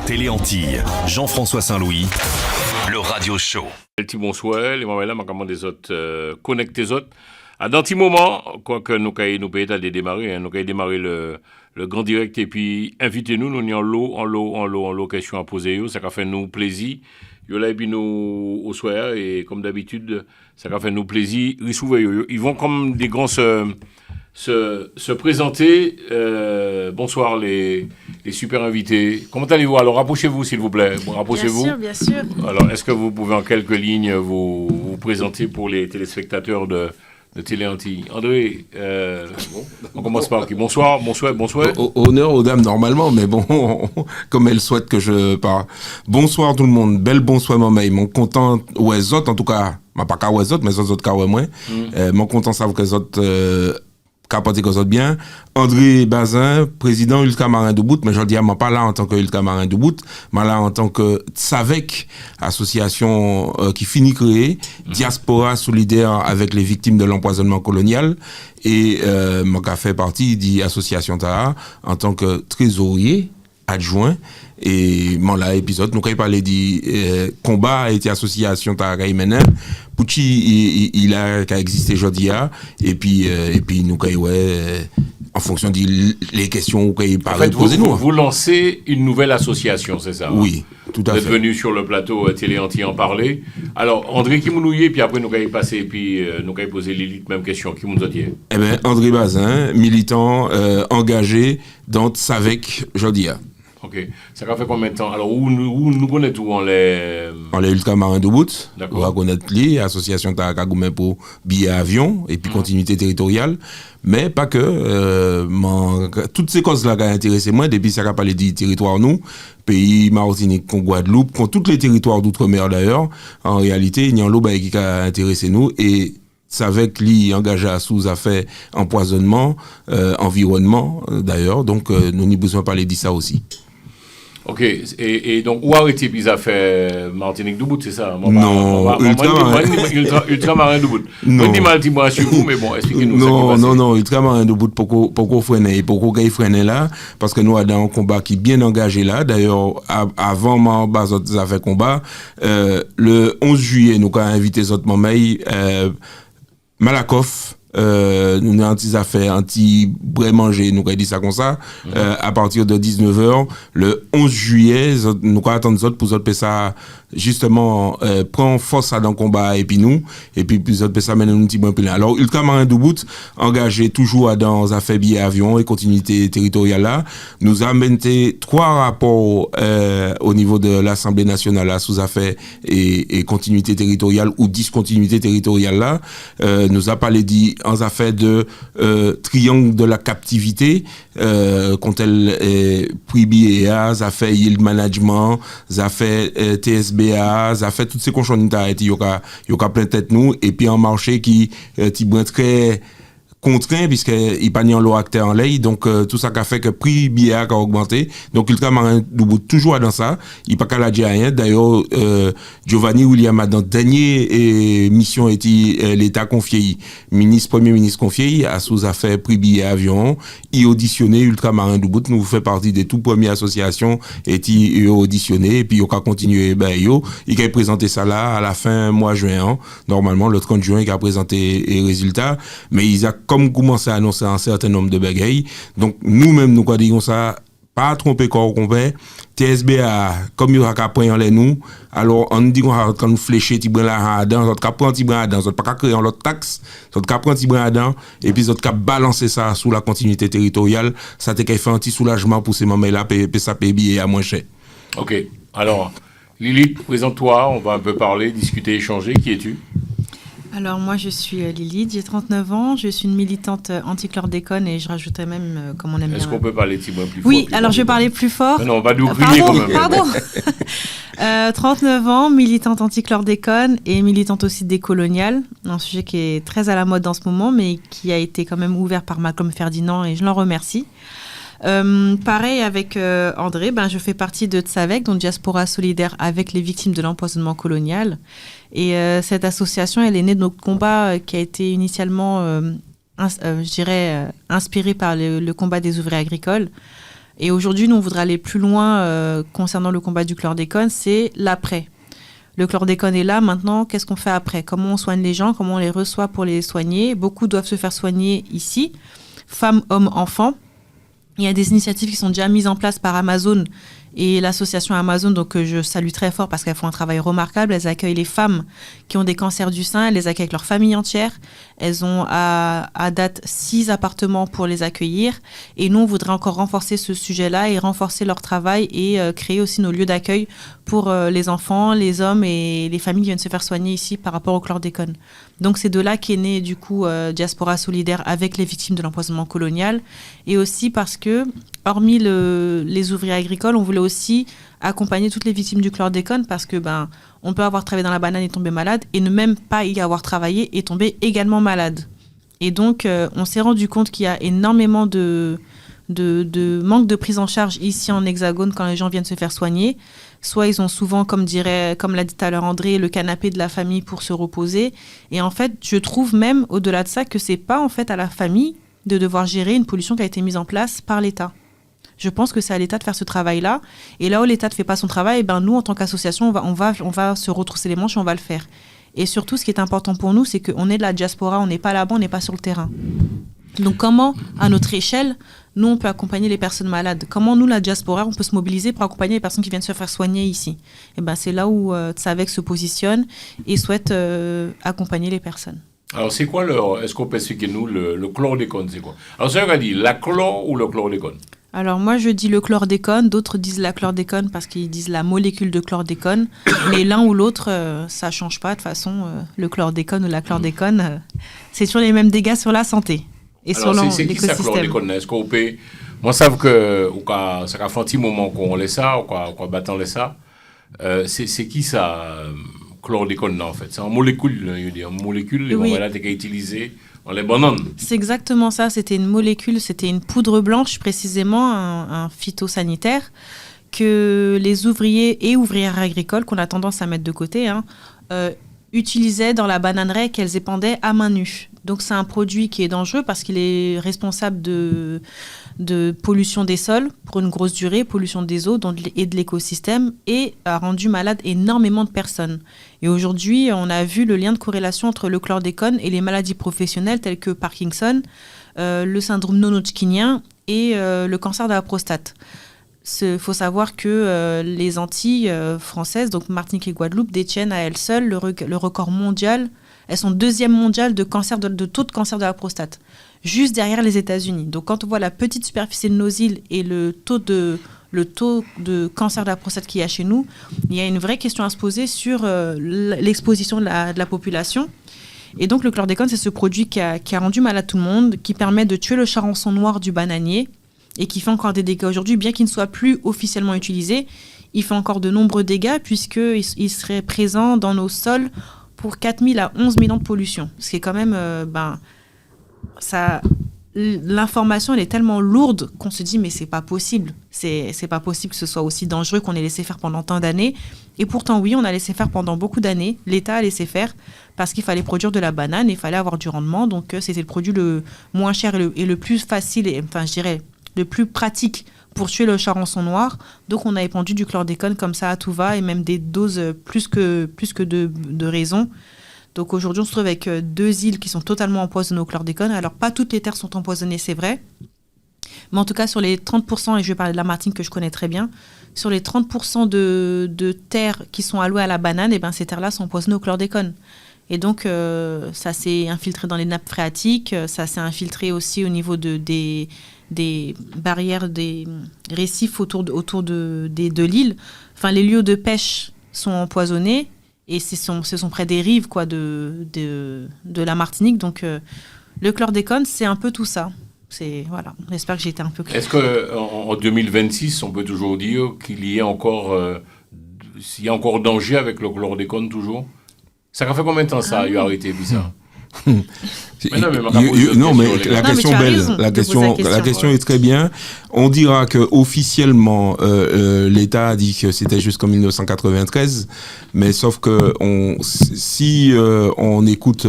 Télé Antilles, Jean-François Saint-Louis, le radio show. Petit bonsoir, les moments là, comment des autres connecter les autres. À dans petit moment, quoique nous peut démarrer, nous démarrer le grand direct et puis invitez-nous, nous en lot question à poser, ça va faire nous plaisir. Yo là et puis nous au soir et comme d'habitude, ça va faire nous plaisir. Ils vont comme des grands se présenter. Bonsoir les super invités. Comment allez-vous? Alors rapprochez-vous s'il vous plaît. Rapprochez-vous. Bien sûr. Alors est-ce que vous pouvez en quelques lignes vous présenter pour les téléspectateurs de Télé Antilles? André, on commence par qui? Bonsoir. Honneur aux dames normalement, mais bon, comme elles souhaitent que je parle. Bonsoir tout le monde, belle bonsoir maman. Mon content, ouais, autres en tout cas, pas qu'à ouais autres, mais autres cas ouais moins. Mon content savent que les autres capoté que bien. André Bazin, président ultramarin de Bout, mais je dis pas là en tant que ultramarin de Bout, mais là en tant que SAVEC, association qui finit créée, diaspora solidaire avec les victimes de l'empoisonnement colonial, et moi qui fait partie de l'association TAA en tant que trésorier adjoint. Et mon là épisode nous quand il parlait de combat et association TAA Pucci il a existé aujourd'hui et puis nous quand en fonction des questions qu'il paraît poser nous. Vous lancez une nouvelle association, c'est ça? Oui, tout à fait. Vous êtes venu sur le plateau Télé Antilles en parler. Alors André qui mounouillé puis après nous quand passer puis nous quand poser l'élite même question qui nous a dit. Eh ben André Bazin, militant engagé dans SAVEC aujourd'hui. Ok. Ça fait combien de temps? Alors, où nous connaissons tout en les ultramarins de Bout. D'accord. On connaît l'association Takagoumen pour billets avion et puis continuité territoriale. Mais pas que. Toutes ces causes-là qui ont intéressé moi, depuis ça a parlé du territoire, nous, pays Martinique, Guadeloupe, toutes les territoires d'outre-mer d'ailleurs, en réalité, il y a un lot qui a intéressé nous et SAVEC lui engagé à sous affaires empoisonnement, environnement d'ailleurs. Donc, nous n'y besoin de parler de ça aussi. Ok, et donc, où arrêtez puis ça fait Martinique Doubout, c'est ça? Non, ultramarin Doubout. Non, dis mal moi sur vous, mais bon, expliquez-nous. Non, ultramarin Doubout, pourquoi freiner là? Parce que nous avons un combat qui est bien engagé là. D'ailleurs, avant ma base ça fait combat, le 11 juillet, nous avons invité autres mamans, Malakoff, nous avons des affaires anti-bré-manger, nous avons dit ça comme ça, à partir de 19h, le 11 juillet, nous avons attendu pour autres ça, justement, prend force dans le combat et puis puis autres ça mène un petit peu plus. Alors, Ultramarin de Bout, engagé toujours dans les affaires billets avion et continuité territoriale là, nous avons mené 3 rapports au niveau de l'Assemblée nationale là, sous affaires et continuité territoriale ou discontinuité territoriale là, nous a parlé en affaires de triangle de la captivité, quand elle prix BA, ça fait yield management, ça fait TSBA, ça fait toutes ces conjonctures il y a plein de tête nous et puis un marché qui très contraint puisque il pas ni en lot acteur en lait donc tout ça qui a fait que prix BA a augmenté donc ultramarin Doubout toujours dans ça il pas qu'à la dire rien d'ailleurs Giovanni William a dans dernier mission était l'état confié premier ministre confié à sous affaires prix BA avion il auditionné ultramarin Doubout nous fait partie des tout premières associations et il auditionné et puis il a continué il a présenté ça là à la fin mois juin normalement le 30 juin il a présenté les résultats mais il a comme commencé à annoncer un certain nombre de bagailles. Donc, nous-mêmes, nous disons ça, pas tromper corps complet. TSBA, comme il y a qu'à prendre les nous, alors on dit qu'on va nous flécher, tu prends la dedans, on va prendre petit brin dedans, on va pas créer l'autre taxe, on va prendre petit brin dedans, et puis on va balancer ça sous la continuité territoriale, ça te fait un petit soulagement pour ces mamans-là, et ça paye bien à moins cher. Ok. Alors, Lilith, présente-toi, on va un peu parler, discuter, échanger. Qui es-tu? Alors moi je suis Lilith, j'ai 39 ans, je suis une militante anti-chlordécone et je rajouterais même comme on aime bien. Est-ce qu'on peut parler plus fort? Oui, alors je vais parler plus fort. Non, on va nous griller quand même. Pardon. 39 ans, militante anti-chlordécone et militante aussi décoloniale, un sujet qui est très à la mode en ce moment mais qui a été quand même ouvert par Malcolm Ferdinand et je l'en remercie. Pareil avec André, je fais partie de SAVEC, donc Diaspora Solidaire avec les victimes de l'empoisonnement colonial. Et cette association, elle est née de notre combat qui a été initialement, inspiré par le combat des ouvriers agricoles. Et aujourd'hui, nous, on voudrait aller plus loin concernant le combat du chlordécone, c'est l'après. Le chlordécone est là, maintenant, qu'est-ce qu'on fait après? Comment on soigne les gens? Comment on les reçoit pour les soigner? Beaucoup doivent se faire soigner ici, femmes, hommes, enfants. Il y a des initiatives qui sont déjà mises en place par Amazon et l'association Amazon, donc je salue très fort parce qu'elles font un travail remarquable. Elles accueillent les femmes qui ont des cancers du sein, elles les accueillent avec leur famille entière. Elles ont à date 6 appartements pour les accueillir. Et nous, on voudrait encore renforcer ce sujet-là et renforcer leur travail et créer aussi nos lieux d'accueil pour les enfants, les hommes et les familles qui viennent se faire soigner ici par rapport au chlordécone. Donc c'est de là qu'est né du coup Diaspora Solidaire avec les victimes de l'empoisonnement colonial. Et aussi parce que, hormis les ouvriers agricoles, on voulait aussi accompagner toutes les victimes du chlordécone parce que on peut avoir travaillé dans la banane et tomber malade et ne même pas y avoir travaillé et tomber également malade. Et donc on s'est rendu compte qu'il y a énormément de manque de prise en charge ici en Hexagone quand les gens viennent se faire soigner. Soit ils ont souvent, comme l'a dit tout à l'heure André, le canapé de la famille pour se reposer. Et en fait, je trouve même au-delà de ça que c'est pas en fait à la famille de devoir gérer une pollution qui a été mise en place par l'État. Je pense que c'est à l'État de faire ce travail-là. Et là où l'État ne fait pas son travail, nous, en tant qu'association, on va se retrousser les manches et on va le faire. Et surtout, ce qui est important pour nous, c'est qu'on est de la diaspora, on n'est pas là-bas, on n'est pas sur le terrain. Donc comment, à notre échelle, nous, on peut accompagner les personnes malades? Comment nous, la diaspora, on peut se mobiliser pour accompagner les personnes qui viennent se faire soigner ici? Et c'est là où Tsavek se positionne et souhaite accompagner les personnes. Alors, c'est quoi est-ce qu'on peut expliquer nous le chlordécone, c'est quoi? Alors, ça veut dire la chlore ou le chlordécone? Alors moi je dis le chlordécone, d'autres disent la chlordécone parce qu'ils disent la molécule de chlordécone, mais l'un ou l'autre ça change pas de toute façon, le chlordécone ou la chlordécone, c'est toujours les mêmes dégâts sur la santé et alors, sur c'est l'écosystème. Qui ça chlordécone? Est-ce qu'on peut... Moi je sais que ça fait un petit moment qu'on laisse ça, qu'on battant laisse ça. C'est qui ça chlordécone en fait? C'est une molécule, une molécule, oui. Voilà, t'es qu'à utiliser. On les bananes. C'est exactement ça, c'était une molécule, c'était une poudre blanche précisément, un phytosanitaire que les ouvriers et ouvrières agricoles, qu'on a tendance à mettre de côté, utilisaient dans la bananeraie qu'elles épandaient à main nue. Donc c'est un produit qui est dangereux parce qu'il est responsable de pollution des sols pour une grosse durée, pollution des eaux et de l'écosystème et a rendu malade énormément de personnes. Et aujourd'hui, on a vu le lien de corrélation entre le chlordécone et les maladies professionnelles telles que Parkinson, le syndrome non-hodgkinien et le cancer de la prostate. Il faut savoir que les Antilles françaises, donc Martinique et Guadeloupe, détiennent à elles seules le record mondial. Elles sont deuxième mondiale de taux de cancer de la prostate, juste derrière les États-Unis. Donc quand on voit la petite superficie de nos îles et le taux de cancer de la prostate qu'il y a chez nous, il y a une vraie question à se poser sur l'exposition de la population. Et donc le chlordécone, c'est ce produit qui a rendu malade tout le monde, qui permet de tuer le charançon noir du bananier et qui fait encore des dégâts aujourd'hui, bien qu'il ne soit plus officiellement utilisé. Il fait encore de nombreux dégâts puisqu'il serait présent dans nos sols pour 4 000 à 11 000 ans de pollution. Ce qui est quand même... l'information, elle est tellement lourde qu'on se dit, mais c'est pas possible. C'est pas possible que ce soit aussi dangereux qu'on ait laissé faire pendant tant d'années. Et pourtant, oui, on a laissé faire pendant beaucoup d'années. L'État a laissé faire parce qu'il fallait produire de la banane et il fallait avoir du rendement. Donc, c'était le produit le moins cher et le plus facile, je dirais, le plus pratique pour tuer le charançon noir. Donc, on a épandu du chlordécone comme ça à tout va et même des doses plus que de raison. Donc, aujourd'hui, on se trouve avec 2 îles qui sont totalement empoisonnées au chlordécone. Alors, pas toutes les terres sont empoisonnées, c'est vrai. Mais en tout cas, sur les 30%, et je vais parler de la Martinique que je connais très bien, sur les 30% de terres qui sont allouées à la banane, ces terres-là sont empoisonnées au chlordécone. Et donc, ça s'est infiltré dans les nappes phréatiques, ça s'est infiltré aussi au niveau des barrières, des récifs autour de l'île. Enfin, les lieux de pêche sont empoisonnés et ce sont près des rives de la Martinique. Donc, le chlordécone, c'est un peu tout ça. Voilà. J'espère que j'ai été un peu claire. Est-ce qu'en 2026, on peut toujours dire qu'il y a encore danger avec le chlordécone toujours? Ça fait combien de temps ça a arrêté ça? Mais la question est belle. La question est très bien. On dira que officiellement l'État a dit que c'était jusqu'en 1993, mais sauf que si on écoute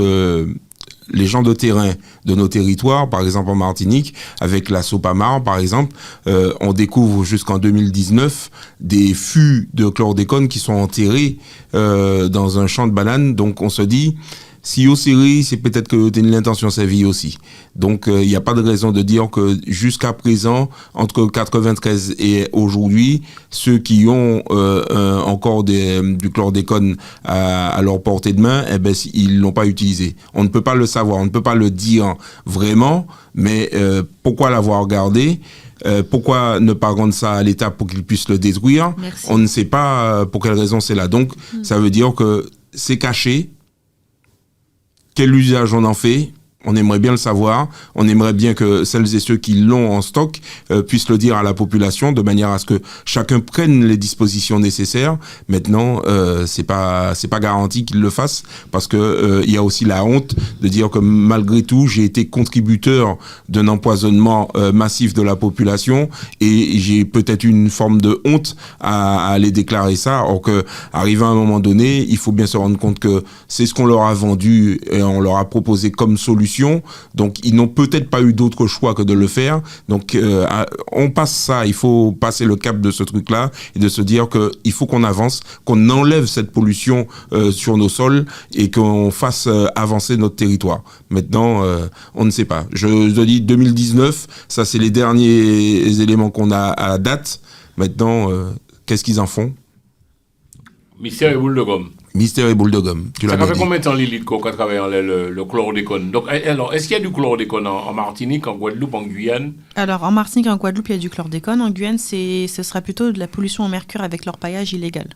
les gens de terrain de nos territoires, par exemple en Martinique, avec la Sopamar, par exemple, on découvre jusqu'en 2019 des fûts de chlordécone qui sont enterrés dans un champ de bananes. Donc on se dit, si au série, c'est peut-être que tu as l'intention sévie aussi. Donc, il n'y a pas de raison de dire que jusqu'à présent, entre 93 et aujourd'hui, ceux qui ont encore du chlordécone à leur portée de main, eh ben, ils l'ont pas utilisé. On ne peut pas le savoir, on ne peut pas le dire vraiment, mais pourquoi l'avoir gardé? Pourquoi ne pas rendre ça à l'État pour qu'il puisse le détruire? Merci. On ne sait pas pour quelle raison c'est là. Donc, ça veut dire que c'est caché. Quel usage on en fait? On aimerait bien le savoir. On aimerait bien que celles et ceux qui l'ont en stock puissent le dire à la population de manière à ce que chacun prenne les dispositions nécessaires. Maintenant, c'est pas garanti qu'ils le fassent parce que il y a aussi la honte de dire que malgré tout, j'ai été contributeur d'un empoisonnement massif de la population et j'ai peut-être une forme de honte à aller déclarer ça. Or que, arrivé à un moment donné, il faut bien se rendre compte que c'est ce qu'on leur a vendu et on leur a proposé comme solution. Donc, ils n'ont peut-être pas eu d'autre choix que de le faire. Donc, on passe ça. Il faut passer le cap de ce truc-là et de se dire qu'il faut qu'on avance, qu'on enlève cette pollution sur nos sols et qu'on fasse avancer notre territoire. Maintenant, on ne sait pas. Je dis 2019, ça, c'est les derniers éléments qu'on a à la date. Maintenant, qu'est-ce qu'ils en font? Mystère et boule de gomme. Mystère et boule de gomme. Tu l'as Ça dit. fait combien de temps, Lilith, qu'on a travaillé le chlordécone? Donc, alors, est-ce qu'il y a du chlordécone en Martinique, en Guadeloupe, en Guyane? Alors, en Martinique et en Guadeloupe, il y a du chlordécone. En Guyane, ce sera plutôt de la pollution au mercure avec l'orpaillage illégal.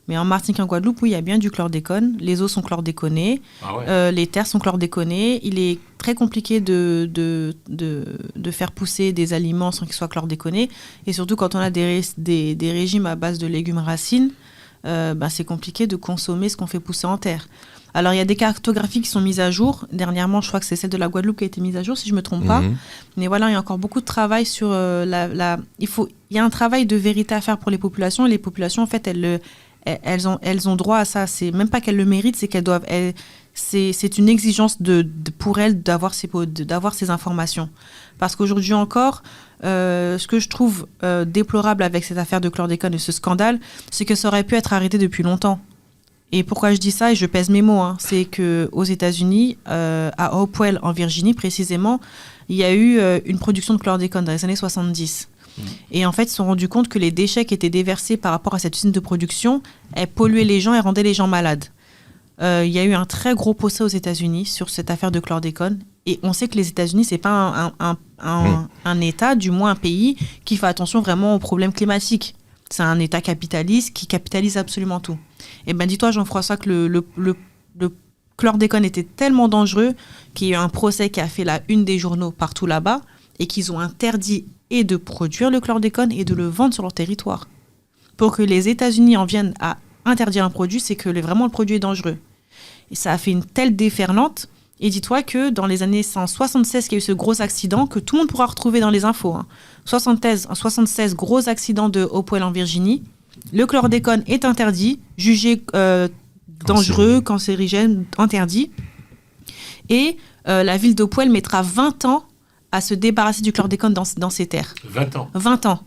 Mais en Martinique et en Guadeloupe, oui, il y a bien du chlordécone. Les eaux sont chlordéconées. Ah ouais. Les terres sont chlordéconées. Il est très compliqué de faire pousser des aliments sans qu'ils soient chlordéconés. Et surtout, quand on a des régimes à base de légumes racines, c'est compliqué de consommer ce qu'on fait pousser en terre. Alors, il y a des cartographies qui sont mises à jour. Dernièrement, je crois que c'est celle de la Guadeloupe qui a été mise à jour, si je ne me trompe pas. Mais voilà, il y a encore beaucoup de travail sur il y a un travail de vérité à faire pour les populations. Et les populations, en fait, elles ont droit à ça. C'est même pas qu'elles le méritent, c'est qu'elles doivent... C'est une exigence pour elles d'avoir ces informations. Parce qu'aujourd'hui encore, ce que je trouve déplorable avec cette affaire de chlordécone et ce scandale, c'est que ça aurait pu être arrêté depuis longtemps. Et pourquoi je dis ça, et je pèse mes mots, c'est qu'aux États-Unis, à Hopewell, en Virginie précisément, il y a eu une production de chlordécone dans les années 70. Et en fait, ils se sont rendus compte que les déchets qui étaient déversés par rapport à cette usine de production, elles polluaient les gens et rendaient les gens malades. Il y a eu un très gros procès aux États-Unis sur cette affaire de chlordécone. Et on sait que les États-Unis, c'est pas un État, du moins un pays, qui fait attention vraiment aux problèmes climatiques. C'est un État capitaliste qui capitalise absolument tout. Et ben dis-toi, Jean-François, que le chlordécone était tellement dangereux qu'il y a eu un procès qui a fait la une des journaux partout là-bas et qu'ils ont interdit et de produire le chlordécone et de le vendre sur leur territoire. Pour que les États-Unis en viennent à interdire un produit, c'est que vraiment le produit est dangereux. Et ça a fait une telle déferlante. Et dis-toi que dans les années 176, qu'il y a eu ce gros accident que tout le monde pourra retrouver dans les infos. 76 gros accidents de Hopewell en Virginie. Le chlordécone est interdit, jugé dangereux, cancérigène, interdit. Et la ville d'Hopewell mettra 20 ans à se débarrasser du chlordécone dans ses terres. 20 ans. 20 ans.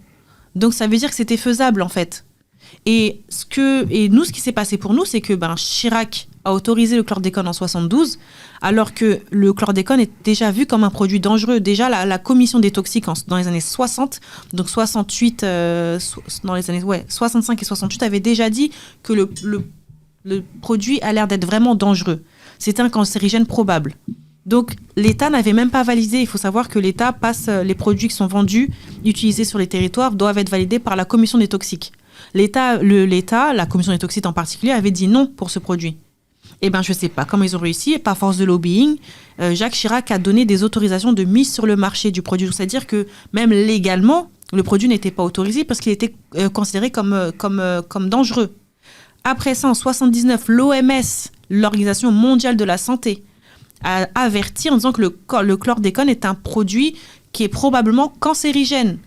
Donc ça veut dire que c'était faisable en fait. Et nous, ce qui s'est passé pour nous, c'est que Chirac a autorisé le chlordécone en 72, alors que le chlordécone est déjà vu comme un produit dangereux. Déjà, la commission des toxiques dans les années 60, donc 68, dans les années 65 et 68, avait déjà dit que le produit a l'air d'être vraiment dangereux. C'était un cancérigène probable. Donc, l'État n'avait même pas validé. Il faut savoir que l'État passe les produits qui sont vendus, utilisés sur les territoires, doivent être validés par la commission des toxiques. L'État, la commission des toxiques en particulier, avait dit non pour ce produit. Eh bien, je ne sais pas comment ils ont réussi. Par force de lobbying, Jacques Chirac a donné des autorisations de mise sur le marché du produit. C'est-à-dire que même légalement, le produit n'était pas autorisé parce qu'il était considéré comme dangereux. Après ça, en 79, l'OMS, l'Organisation mondiale de la santé, a averti en disant que le chlordécone est un produit qui est probablement cancérigène.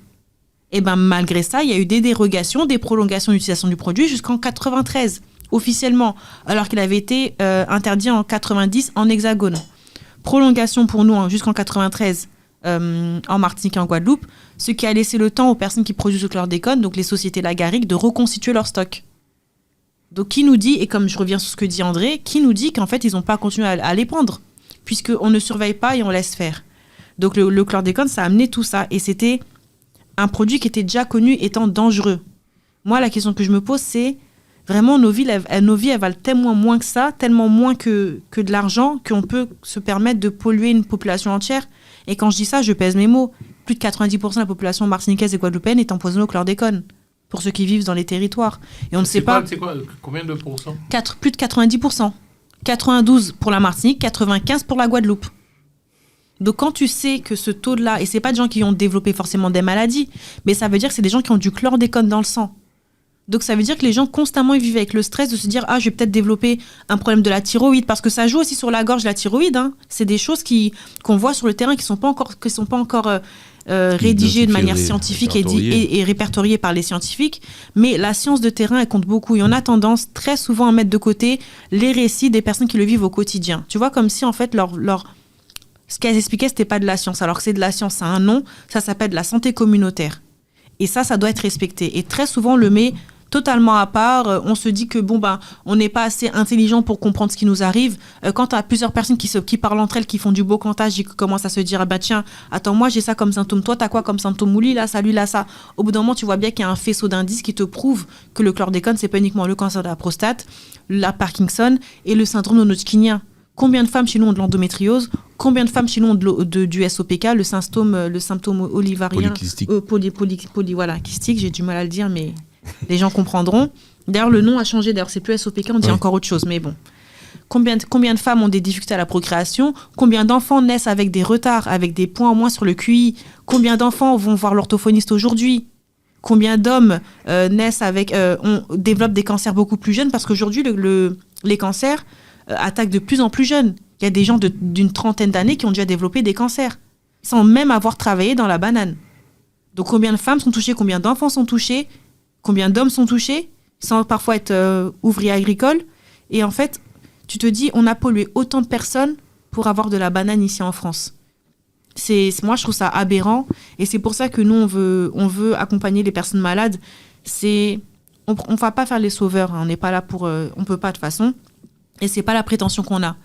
Et bien, malgré ça, il y a eu des dérogations, des prolongations d'utilisation du produit jusqu'en 93, officiellement, alors qu'il avait été interdit en 90 en hexagone. prolongation pour nous jusqu'en 93 en Martinique et en Guadeloupe, ce qui a laissé le temps aux personnes qui produisent le chlordécone, donc les sociétés Lagaric, de reconstituer leur stock. Donc qui nous dit, et comme je reviens sur ce que dit André, qui nous dit qu'en fait ils n'ont pas continué à les prendre, puisqu'on ne surveille pas et on laisse faire. Donc le chlordécone, ça a amené tout ça, et c'était un produit qui était déjà connu étant dangereux. Moi, la question que je me pose, c'est vraiment nos vies, elles valent tellement moins que ça, tellement moins que de l'argent, qu'on peut se permettre de polluer une population entière. Et quand je dis ça, je pèse mes mots. Plus de 90% de la population martiniquaise et guadeloupéenne est empoisonnée au chlordécone, pour ceux qui vivent dans les territoires. Et on ne sait pas... C'est quoi, combien de pourcents ? Plus de 90%. 92 pour la Martinique, 95 pour la Guadeloupe. Donc quand tu sais que ce taux-là, et c'est pas des gens qui ont développé forcément des maladies, mais ça veut dire que c'est des gens qui ont du chlordécone dans le sang. Donc ça veut dire que les gens constamment ils vivent avec le stress de se dire je vais peut-être développer un problème de la thyroïde, parce que ça joue aussi sur la gorge, la thyroïde. Hein. C'est des choses qu'on voit sur le terrain qui sont pas encore rédigées de manière scientifique et répertoriées par les scientifiques. Mais la science de terrain, elle compte beaucoup. Et on a tendance très souvent à mettre de côté les récits des personnes qui le vivent au quotidien. Tu vois, comme si en fait ce qu'elles expliquaient, c'était pas de la science, alors que c'est de la science, ça a un nom, ça s'appelle de la santé communautaire. Et ça doit être respecté. Et très souvent, on le met totalement à part. On se dit que on n'est pas assez intelligent pour comprendre ce qui nous arrive. Quand tu as plusieurs personnes qui parlent entre elles, qui font du beau cantage, et qui commencent à se dire tiens, attends, moi j'ai ça comme symptôme, toi t'as quoi comme symptôme, ou lui là, ça. Au bout d'un moment, tu vois bien qu'il y a un faisceau d'indices qui te prouvent que le chlordécone, c'est pas uniquement le cancer de la prostate, la Parkinson et le syndrome de Hodgkinien. Combien de femmes chez nous ont de l'endométriose? Combien de femmes chez nous ont du SOPK, le symptôme olivarien polykystique. Kystique, j'ai du mal à le dire, mais les gens comprendront. D'ailleurs, le nom a changé. D'ailleurs, c'est plus SOPK, on dit encore autre chose, mais bon. Combien de femmes ont des difficultés à la procréation? Combien d'enfants naissent avec des retards, avec des points en moins sur le QI? Combien d'enfants vont voir l'orthophoniste aujourd'hui? Combien d'hommes développent des cancers beaucoup plus jeunes? Parce qu'aujourd'hui, les cancers attaquent de plus en plus jeunes. Il y a des gens d'une trentaine d'années qui ont déjà développé des cancers, sans même avoir travaillé dans la banane. Donc combien de femmes sont touchées? Combien d'enfants sont touchés? Combien d'hommes sont touchés, sans parfois être ouvriers agricoles? Et en fait, tu te dis, on a pollué autant de personnes pour avoir de la banane ici en France. Moi, je trouve ça aberrant. Et c'est pour ça que nous, on veut accompagner les personnes malades. On ne va pas faire les sauveurs. Hein, on n'est pas là pour... on ne peut pas de toute façon. Et ce n'est pas la prétention qu'on a.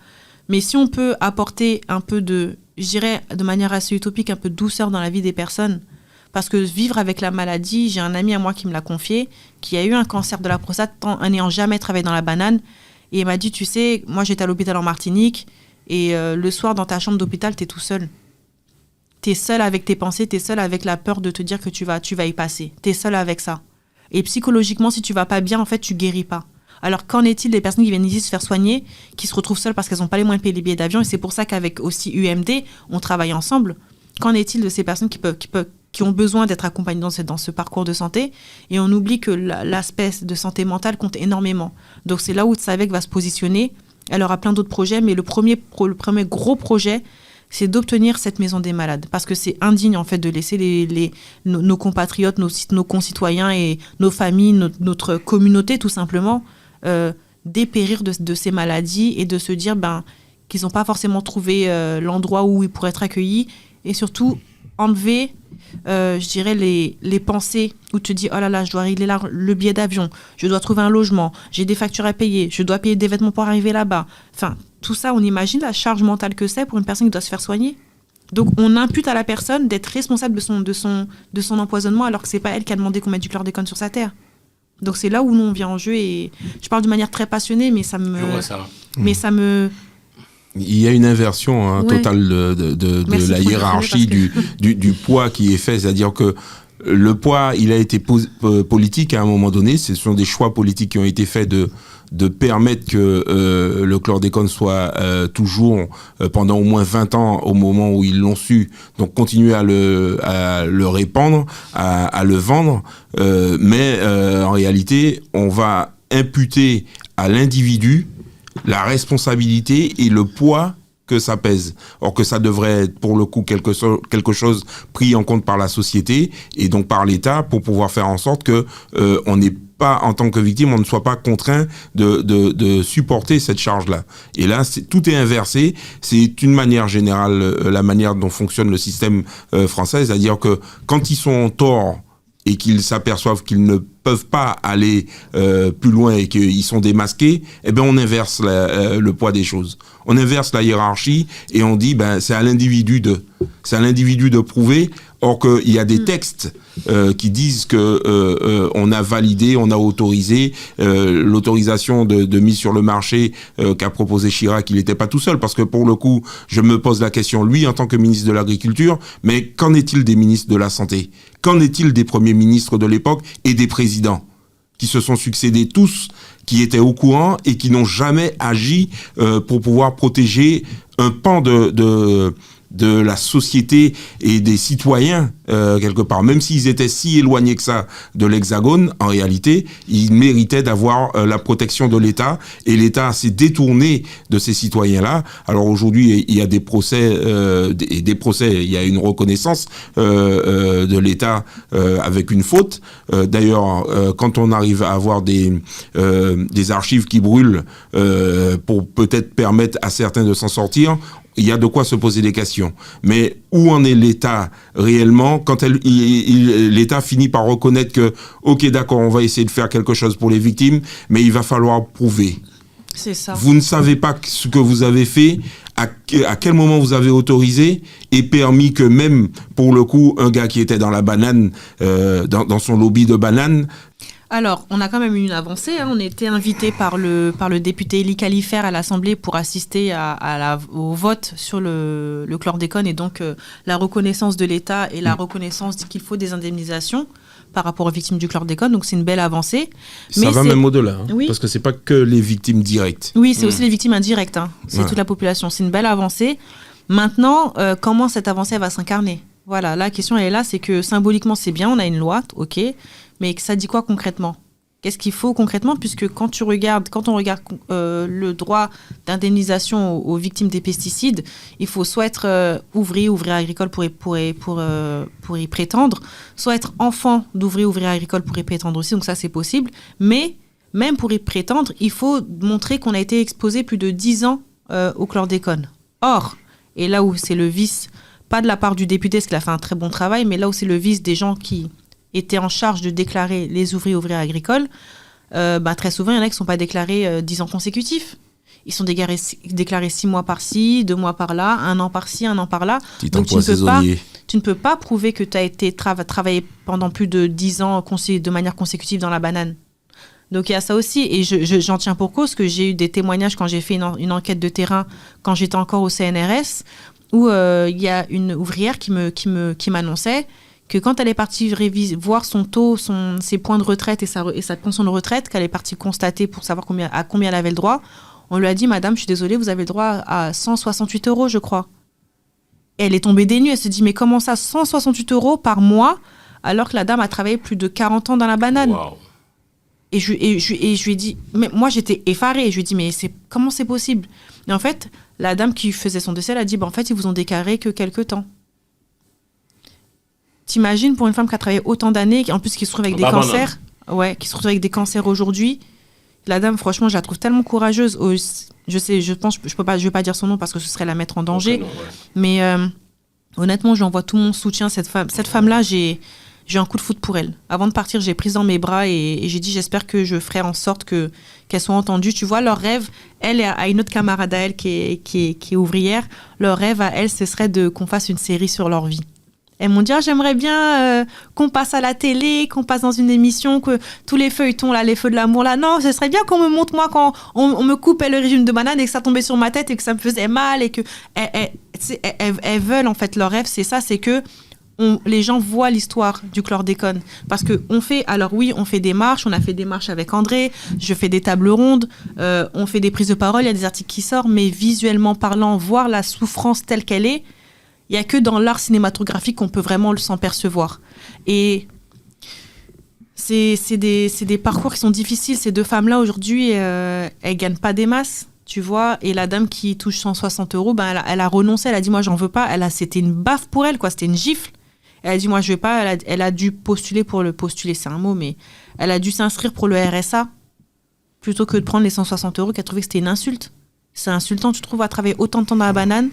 Mais si on peut apporter un peu de manière assez utopique, un peu de douceur dans la vie des personnes, parce que vivre avec la maladie, j'ai un ami à moi qui me l'a confié, qui a eu un cancer de la prostate en n'ayant jamais travaillé dans la banane. Et il m'a dit, tu sais, moi j'étais à l'hôpital en Martinique, et le soir dans ta chambre d'hôpital, t'es tout seul. T'es seul avec tes pensées, t'es seul avec la peur de te dire que tu vas y passer. T'es seul avec ça. Et psychologiquement, si tu vas pas bien, en fait, tu guéris pas. Alors, qu'en est-il des personnes qui viennent ici se faire soigner, qui se retrouvent seules parce qu'elles n'ont pas les moyens de payer les billets d'avion? Et c'est pour ça qu'avec aussi UMD, on travaille ensemble. Qu'en est-il de ces personnes qui ont besoin d'être accompagnées dans ce parcours de santé? Et on oublie que l'aspect de santé mentale compte énormément. Donc, c'est là où Tsavec va se positionner. Elle aura plein d'autres projets, mais le premier gros projet, c'est d'obtenir cette maison des malades. Parce que c'est indigne, en fait, de laisser nos compatriotes, nos concitoyens et nos familles, notre communauté, tout simplement, dépérir de ces maladies et de se dire qu'ils n'ont pas forcément trouvé l'endroit où ils pourraient être accueillis, et surtout enlever je dirais les pensées où tu te dis oh là là, je dois régler le billet d'avion, je dois trouver un logement, j'ai des factures à payer, je dois payer des vêtements pour arriver là-bas. Enfin, tout ça, on imagine la charge mentale que c'est pour une personne qui doit se faire soigner. Donc on impute à la personne d'être responsable de son empoisonnement, alors que c'est pas elle qui a demandé qu'on mette du chlordécone sur sa terre. Donc c'est là où nous on vient en jeu, et je parle de manière très passionnée, mais ça me... Je vois ça. Mais ça me... Il y a une inversion totale de la hiérarchie du poids qui est fait. C'est-à-dire que le poids, il a été politique à un moment donné. Ce sont des choix politiques qui ont été faits de permettre que le chlordécone soit toujours, pendant au moins 20 ans, au moment où ils l'ont su, donc continuer à le répandre, à le vendre. Mais en réalité, on va imputer à l'individu la responsabilité et le poids que ça pèse. Or que ça devrait être pour le coup quelque chose pris en compte par la société et donc par l'État pour pouvoir faire en sorte que on n'est pas, en tant que victime, on ne soit pas contraint de supporter cette charge-là. Et là, tout est inversé. C'est une manière générale, la manière dont fonctionne le système français, c'est-à-dire que quand ils sont en tort et qu'ils s'aperçoivent qu'ils ne peuvent pas aller plus loin et qu'ils sont démasqués, eh ben on inverse le poids des choses. On inverse la hiérarchie et on dit c'est à l'individu de prouver. Or qu'il y a des textes qui disent que on a validé, on a autorisé l'autorisation de mise sur le marché qu'a proposé Chirac. Il n'était pas tout seul, parce que pour le coup, je me pose la question, lui en tant que ministre de l'Agriculture, mais qu'en est-il des ministres de la Santé? Qu'en est-il des premiers ministres de l'époque et des présidents qui se sont succédés tous, qui étaient au courant et qui n'ont jamais agi pour pouvoir protéger un pan de la société et des citoyens, quelque part. Même s'ils étaient si éloignés que ça de l'Hexagone, en réalité, ils méritaient d'avoir la protection de l'État, et l'État s'est détourné de ces citoyens-là. Alors aujourd'hui, il y a des procès, il y a une reconnaissance de l'État avec une faute. D'ailleurs, quand on arrive à avoir des archives qui brûlent pour peut-être permettre à certains de s'en sortir, il y a de quoi se poser des questions. Mais où en est l'État réellement quand l'État finit par reconnaître que, ok, d'accord, on va essayer de faire quelque chose pour les victimes, mais il va falloir prouver. C'est ça. Vous ne savez pas ce que vous avez fait, à quel moment vous avez autorisé et permis que même, pour le coup, un gars qui était dans la banane, dans son lobby de bananes. Alors, on a quand même eu une avancée. On était invité par le député Elie Kalifer à l'Assemblée pour assister au vote sur le chlordécone et donc la reconnaissance de l'État et la reconnaissance qu'il faut des indemnisations par rapport aux victimes du chlordécone. Donc, c'est une belle avancée. Ça va même au-delà, oui. Parce que c'est pas que les victimes directes. Oui, c'est aussi les victimes indirectes. C'est toute la population. C'est une belle avancée. Maintenant, comment cette avancée va s'incarner? Voilà, la question elle est là, c'est que symboliquement, c'est bien, on a une loi, ok, mais ça dit quoi concrètement? Qu'est-ce qu'il faut concrètement? Puisque quand on regarde le droit d'indemnisation aux victimes des pesticides, il faut soit être ouvrière agricole pour y prétendre, soit être enfant d'ouvrier agricole pour y prétendre aussi, donc ça c'est possible. Mais même pour y prétendre, il faut montrer qu'on a été exposé plus de 10 ans au chlordécone. Or, et là où c'est le vice, pas de la part du député, parce qu'il a fait un très bon travail, mais là où c'est le vice des gens qui étaient en charge de déclarer les ouvriers agricoles, très souvent, il y en a qui ne sont pas déclarés 10 ans consécutifs. Ils sont déclarés 6 mois par-ci, 2 mois par-là, 1 an par-ci, 1 an par-là. Donc tu ne peux pas prouver que tu as été travaillé pendant plus de 10 ans de manière consécutive dans la banane. Donc il y a ça aussi, et j'en tiens pour cause que j'ai eu des témoignages quand j'ai fait une enquête de terrain, quand j'étais encore au CNRS, où il y a une ouvrière qui m'annonçait que quand elle est partie voir son taux, ses points de retraite et sa pension de retraite, qu'elle est partie constater pour savoir à combien elle avait le droit, on lui a dit « Madame, je suis désolée, vous avez le droit à 168 €, je crois ». Et elle est tombée des nues, elle se dit « Mais comment ça, 168 € par mois, alors que la dame a travaillé plus de 40 ans dans la banane ?» Wow. Et je lui ai dit, mais moi j'étais effarée, je lui ai dit, mais comment c'est possible? Et en fait, la dame qui faisait son dossier, elle a dit, en fait, ils vous ont déclaré que quelques temps. T'imagines pour une femme qui a travaillé autant d'années, en plus qui se retrouve avec des cancers, qui se retrouve avec des cancers aujourd'hui. La dame, franchement, je la trouve tellement courageuse. Je pense, je vais pas dire son nom parce que ce serait la mettre en danger. Mais honnêtement, je lui envoie tout mon soutien. Cette femme-là, j'ai un coup de foudre pour elle. Avant de partir, j'ai prise dans mes bras et j'ai dit, j'espère que je ferai en sorte qu'elle soit entendue. Tu vois, leur rêve, elle et à une autre camarade à elle qui est ouvrière, leur rêve à elle, ce serait qu'on fasse une série sur leur vie. Elles m'ont dit, j'aimerais bien qu'on passe à la télé, qu'on passe dans une émission, que tous les feuilletons, là, les feux de l'amour, là. Non, ce serait bien qu'on me montre, moi, quand on me coupait le régime de banane et que ça tombait sur ma tête et que ça me faisait mal et que... Elles veulent, en fait, leur rêve, c'est ça, c'est que les gens voient l'histoire du chlordécone. Parce qu'on fait, alors oui, on fait des marches, on a fait des marches avec André, je fais des tables rondes, on fait des prises de parole, il y a des articles qui sortent, mais visuellement parlant, voir la souffrance telle qu'elle est, il n'y a que dans l'art cinématographique qu'on peut vraiment s'en percevoir. Et c'est des parcours qui sont difficiles. Ces deux femmes-là, aujourd'hui, elles ne gagnent pas des masses. tu vois, et la dame qui touche 160 €, ben elle a renoncé, elle a dit moi j'en veux pas, c'était une baffe pour elle, quoi, c'était une gifle. Elle a dit moi je vais pas, elle a dû postuler c'est un mot, mais elle a dû s'inscrire pour le RSA plutôt que de prendre les 160 €, qu'elle trouvait que c'était une insulte. C'est insultant, tu trouves, à travailler autant de temps dans la banane,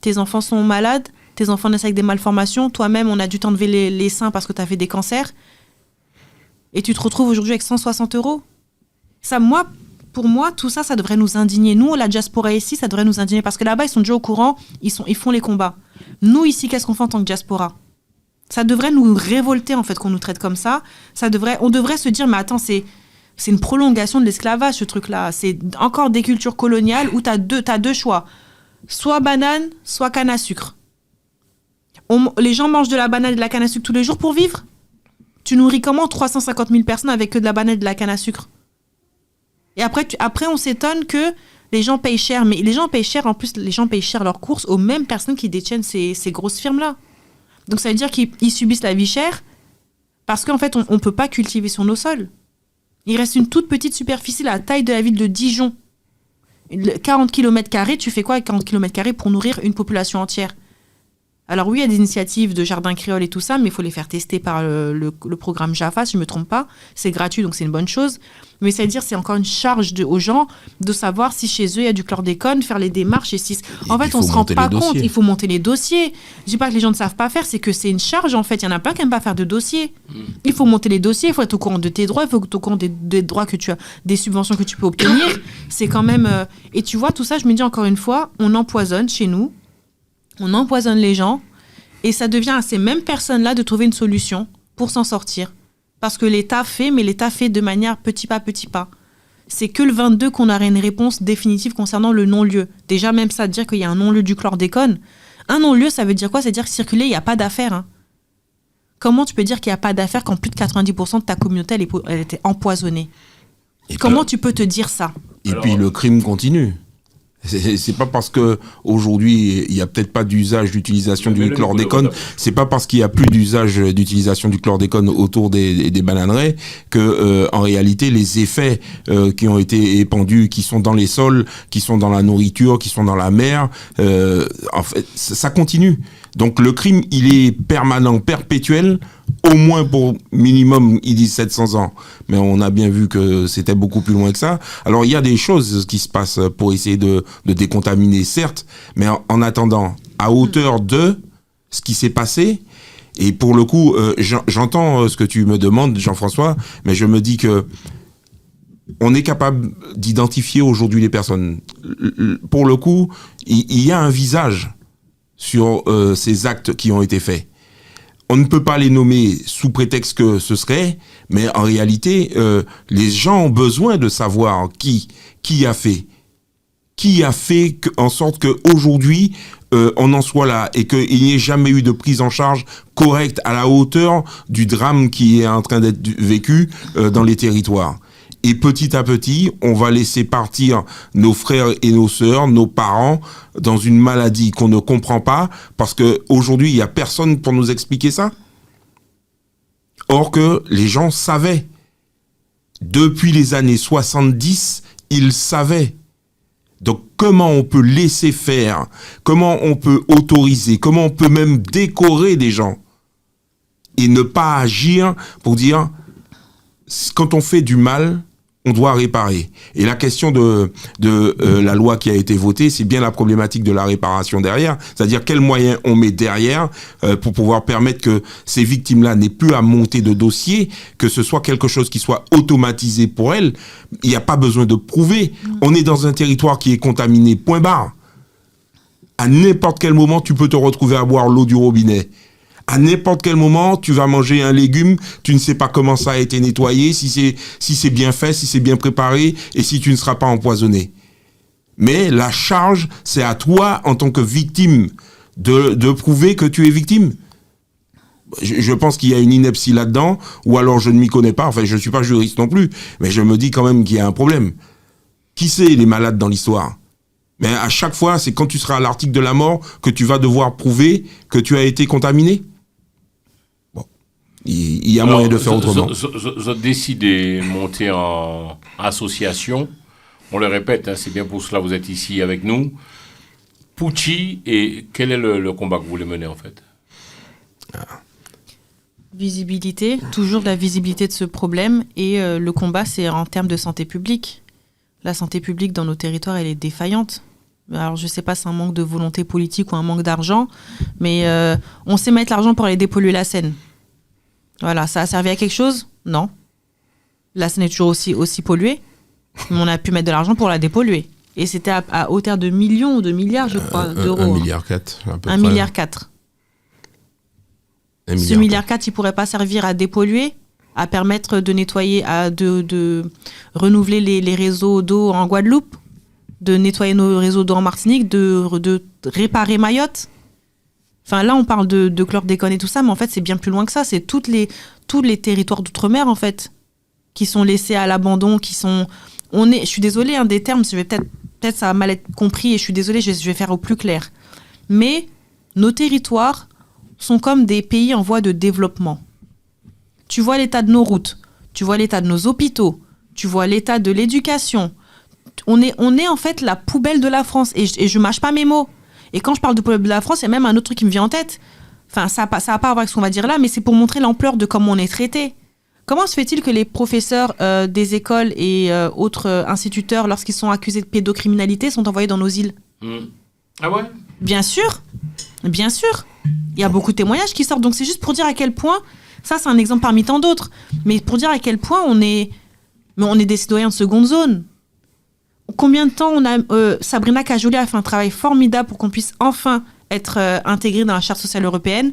tes enfants sont malades, tes enfants naissent avec des malformations, toi-même on a dû t'enlever les seins parce que tu as fait des cancers, et tu te retrouves aujourd'hui avec 160 €. Ça, pour moi, tout ça, ça devrait nous indigner. Nous, la diaspora ici, ça devrait nous indigner parce que là-bas, ils sont déjà au courant, ils font les combats. Nous, ici, qu'est-ce qu'on fait en tant que diaspora ? Ça devrait nous révolter, en fait, qu'on nous traite comme ça. On devrait se dire, mais attends, c'est une prolongation de l'esclavage, ce truc-là. C'est encore des cultures coloniales où t'as deux choix. Soit banane, soit canne à sucre. Les gens mangent de la banane et de la canne à sucre tous les jours pour vivre ? Tu nourris comment 350 000 personnes avec que de la banane et de la canne à sucre ? Et après, on s'étonne que les gens payent cher. Mais les gens payent cher, en plus, les gens payent cher leurs courses aux mêmes personnes qui détiennent ces grosses firmes-là. Donc ça veut dire qu'ils subissent la vie chère parce qu'en fait, on ne peut pas cultiver sur nos sols. Il reste une toute petite superficie, la taille de la ville de Dijon. 40 km², tu fais quoi avec 40 km² pour nourrir une population entière ? Alors oui, il y a des initiatives de jardins créoles et tout ça, mais il faut les faire tester par le programme JAFA, si je ne me trompe pas. C'est gratuit, donc c'est une bonne chose. Mais ça veut dire c'est encore une charge aux gens de savoir si chez eux, il y a du chlordécone, faire les démarches. En fait, on ne se rend pas compte. Il faut monter les dossiers. Je ne dis pas que les gens ne savent pas faire, c'est que c'est une charge, en fait. Il y en a plein qui n'aiment pas faire de dossiers. Il faut monter les dossiers, il faut être au courant de tes droits, il faut être au courant des droits que tu as, des subventions que tu peux obtenir. C'est quand même... Et tu vois, tout ça, je me dis encore une fois, on empoisonne chez nous. On empoisonne les gens et ça devient à ces mêmes personnes-là de trouver une solution pour s'en sortir. Parce que l'État fait, mais l'État fait de manière petit pas. C'est que le 22 qu'on aurait une réponse définitive concernant le non-lieu. Déjà, même ça, dire qu'il y a un non-lieu du chlordécone. Un non-lieu, ça veut dire quoi ? Ça veut dire que circuler, il n'y a pas d'affaires. Hein. Comment tu peux dire qu'il n'y a pas d'affaires quand plus de 90% de ta communauté, elle était empoisonnée ? Comment tu peux te dire ça ? Puis le crime continue. C'est pas parce que aujourd'hui il y a peut-être pas d'usage d'utilisation du chlordécone, c'est pas parce qu'il y a plus d'usage d'utilisation du chlordécone autour des bananeraies que en réalité les effets qui ont été épandus, qui sont dans les sols, qui sont dans la nourriture, qui sont dans la mer, en fait ça continue. Donc le crime il est permanent, perpétuel. Au moins pour minimum, ils disent 700 ans. Mais on a bien vu que c'était beaucoup plus loin que ça. Alors, il y a des choses qui se passent pour essayer de décontaminer, certes. Mais en attendant, à hauteur de ce qui s'est passé, et pour le coup, j'entends ce que tu me demandes, Jean-François, mais je me dis que on est capable d'identifier aujourd'hui les personnes. Pour le coup, il y a un visage sur ces actes qui ont été faits. On ne peut pas les nommer sous prétexte que ce serait, mais en réalité, les gens ont besoin de savoir qui a fait en sorte qu'aujourd'hui, on en soit là et qu'il n'y ait jamais eu de prise en charge correcte à la hauteur du drame qui est en train d'être vécu dans les territoires. Et petit à petit, on va laisser partir nos frères et nos sœurs, nos parents, dans une maladie qu'on ne comprend pas, parce qu'aujourd'hui, il n'y a personne pour nous expliquer ça. Or que les gens savaient. Depuis les années 70, ils savaient. Donc comment on peut laisser faire, comment on peut autoriser, comment on peut même décorer des gens et ne pas agir pour dire, quand on fait du mal, on doit réparer. Et la question de la loi qui a été votée, c'est bien la problématique de la réparation derrière. C'est-à-dire quels moyens on met derrière pour pouvoir permettre que ces victimes-là n'aient plus à monter de dossier, que ce soit quelque chose qui soit automatisé pour elles. Il n'y a pas besoin de prouver. On est dans un territoire qui est contaminé, point barre. À n'importe quel moment, tu peux te retrouver à boire l'eau du robinet. À n'importe quel moment, tu vas manger un légume, tu ne sais pas comment ça a été nettoyé, si c'est bien fait, si c'est bien préparé, et si tu ne seras pas empoisonné. Mais la charge, c'est à toi, en tant que victime, de prouver que tu es victime. Je pense qu'il y a une ineptie là-dedans, ou alors je ne m'y connais pas, enfin je ne suis pas juriste non plus, mais je me dis quand même qu'il y a un problème. Qui c'est les malades dans l'histoire ? Mais à chaque fois, c'est quand tu seras à l'article de la mort que tu vas devoir prouver que tu as été contaminé. Bon, il y a moyen de faire autrement. J'ai décidé de monter en association On le répète, hein, c'est bien pour cela que vous êtes ici avec nous. Pucci, et quel est le combat que vous voulez mener en fait? Visibilité, toujours la visibilité de ce problème. Et le combat, c'est en termes de santé publique. La santé publique dans nos territoires, elle est défaillante. Alors, je ne sais pas si c'est un manque de volonté politique ou un manque d'argent, mais on sait mettre l'argent pour aller dépolluer la Seine. Voilà, ça a servi à quelque chose? Non. La Seine est toujours aussi polluée, mais on a pu mettre de l'argent pour la dépolluer. Et c'était à hauteur de millions ou de milliards, je crois, d'euros. 1,4 milliard, à peu près. 1,4 milliard. Ce milliard 4, il pourrait pas servir à dépolluer, à permettre de nettoyer, de renouveler les réseaux d'eau en Guadeloupe, de nettoyer nos réseaux d'eau en Martinique, de réparer Mayotte. Enfin, là, on parle de chlordécone et tout ça, mais en fait, c'est bien plus loin que ça. C'est tous les territoires d'outre-mer, en fait, qui sont laissés à l'abandon, qui sont... je suis désolée, des termes, je vais peut-être ça va mal être compris, et je suis désolée, je vais faire au plus clair. Mais nos territoires sont comme des pays en voie de développement. Tu vois l'état de nos routes, tu vois l'état de nos hôpitaux, tu vois l'état de l'éducation. On est en fait la poubelle de la France, et je mâche pas mes mots. Et quand je parle de poubelle de la France, il y a même un autre truc qui me vient en tête. Enfin, ça va pas avoir avec ce qu'on va dire là, mais c'est pour montrer l'ampleur de comment on est traité. Comment se fait-il que les professeurs des écoles et autres instituteurs, lorsqu'ils sont accusés de pédocriminalité, sont envoyés dans nos îles? Ah ouais? Bien sûr. Il y a beaucoup de témoignages qui sortent, donc c'est juste pour dire à quel point, ça c'est un exemple parmi tant d'autres, mais pour dire à quel point on est des citoyens de seconde zone. Combien de temps Sabrina Cajouli a fait un travail formidable pour qu'on puisse enfin être intégré dans la Charte sociale européenne.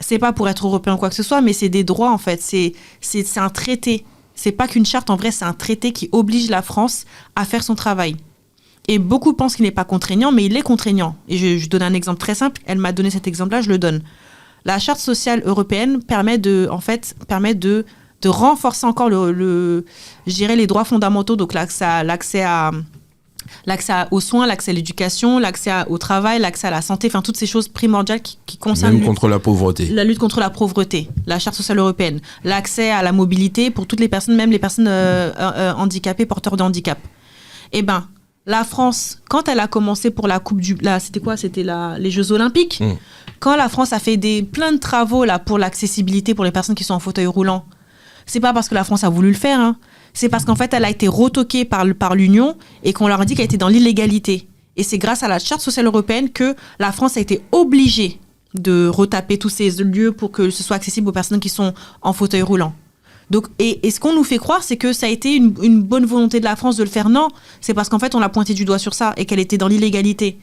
C'est pas pour être européen ou quoi que ce soit, mais c'est des droits en fait. C'est un traité. C'est pas qu'une charte, en vrai, c'est un traité qui oblige la France à faire son travail. Et beaucoup pensent qu'il n'est pas contraignant, mais il est contraignant. Et je donne un exemple très simple. Elle m'a donné cet exemple-là, je le donne. La Charte sociale européenne permet de renforcer encore les droits fondamentaux, donc l'accès aux soins, l'accès à l'éducation, l'accès au travail, l'accès à la santé, enfin toutes ces choses primordiales qui concernent même contre la pauvreté. La lutte contre la pauvreté, la Charte sociale européenne, l'accès à la mobilité pour toutes les personnes, même les personnes handicapées, porteurs de handicap. Eh ben, la France, quand elle a commencé pour la coupe c'était quoi? C'était les Jeux Olympiques. Quand la France a fait plein de travaux là pour l'accessibilité pour les personnes qui sont en fauteuil roulant, c'est pas parce que la France a voulu le faire, hein. C'est parce qu'en fait, elle a été retoquée par l'Union et qu'on leur a dit qu'elle était dans l'illégalité. Et c'est grâce à la Charte sociale européenne que la France a été obligée de retaper tous ces lieux pour que ce soit accessible aux personnes qui sont en fauteuil roulant. Donc, et ce qu'on nous fait croire, c'est que ça a été une bonne volonté de la France de le faire. Non, c'est parce qu'en fait, on l'a pointé du doigt sur ça et qu'elle était dans l'illégalité.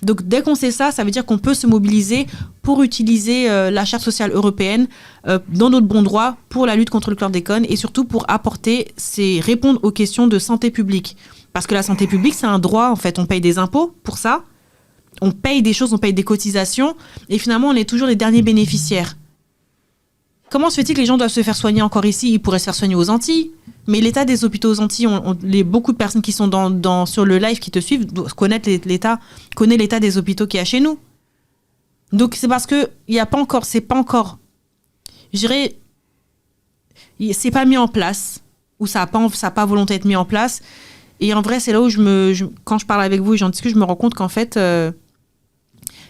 Donc, dès qu'on sait ça, ça veut dire qu'on peut se mobiliser pour utiliser la Charte sociale européenne dans notre bon droit pour la lutte contre le chlordécone et surtout pour répondre aux questions de santé publique. Parce que la santé publique, c'est un droit, en fait. On paye des impôts pour ça. On paye des choses, on paye des cotisations. Et finalement, on est toujours les derniers bénéficiaires. Comment se fait-il que les gens doivent se faire soigner encore ici? Ils pourraient se faire soigner aux Antilles. Mais l'état des hôpitaux aux Antilles, beaucoup de personnes qui sont sur le live qui te suivent connaissent l'état des hôpitaux qu'il y a chez nous. Donc c'est parce que c'est pas mis en place, ou ça a pas volonté d'être mis en place. Et en vrai, c'est là où quand je parle avec vous et j'en discute, je me rends compte qu'en fait, il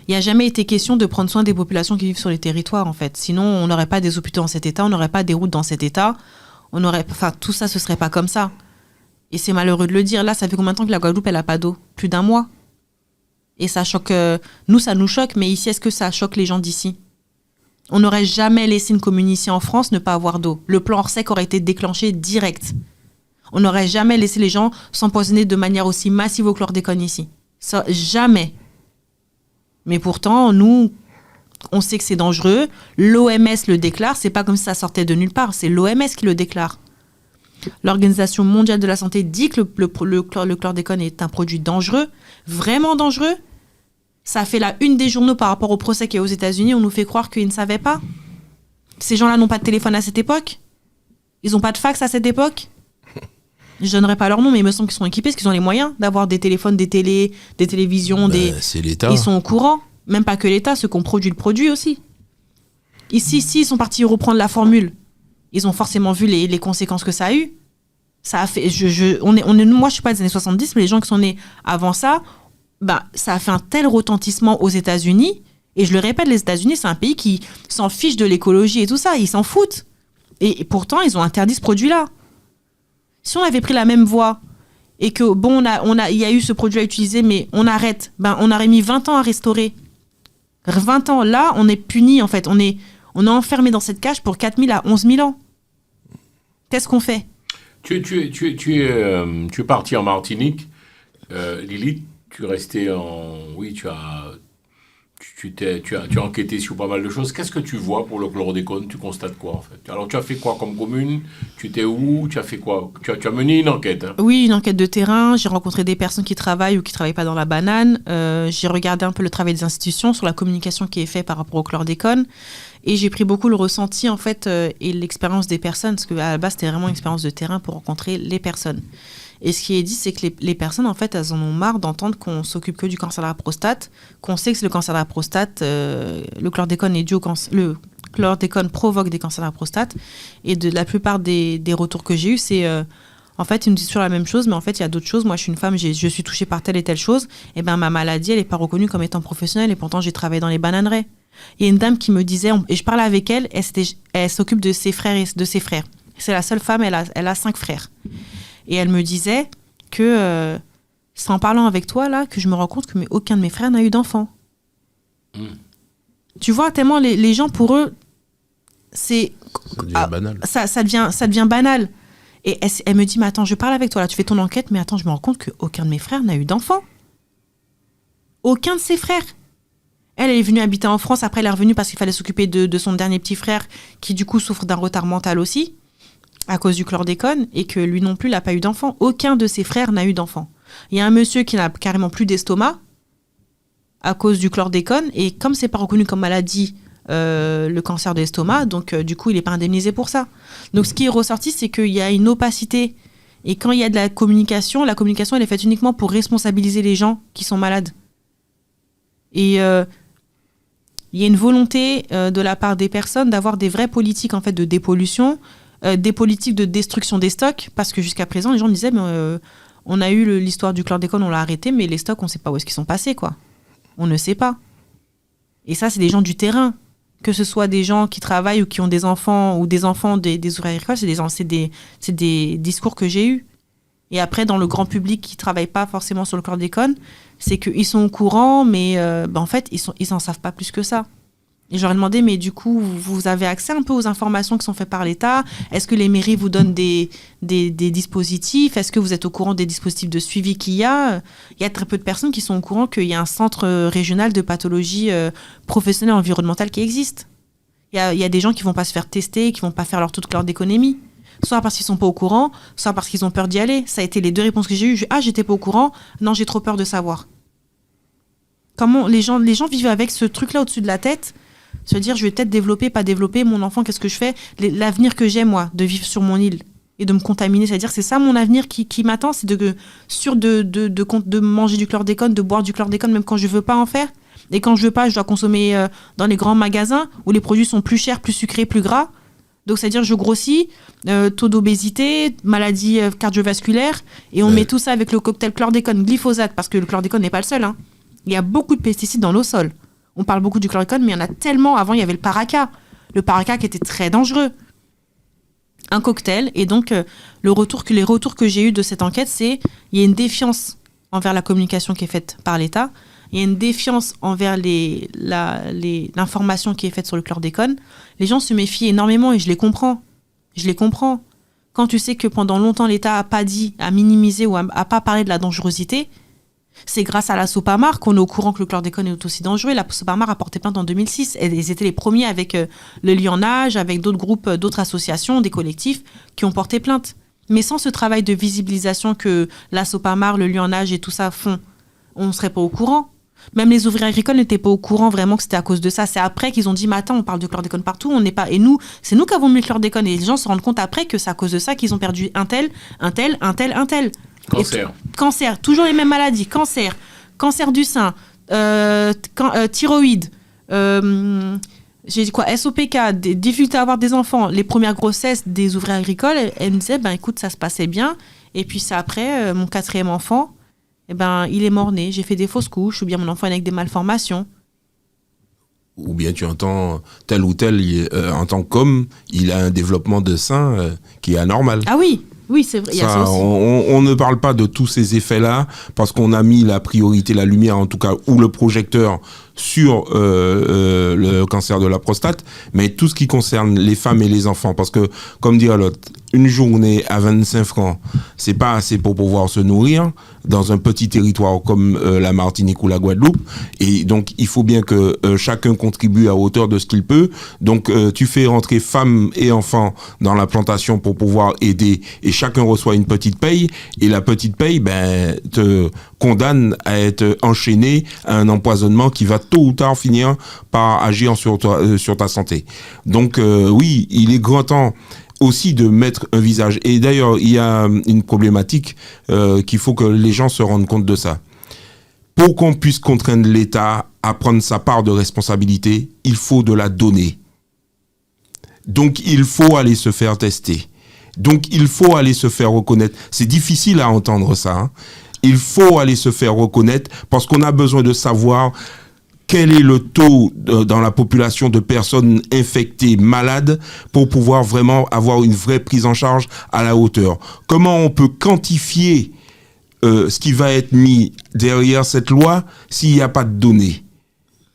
n'y a jamais été question de prendre soin des populations qui vivent sur les territoires, en fait. Sinon, on n'aurait pas des hôpitaux dans cet état, on n'aurait pas des routes dans cet état. Tout ça, ce serait pas comme ça. Et c'est malheureux de le dire. Là, ça fait combien de temps que la Guadeloupe, elle a pas d'eau? Plus d'1 mois. Et ça choque... nous, ça nous choque, mais ici, est-ce que ça choque les gens d'ici? On n'aurait jamais laissé une commune ici en France ne pas avoir d'eau. Le plan Orsec aurait été déclenché direct. On n'aurait jamais laissé les gens s'empoisonner de manière aussi massive au chlordécone ici. Ça, jamais. Mais pourtant, nous... on sait que c'est dangereux. L'OMS le déclare. C'est pas comme si ça sortait de nulle part. C'est l'OMS qui le déclare. L'Organisation mondiale de la santé dit que le chlordécone est un produit dangereux, vraiment dangereux. Ça fait la une des journaux par rapport au procès qu'il y a aux États-Unis. On nous fait croire qu'ils ne savaient pas. Ces gens-là n'ont pas de téléphone à cette époque. Ils n'ont pas de fax à cette époque. Je donnerai pas leur nom, mais il me semble qu'ils sont équipés, parce qu'ils ont les moyens d'avoir des téléphones, des télévisions, c'est l'État. Ils sont au courant. Même pas que l'État, ceux qui ont produit le produit aussi. Ici, ils sont partis reprendre la formule. Ils ont forcément vu les conséquences que ça a eu. Ça a fait, moi, je suis pas des années 70, mais les gens qui sont nés avant ça, ça a fait un tel retentissement aux États-Unis. Et je le répète, les États-Unis, c'est un pays qui s'en fiche de l'écologie et tout ça. Ils s'en foutent. Et pourtant, ils ont interdit ce produit-là. Si on avait pris la même voie et que, il y a eu ce produit à utiliser, mais on arrête, on aurait mis 20 ans à restaurer. 20 ans, là, on est puni, en fait. On est enfermé dans cette cage pour 4 000 à 11 000 ans. Qu'est-ce qu'on fait ? Tu es parti en Martinique, Lilith, tu es resté en... Oui, tu as enquêté sur pas mal de choses. Qu'est-ce que tu vois pour le chlordécone ? Tu constates quoi, en fait ? Alors, tu as fait quoi comme commune ? Tu étais où ? Tu as fait quoi ? Tu as mené une enquête, hein ? Oui, une enquête de terrain. J'ai rencontré des personnes qui travaillent ou qui ne travaillent pas dans la banane. J'ai regardé un peu le travail des institutions sur la communication qui est faite par rapport au chlordécone. Et j'ai pris beaucoup le ressenti, en fait, et l'expérience des personnes, parce qu'à la base, c'était vraiment une expérience de terrain pour rencontrer les personnes. Et ce qui est dit, c'est que les personnes, en fait, elles en ont marre d'entendre qu'on s'occupe que du cancer de la prostate, qu'on sait que c'est le cancer de la prostate, le chlordécone est dû au cancer, le chlordécone provoque des cancers de la prostate. Et de la plupart des retours que j'ai eus, c'est... en fait, ils me disent toujours la même chose, mais en fait, il y a d'autres choses. Moi, je suis une femme, je suis touchée par telle et telle chose. Et ma maladie, elle n'est pas reconnue comme étant professionnelle. Et pourtant, j'ai travaillé dans les bananeraies. Il y a une dame qui me disait, et je parlais avec elle, elle s'occupe de ses frères et de ses frères. C'est la seule femme, elle a 5 frères. Et elle me disait que, c'est en parlant avec toi, là, que je me rends compte que aucun de mes frères n'a eu d'enfant. Tu vois, tellement les gens, pour eux, c'est... Ça devient banal. Ça devient banal. Et elle me dit, mais attends, je parle avec toi, là, tu fais ton enquête, mais attends, je me rends compte qu'aucun de mes frères n'a eu d'enfant. Aucun de ses frères. Elle est venue habiter en France, après elle est revenue parce qu'il fallait s'occuper de son dernier petit frère, qui du coup souffre d'un retard mental aussi, à cause du chlordécone, et que lui non plus n'a pas eu d'enfant. Aucun de ses frères n'a eu d'enfant. Il y a un monsieur qui n'a carrément plus d'estomac, à cause du chlordécone, et comme c'est pas reconnu comme maladie, le cancer de l'estomac, donc du coup il n'est pas indemnisé pour ça. Donc ce qui est ressorti, c'est qu'il y a une opacité, et quand il y a de la communication elle est faite uniquement pour responsabiliser les gens qui sont malades. Et il y a une volonté de la part des personnes d'avoir des vraies politiques, en fait, de dépollution, des politiques de destruction des stocks, parce que jusqu'à présent les gens me disaient on a eu l'histoire du chlordécone, on l'a arrêté, mais les stocks on ne sait pas où est-ce qu'ils sont passés, quoi. On ne sait pas. Et ça, c'est des gens du terrain. Que ce soit des gens qui travaillent ou qui ont des enfants, ou des enfants des ouvriers agricoles, c'est des discours que j'ai eus. Et après, dans le grand public qui ne travaille pas forcément sur le chlordécone, c'est qu'ils sont au courant, mais en fait, ils n'en savent pas plus que ça. Et j'aurais demandé, mais du coup, vous avez accès un peu aux informations qui sont faites par l'État ? Est-ce que les mairies vous donnent des dispositifs ? Est-ce que vous êtes au courant des dispositifs de suivi qu'il y a ? Il y a très peu de personnes qui sont au courant qu'il y a un centre régional de pathologie professionnelle environnementale qui existe. Il y a des gens qui ne vont pas se faire tester, qui ne vont pas faire leur taux de chlordéconémie. Soit parce qu'ils ne sont pas au courant, soit parce qu'ils ont peur d'y aller. Ça a été les 2 réponses que j'ai eues. J'étais pas au courant. Non, j'ai trop peur de savoir. Comment les gens vivent avec ce truc-là au-dessus de la tête ? Se dire, je vais peut-être développer, pas développer, mon enfant, qu'est-ce que je fais ? L'avenir que j'ai, moi, de vivre sur mon île et de me contaminer, c'est-à-dire, c'est ça mon avenir qui m'attend, c'est de manger du chlordécone, de boire du chlordécone, même quand je veux pas en faire. Et quand je veux pas, je dois consommer dans les grands magasins où les produits sont plus chers, plus sucrés, plus gras. Donc, c'est-à-dire, je grossis, taux d'obésité, maladie cardiovasculaire, et on met tout ça avec le cocktail chlordécone, glyphosate, parce que le chlordécone n'est pas le seul, hein. Il y a beaucoup de pesticides dans nos sols. On parle beaucoup du chlordécone, mais il y en a tellement. Avant, il y avait le paraquat. Le paraquat qui était très dangereux. Un cocktail. Et donc, les retours que j'ai eus de cette enquête, c'est il y a une défiance envers la communication qui est faite par l'État. Il y a une défiance envers l'information qui est faite sur le chlordécone. Les gens se méfient énormément et je les comprends. Quand tu sais que pendant longtemps, l'État n'a pas dit, a minimisé ou a pas parlé de la dangerosité, c'est grâce à la Sopamar qu'on est au courant que le chlordécone est aussi dangereux. La Sopamar a porté plainte en 2006. Ils étaient les premiers avec le Lyonnage, avec d'autres groupes, d'autres associations, des collectifs qui ont porté plainte. Mais sans ce travail de visibilisation que la Sopamar, le Lyonnage et tout ça font, on ne serait pas au courant. Même les ouvriers agricoles n'étaient pas au courant vraiment que c'était à cause de ça. C'est après qu'ils ont dit, mais attends, on parle de chlordécone partout, on n'est pas... Et nous, c'est nous qui avons mis le chlordécone. Et les gens se rendent compte après que c'est à cause de ça qu'ils ont perdu un tel. Cancer, toujours les mêmes maladies. Cancer du sein, thyroïde, j'ai dit quoi, SOPK, des difficultés à avoir des enfants, les premières grossesses des ouvriers agricoles, elle me disait, écoute, ça se passait bien. Et puis c'est après, mon 4e enfant, il est mort-né. J'ai fait des fausses couches, ou bien mon enfant est avec des malformations. Ou bien tu entends tel ou tel, en tant qu'homme, il a un développement de sein qui est anormal. Ah oui, c'est vrai. Il y a ça aussi. On ne parle pas de tous ces effets-là parce qu'on a mis la priorité, la lumière en tout cas, ou le projecteur sur le cancer de la prostate, mais tout ce qui concerne les femmes et les enfants, parce que, comme dit l'autre, une journée à 25 francs, c'est pas assez pour pouvoir se nourrir dans un petit territoire comme la Martinique ou la Guadeloupe, et donc il faut bien que chacun contribue à hauteur de ce qu'il peut. Donc tu fais rentrer femmes et enfants dans la plantation pour pouvoir aider, et chacun reçoit une petite paye, et la petite paye te condamne à être enchaîné à un empoisonnement qui va tôt ou tard finir par agir sur ta santé. Donc oui, il est grand temps aussi de mettre un visage. Et d'ailleurs, il y a une problématique qu'il faut que les gens se rendent compte de ça. Pour qu'on puisse contraindre l'État à prendre sa part de responsabilité, il faut de la donnée. Donc il faut aller se faire tester. Donc il faut aller se faire reconnaître. C'est difficile à entendre ça, hein. Il faut aller se faire reconnaître parce qu'on a besoin de savoir quel est le taux dans la population de personnes infectées, malades, pour pouvoir vraiment avoir une vraie prise en charge à la hauteur. Comment on peut quantifier ce qui va être mis derrière cette loi s'il n'y a pas de données?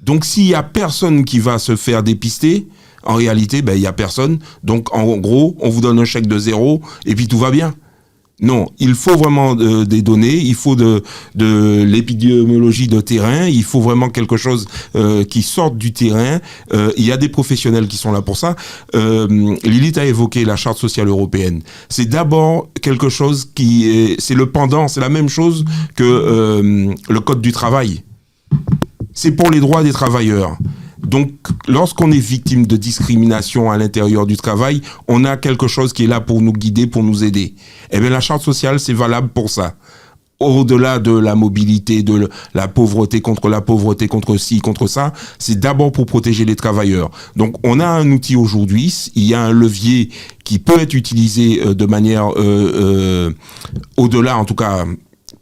Donc s'il n'y a personne qui va se faire dépister, en réalité, il n'y a personne. Donc en gros, on vous donne un chèque de 0 et puis tout va bien. Non, il faut vraiment des données, il faut de l'épidémiologie de terrain, il faut vraiment quelque chose qui sorte du terrain. Il y a des professionnels qui sont là pour ça. Lilith a évoqué la Charte sociale européenne. C'est d'abord quelque chose c'est le pendant, c'est la même chose que le Code du travail. C'est pour les droits des travailleurs. Donc, lorsqu'on est victime de discrimination à l'intérieur du travail, on a quelque chose qui est là pour nous guider, pour nous aider. Eh bien, la charte sociale, c'est valable pour ça. Au-delà de la mobilité, de la pauvreté, contre ci, contre ça, c'est d'abord pour protéger les travailleurs. Donc, on a un outil aujourd'hui, il y a un levier qui peut être utilisé de manière au-delà, en tout cas,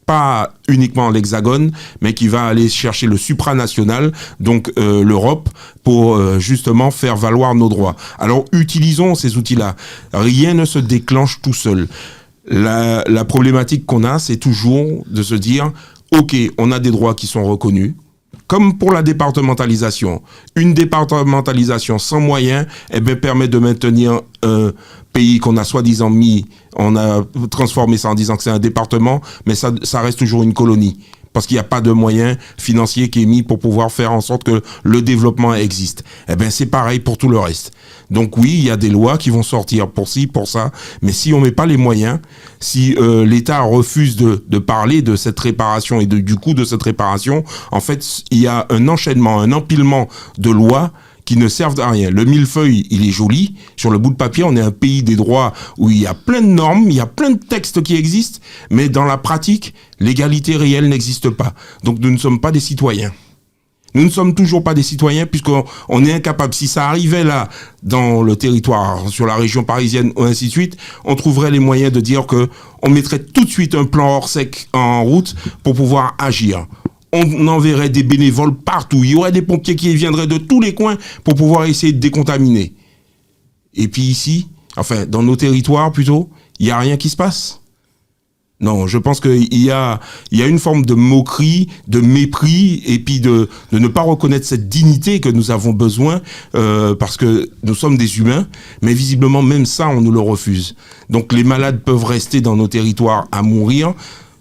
pas uniquement l'Hexagone, mais qui va aller chercher le supranational, donc l'Europe, pour justement faire valoir nos droits. Alors, utilisons ces outils-là. Rien ne se déclenche tout seul. La problématique qu'on a, c'est toujours de se dire, OK, on a des droits qui sont reconnus, comme pour la départementalisation. Une départementalisation sans moyens, permet de maintenir un pays qu'on a soi-disant on a transformé ça en disant que c'est un département, mais ça reste toujours une colonie. Parce qu'il n'y a pas de moyens financiers qui est mis pour pouvoir faire en sorte que le développement existe. C'est pareil pour tout le reste. Donc oui, il y a des lois qui vont sortir pour ci, pour ça, mais si on met pas les moyens, si l'État refuse de parler de cette réparation et du coût de cette réparation, en fait, il y a un enchaînement, un empilement de lois qui ne servent à rien. Le millefeuille, il est joli. Sur le bout de papier, on est un pays des droits où il y a plein de normes, il y a plein de textes qui existent, mais dans la pratique, l'égalité réelle n'existe pas. Donc nous ne sommes pas des citoyens. Nous ne sommes toujours pas des citoyens puisqu'on est incapable. Si ça arrivait là, dans le territoire, sur la région parisienne ou ainsi de suite, on trouverait les moyens de dire que on mettrait tout de suite un plan hors sec en route pour pouvoir agir. On enverrait des bénévoles partout. Il y aurait des pompiers qui viendraient de tous les coins pour pouvoir essayer de décontaminer. Et puis ici, enfin, dans nos territoires plutôt, il n'y a rien qui se passe. Non, je pense qu'il y a une forme de moquerie, de mépris, et puis de ne pas reconnaître cette dignité que nous avons besoin, parce que nous sommes des humains, mais visiblement même ça, on nous le refuse. Donc les malades peuvent rester dans nos territoires à mourir.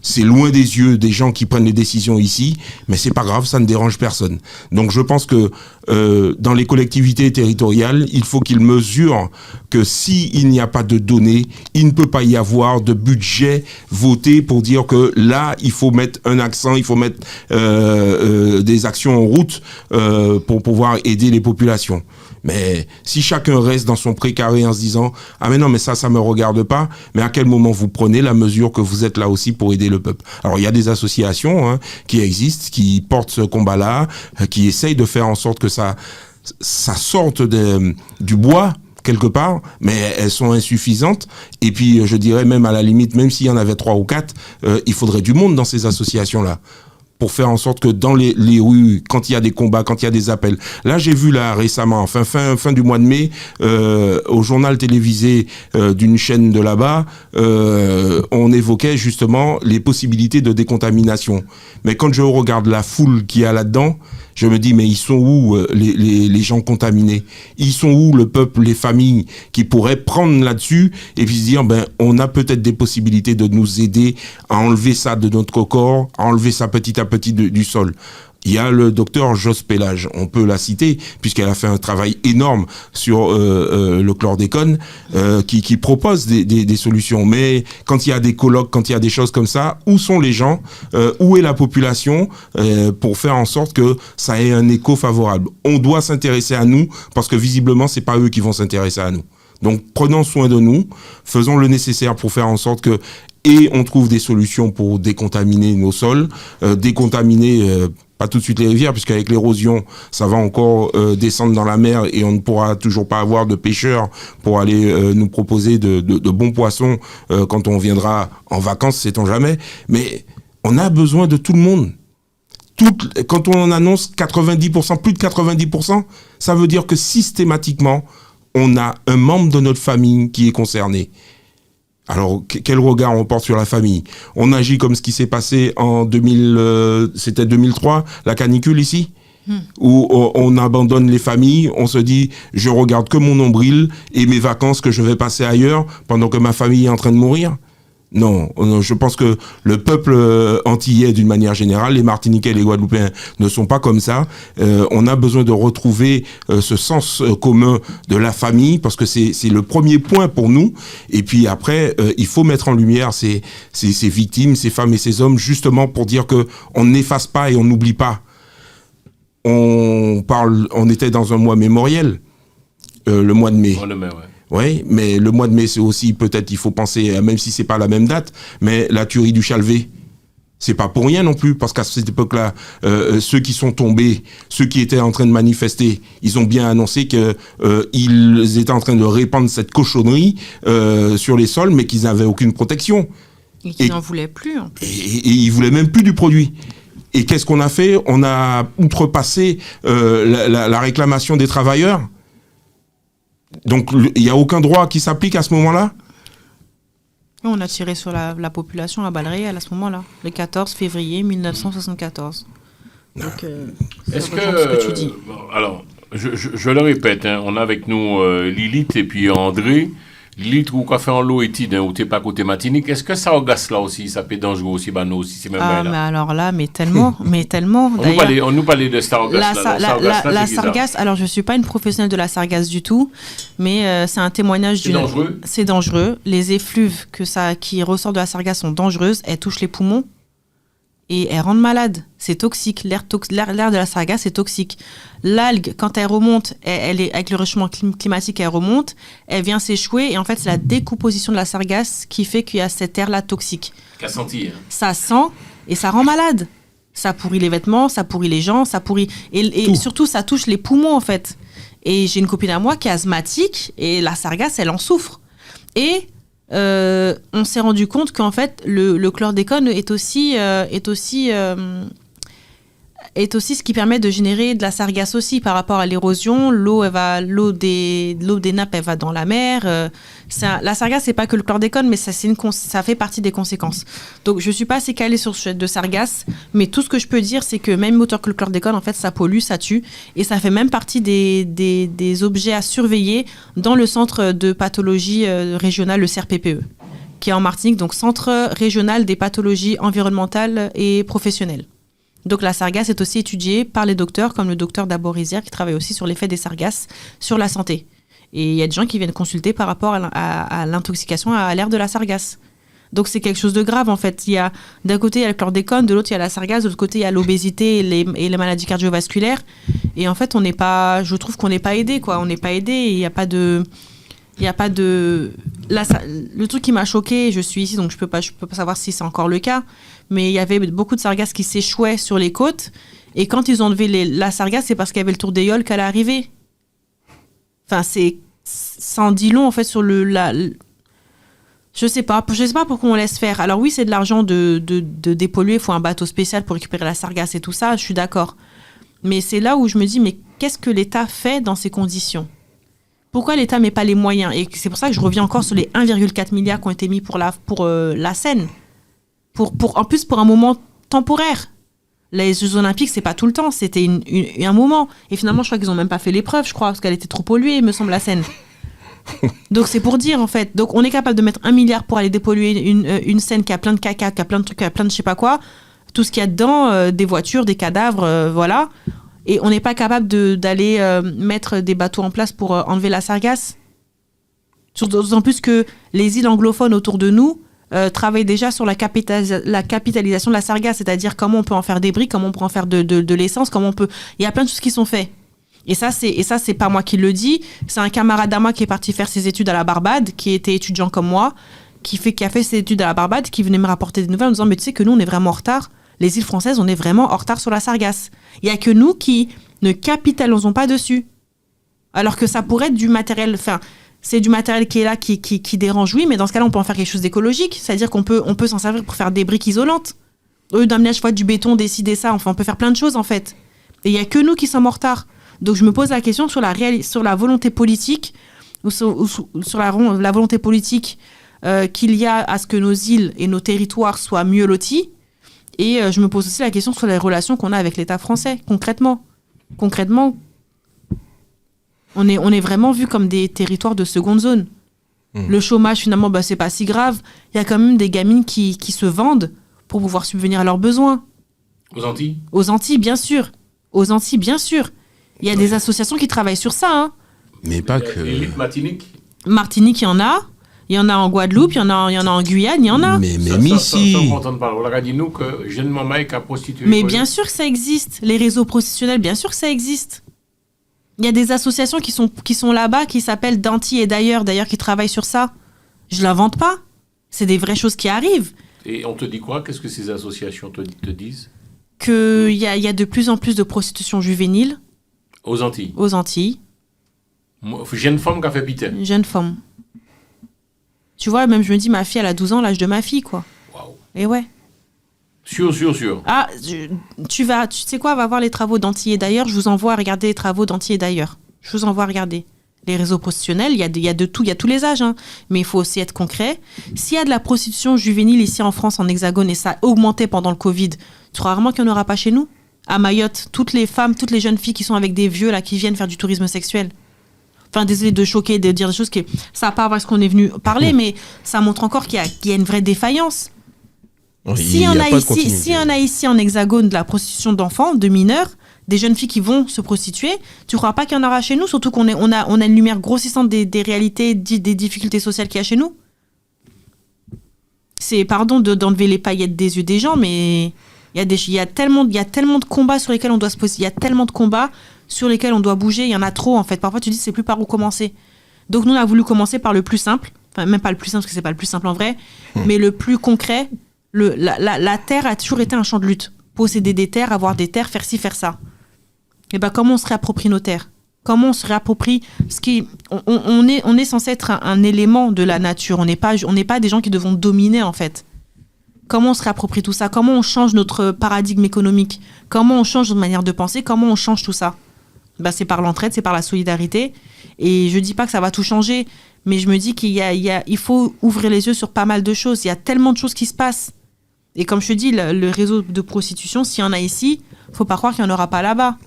C'est loin des yeux des gens qui prennent les décisions ici, mais c'est pas grave, ça ne dérange personne. Donc je pense que dans les collectivités territoriales, il faut qu'ils mesurent que s'il n'y a pas de données, il ne peut pas y avoir de budget voté pour dire que là, il faut mettre un accent, il faut mettre des actions en route pour pouvoir aider les populations. Mais si chacun reste dans son précaré en se disant « Ah mais non, mais ça me regarde pas », mais à quel moment vous prenez la mesure que vous êtes là aussi pour aider le peuple? Alors il y a des associations qui existent, qui portent ce combat-là, qui essayent de faire en sorte que ça ça sorte du bois quelque part, mais elles sont insuffisantes. Et puis, je dirais même à la limite, même s'il y en avait 3 ou 4, il faudrait du monde dans ces associations-là pour faire en sorte que dans les rues, quand il y a des combats, quand il y a des appels. Là, j'ai vu là récemment, fin du mois de mai, au journal télévisé d'une chaîne de là-bas, on évoquait justement les possibilités de décontamination. Mais quand je regarde la foule qu'il y a là-dedans, je me dis, mais ils sont où les gens contaminés? Ils sont où le peuple, les familles qui pourraient prendre là-dessus et puis se dire, on a peut-être des possibilités de nous aider à enlever ça de notre corps, à enlever ça petit à petit du sol. Il y a le docteur Jos Pélage, on peut la citer, puisqu'elle a fait un travail énorme sur le chlordécone, qui propose des solutions. Mais quand il y a des colloques, quand il y a des choses comme ça, où sont les gens, où est la population, pour faire en sorte que ça ait un écho favorable? On doit s'intéresser à nous, parce que visiblement, c'est pas eux qui vont s'intéresser à nous. Donc, prenons soin de nous, faisons le nécessaire pour faire en sorte que on trouve des solutions pour décontaminer nos sols, décontaminer pas tout de suite les rivières, puisqu'avec l'érosion, ça va encore descendre dans la mer et on ne pourra toujours pas avoir de pêcheurs pour aller nous proposer de bons poissons quand on viendra en vacances, sait-on jamais. Mais on a besoin de tout le monde. Quand on annonce 90%, plus de 90%, ça veut dire que systématiquement, on a un membre de notre famille qui est concerné. Alors, quel regard on porte sur la famille? On agit comme ce qui s'est passé en 2003, la canicule ici, où on abandonne les familles, on se dit, je regarde que mon nombril et mes vacances que je vais passer ailleurs pendant que ma famille est en train de mourir. Non, je pense que le peuple antillais, d'une manière générale, les Martiniquais, les Guadeloupéens ne sont pas comme ça. On a besoin de retrouver ce sens commun de la famille, parce que c'est le premier point pour nous. Et puis après, il faut mettre en lumière ces victimes, ces femmes et ces hommes, justement pour dire que on n'efface pas et on n'oublie pas. On était dans un mois mémoriel, le mois de mai. Oui, mais le mois de mai, c'est aussi, peut-être, il faut penser, même si c'est pas la même date, mais la tuerie du Chalvet. C'est pas pour rien non plus, parce qu'à cette époque-là, ceux qui sont tombés, ceux qui étaient en train de manifester, ils ont bien annoncé que ils étaient en train de répandre cette cochonnerie sur les sols, mais qu'ils n'avaient aucune protection. Et qu'ils n'en voulaient plus, en plus. Et ils voulaient même plus du produit. Et qu'est-ce qu'on a fait? On a outrepassé la réclamation des travailleurs. Donc, il n'y a aucun droit qui s'applique à ce moment-là? On a tiré sur la population à balles réelles à ce moment-là, le 14 février 1974. Donc, est-ce que ce que tu dis. Alors, je le répète, on a avec nous Lilith et puis André. Lilith, ou quoi fait en l'eau étude, ou t'es pas côté Martinique, est-ce que ça agace là aussi, ça peut être dangereux aussi, nous aussi, c'est même là. Mais alors là, mais tellement. On nous parlait de Sargasse. La Sargasse, alors je suis pas une professionnelle de la Sargasse du tout, mais c'est un témoignage C'est dangereux. C'est dangereux. Les effluves qui ressortent de la Sargasse sont dangereuses. Elles touchent les poumons et elles rendent malade. C'est toxique. L'air de la Sargasse est toxique. L'algue, quand elle remonte, elle est avec le réchauffement climatique, elle remonte, elle vient s'échouer et en fait c'est la décomposition de la Sargasse qui fait qu'il y a cet air-là toxique. Qu'a senti. Ça sent et ça rend malade. Ça pourrit les vêtements, ça pourrit les gens, ça pourrit et surtout ça touche les poumons en fait. Et j'ai une copine à moi qui est asthmatique et la Sargasse elle en souffre. Et on s'est rendu compte qu'en fait le chlordécone est aussi ce qui permet de générer de la sargasse aussi par rapport à l'érosion. L'eau des nappes elle va dans la mer. La sargasse c'est pas que le chlordécone, mais ça fait partie des conséquences. Donc je suis pas assez calée sur ce de sargasse, mais tout ce que je peux dire c'est que même autant que le chlordécone en fait ça pollue, ça tue et ça fait même partie des objets à surveiller dans le centre de pathologie régionale, le CRPPE, qui est en Martinique, donc Centre régional des pathologies environnementales et professionnelles. Donc la sargasse est aussi étudiée par les docteurs, comme le docteur Daborizière, qui travaille aussi sur l'effet des sargasses sur la santé. Et il y a des gens qui viennent consulter par rapport à l'intoxication à l'air de la sargasse. Donc c'est quelque chose de grave en fait. D'un côté il y a le chlordécone, de l'autre il y a la sargasse, de l'autre côté il y a l'obésité et les maladies cardiovasculaires. Et en fait je trouve qu'on n'est pas aidé quoi. On n'est pas aidé. Il n'y a pas de Il y a pas de... Là, le truc qui m'a choqué, je suis ici, donc je peux pas savoir si c'est encore le cas, mais il y avait beaucoup de sargasses qui s'échouaient sur les côtes, et quand ils ont enlevé la sargasse, c'est parce qu'il y avait le tour des Yoles qu'elle est arrivée. Enfin, ça en dit long, en fait, sur je sais pas pourquoi on laisse faire. Alors oui, c'est de l'argent de dépolluer, il faut un bateau spécial pour récupérer la sargasse et tout ça, je suis d'accord. Mais c'est là où je me dis, mais qu'est-ce que l'État fait dans ces conditions ? Pourquoi l'État met pas les moyens ? Et c'est pour ça que je reviens encore sur les 1,4 milliard qui ont été mis pour la Seine. En plus, pour un moment temporaire. Les Jeux Olympiques, c'est pas tout le temps, c'était un moment. Et finalement, je crois qu'ils ont même pas fait l'épreuve, je crois, parce qu'elle était trop polluée, il me semble, la Seine. Donc c'est pour dire, en fait. Donc on est capable de mettre 1 milliard pour aller dépolluer une Seine qui a plein de caca, qui a plein de trucs, qui a plein de je sais pas quoi. Tout ce qu'il y a dedans, des voitures, des cadavres, voilà. Et on n'est pas capable d'aller mettre des bateaux en place pour enlever la sargasse. D'autant plus que les îles anglophones autour de nous travaillent déjà sur la capitalisation de la sargasse, c'est-à-dire comment on peut en faire des briques, comment on peut en faire de l'essence, comment on peut... Il y a plein de choses qui sont faites. Et ça, c'est pas moi qui le dis, c'est un camarade à moi qui est parti faire ses études à la Barbade, qui était étudiant comme moi, qui a fait ses études à la Barbade, qui venait me rapporter des nouvelles en disant « Mais tu sais que nous, on est vraiment en retard. Les îles françaises, on est vraiment en retard sur la sargasse. Il n'y a que nous qui ne capitalisons pas dessus. Alors que ça pourrait être du matériel... Enfin, c'est du matériel qui est là, qui dérange, oui, mais dans ce cas-là, on peut en faire quelque chose d'écologique. C'est-à-dire qu'on peut s'en servir pour faire des briques isolantes. Au lieu d'amener à chaque fois du béton, décider ça, enfin, on peut faire plein de choses, en fait. Et il n'y a que nous qui sommes en retard. Donc, je me pose la question sur la volonté politique, ou sur la volonté politique qu'il y a à ce que nos îles et nos territoires soient mieux lotis. Et je me pose aussi la question sur les relations qu'on a avec l'État français, concrètement. Concrètement, on est vraiment vu comme des territoires de seconde zone. Le chômage, finalement, c'est pas si grave. Il y a quand même des gamines qui se vendent pour pouvoir subvenir à leurs besoins. Aux Antilles ? Aux Antilles, bien sûr. Aux Antilles, bien sûr. Il y a des associations qui travaillent sur ça. Hein. Mais pas que... L'île Martinique ? Martinique, il y en a. Il y en a en Guadeloupe, il y en a en Guyane, il y en a. Mais ici... On entend parler. On a dit nous que jeune maman est qu'à prostituer. Mais bien sûr que ça existe. Les réseaux prostitutionnels, bien sûr que ça existe. Il y a des associations qui sont là-bas, qui s'appellent d'Antilles et d'ailleurs, qui travaillent sur ça. Je l'invente pas. C'est des vraies choses qui arrivent. Et on te dit quoi ? Qu'est-ce que ces associations te disent ? Qu'il y a de plus en plus de prostitution juvénile. Aux Antilles ? Aux Antilles. Jeune femme qui a fait pitié. Jeune femme. Tu vois, même je me dis, ma fille, elle a 12 ans, l'âge de ma fille, quoi. Waouh. Et ouais. Sûr. Ah, tu sais quoi, va voir les travaux d'Antilles et d'ailleurs. Je vous envoie à regarder les travaux d'Antilles et d'ailleurs. Je vous envoie à regarder. Les réseaux prostitutionnels, il y a de tout, il y a tous les âges. Hein. Mais il faut aussi être concret. S'il y a de la prostitution juvénile ici en France, en Hexagone, et ça a augmenté pendant le Covid, tu crois vraiment qu'il n'y en aura pas chez nous ? À Mayotte, toutes les femmes, toutes les jeunes filles qui sont avec des vieux, là, qui viennent faire du tourisme sexuel. Enfin, désolé de choquer, de dire des choses qui... Ça n'a pas à voir avec ce qu'on est venu parler, mais ça montre encore qu'il y a une vraie défaillance. S'il y en a ici en Hexagone de la prostitution d'enfants, de mineurs, des jeunes filles qui vont se prostituer, tu ne crois pas qu'il y en aura chez nous ? Surtout qu'on a une lumière grossissante des réalités, des difficultés sociales qu'il y a chez nous. C'est, pardon d'enlever les paillettes des yeux des gens, mais il y a tellement de combats sur lesquels on doit se poser. Il y a tellement de combats sur lesquels on doit bouger. Il y en a trop, en fait. Parfois, tu dis, c'est plus par où commencer. Donc, nous, on a voulu commencer par le plus simple. Enfin, même pas le plus simple, parce que c'est pas le plus simple en vrai, mais le plus concret. La terre a toujours été un champ de lutte. Posséder des terres, avoir des terres, faire ci, faire ça. Et comment on se réapproprie nos terres ? Comment on se réapproprie on est censé être un élément de la nature. On n'est pas des gens qui devons dominer, en fait. Comment on se réapproprie tout ça ? Comment on change notre paradigme économique ? Comment on change notre manière de penser ? Comment on change tout ça ? C'est par l'entraide, c'est par la solidarité. Et je dis pas que ça va tout changer, mais je me dis il faut ouvrir les yeux sur pas mal de choses. Il y a tellement de choses qui se passent. Et comme je te dis, le réseau de prostitution, s'il y en a ici, faut pas croire qu'il n'y en aura pas là-bas.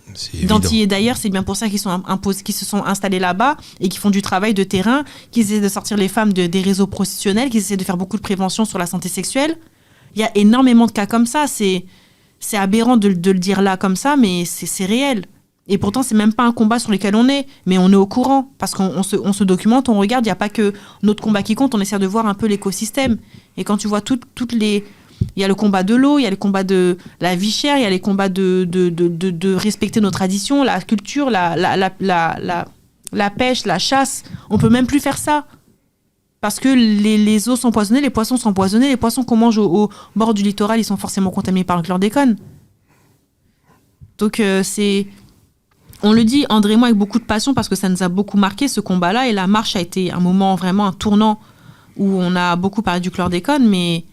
D'Antilles et d'ailleurs, c'est bien pour ça qu'ils se sont installés là-bas et qui font du travail de terrain, qu'ils essaient de sortir les femmes des réseaux prostitutionnels, qu'ils essaient de faire beaucoup de prévention sur la santé sexuelle. Il y a énormément de cas comme ça. C'est aberrant de le dire là comme ça, mais c'est réel. Et pourtant, c'est même pas un combat sur lequel on est, mais on est au courant. Parce qu'on se documente, on regarde, il n'y a pas que notre combat qui compte, on essaie de voir un peu l'écosystème. Et quand tu vois toutes les... Il y a le combat de l'eau, il y a le combat de la vie chère, il y a les combats de respecter nos traditions, la culture, la la pêche, la chasse, on peut même plus faire ça. Parce que les eaux sont poisonnées, les poissons sont empoisonnés, les poissons qu'on mange au bord du littoral, ils sont forcément contaminés par le chlordécone. Donc on le dit, André et moi, avec beaucoup de passion, parce que ça nous a beaucoup marqué, ce combat-là, et la marche a été un moment, vraiment un tournant, où on a beaucoup parlé du chlordécone, mais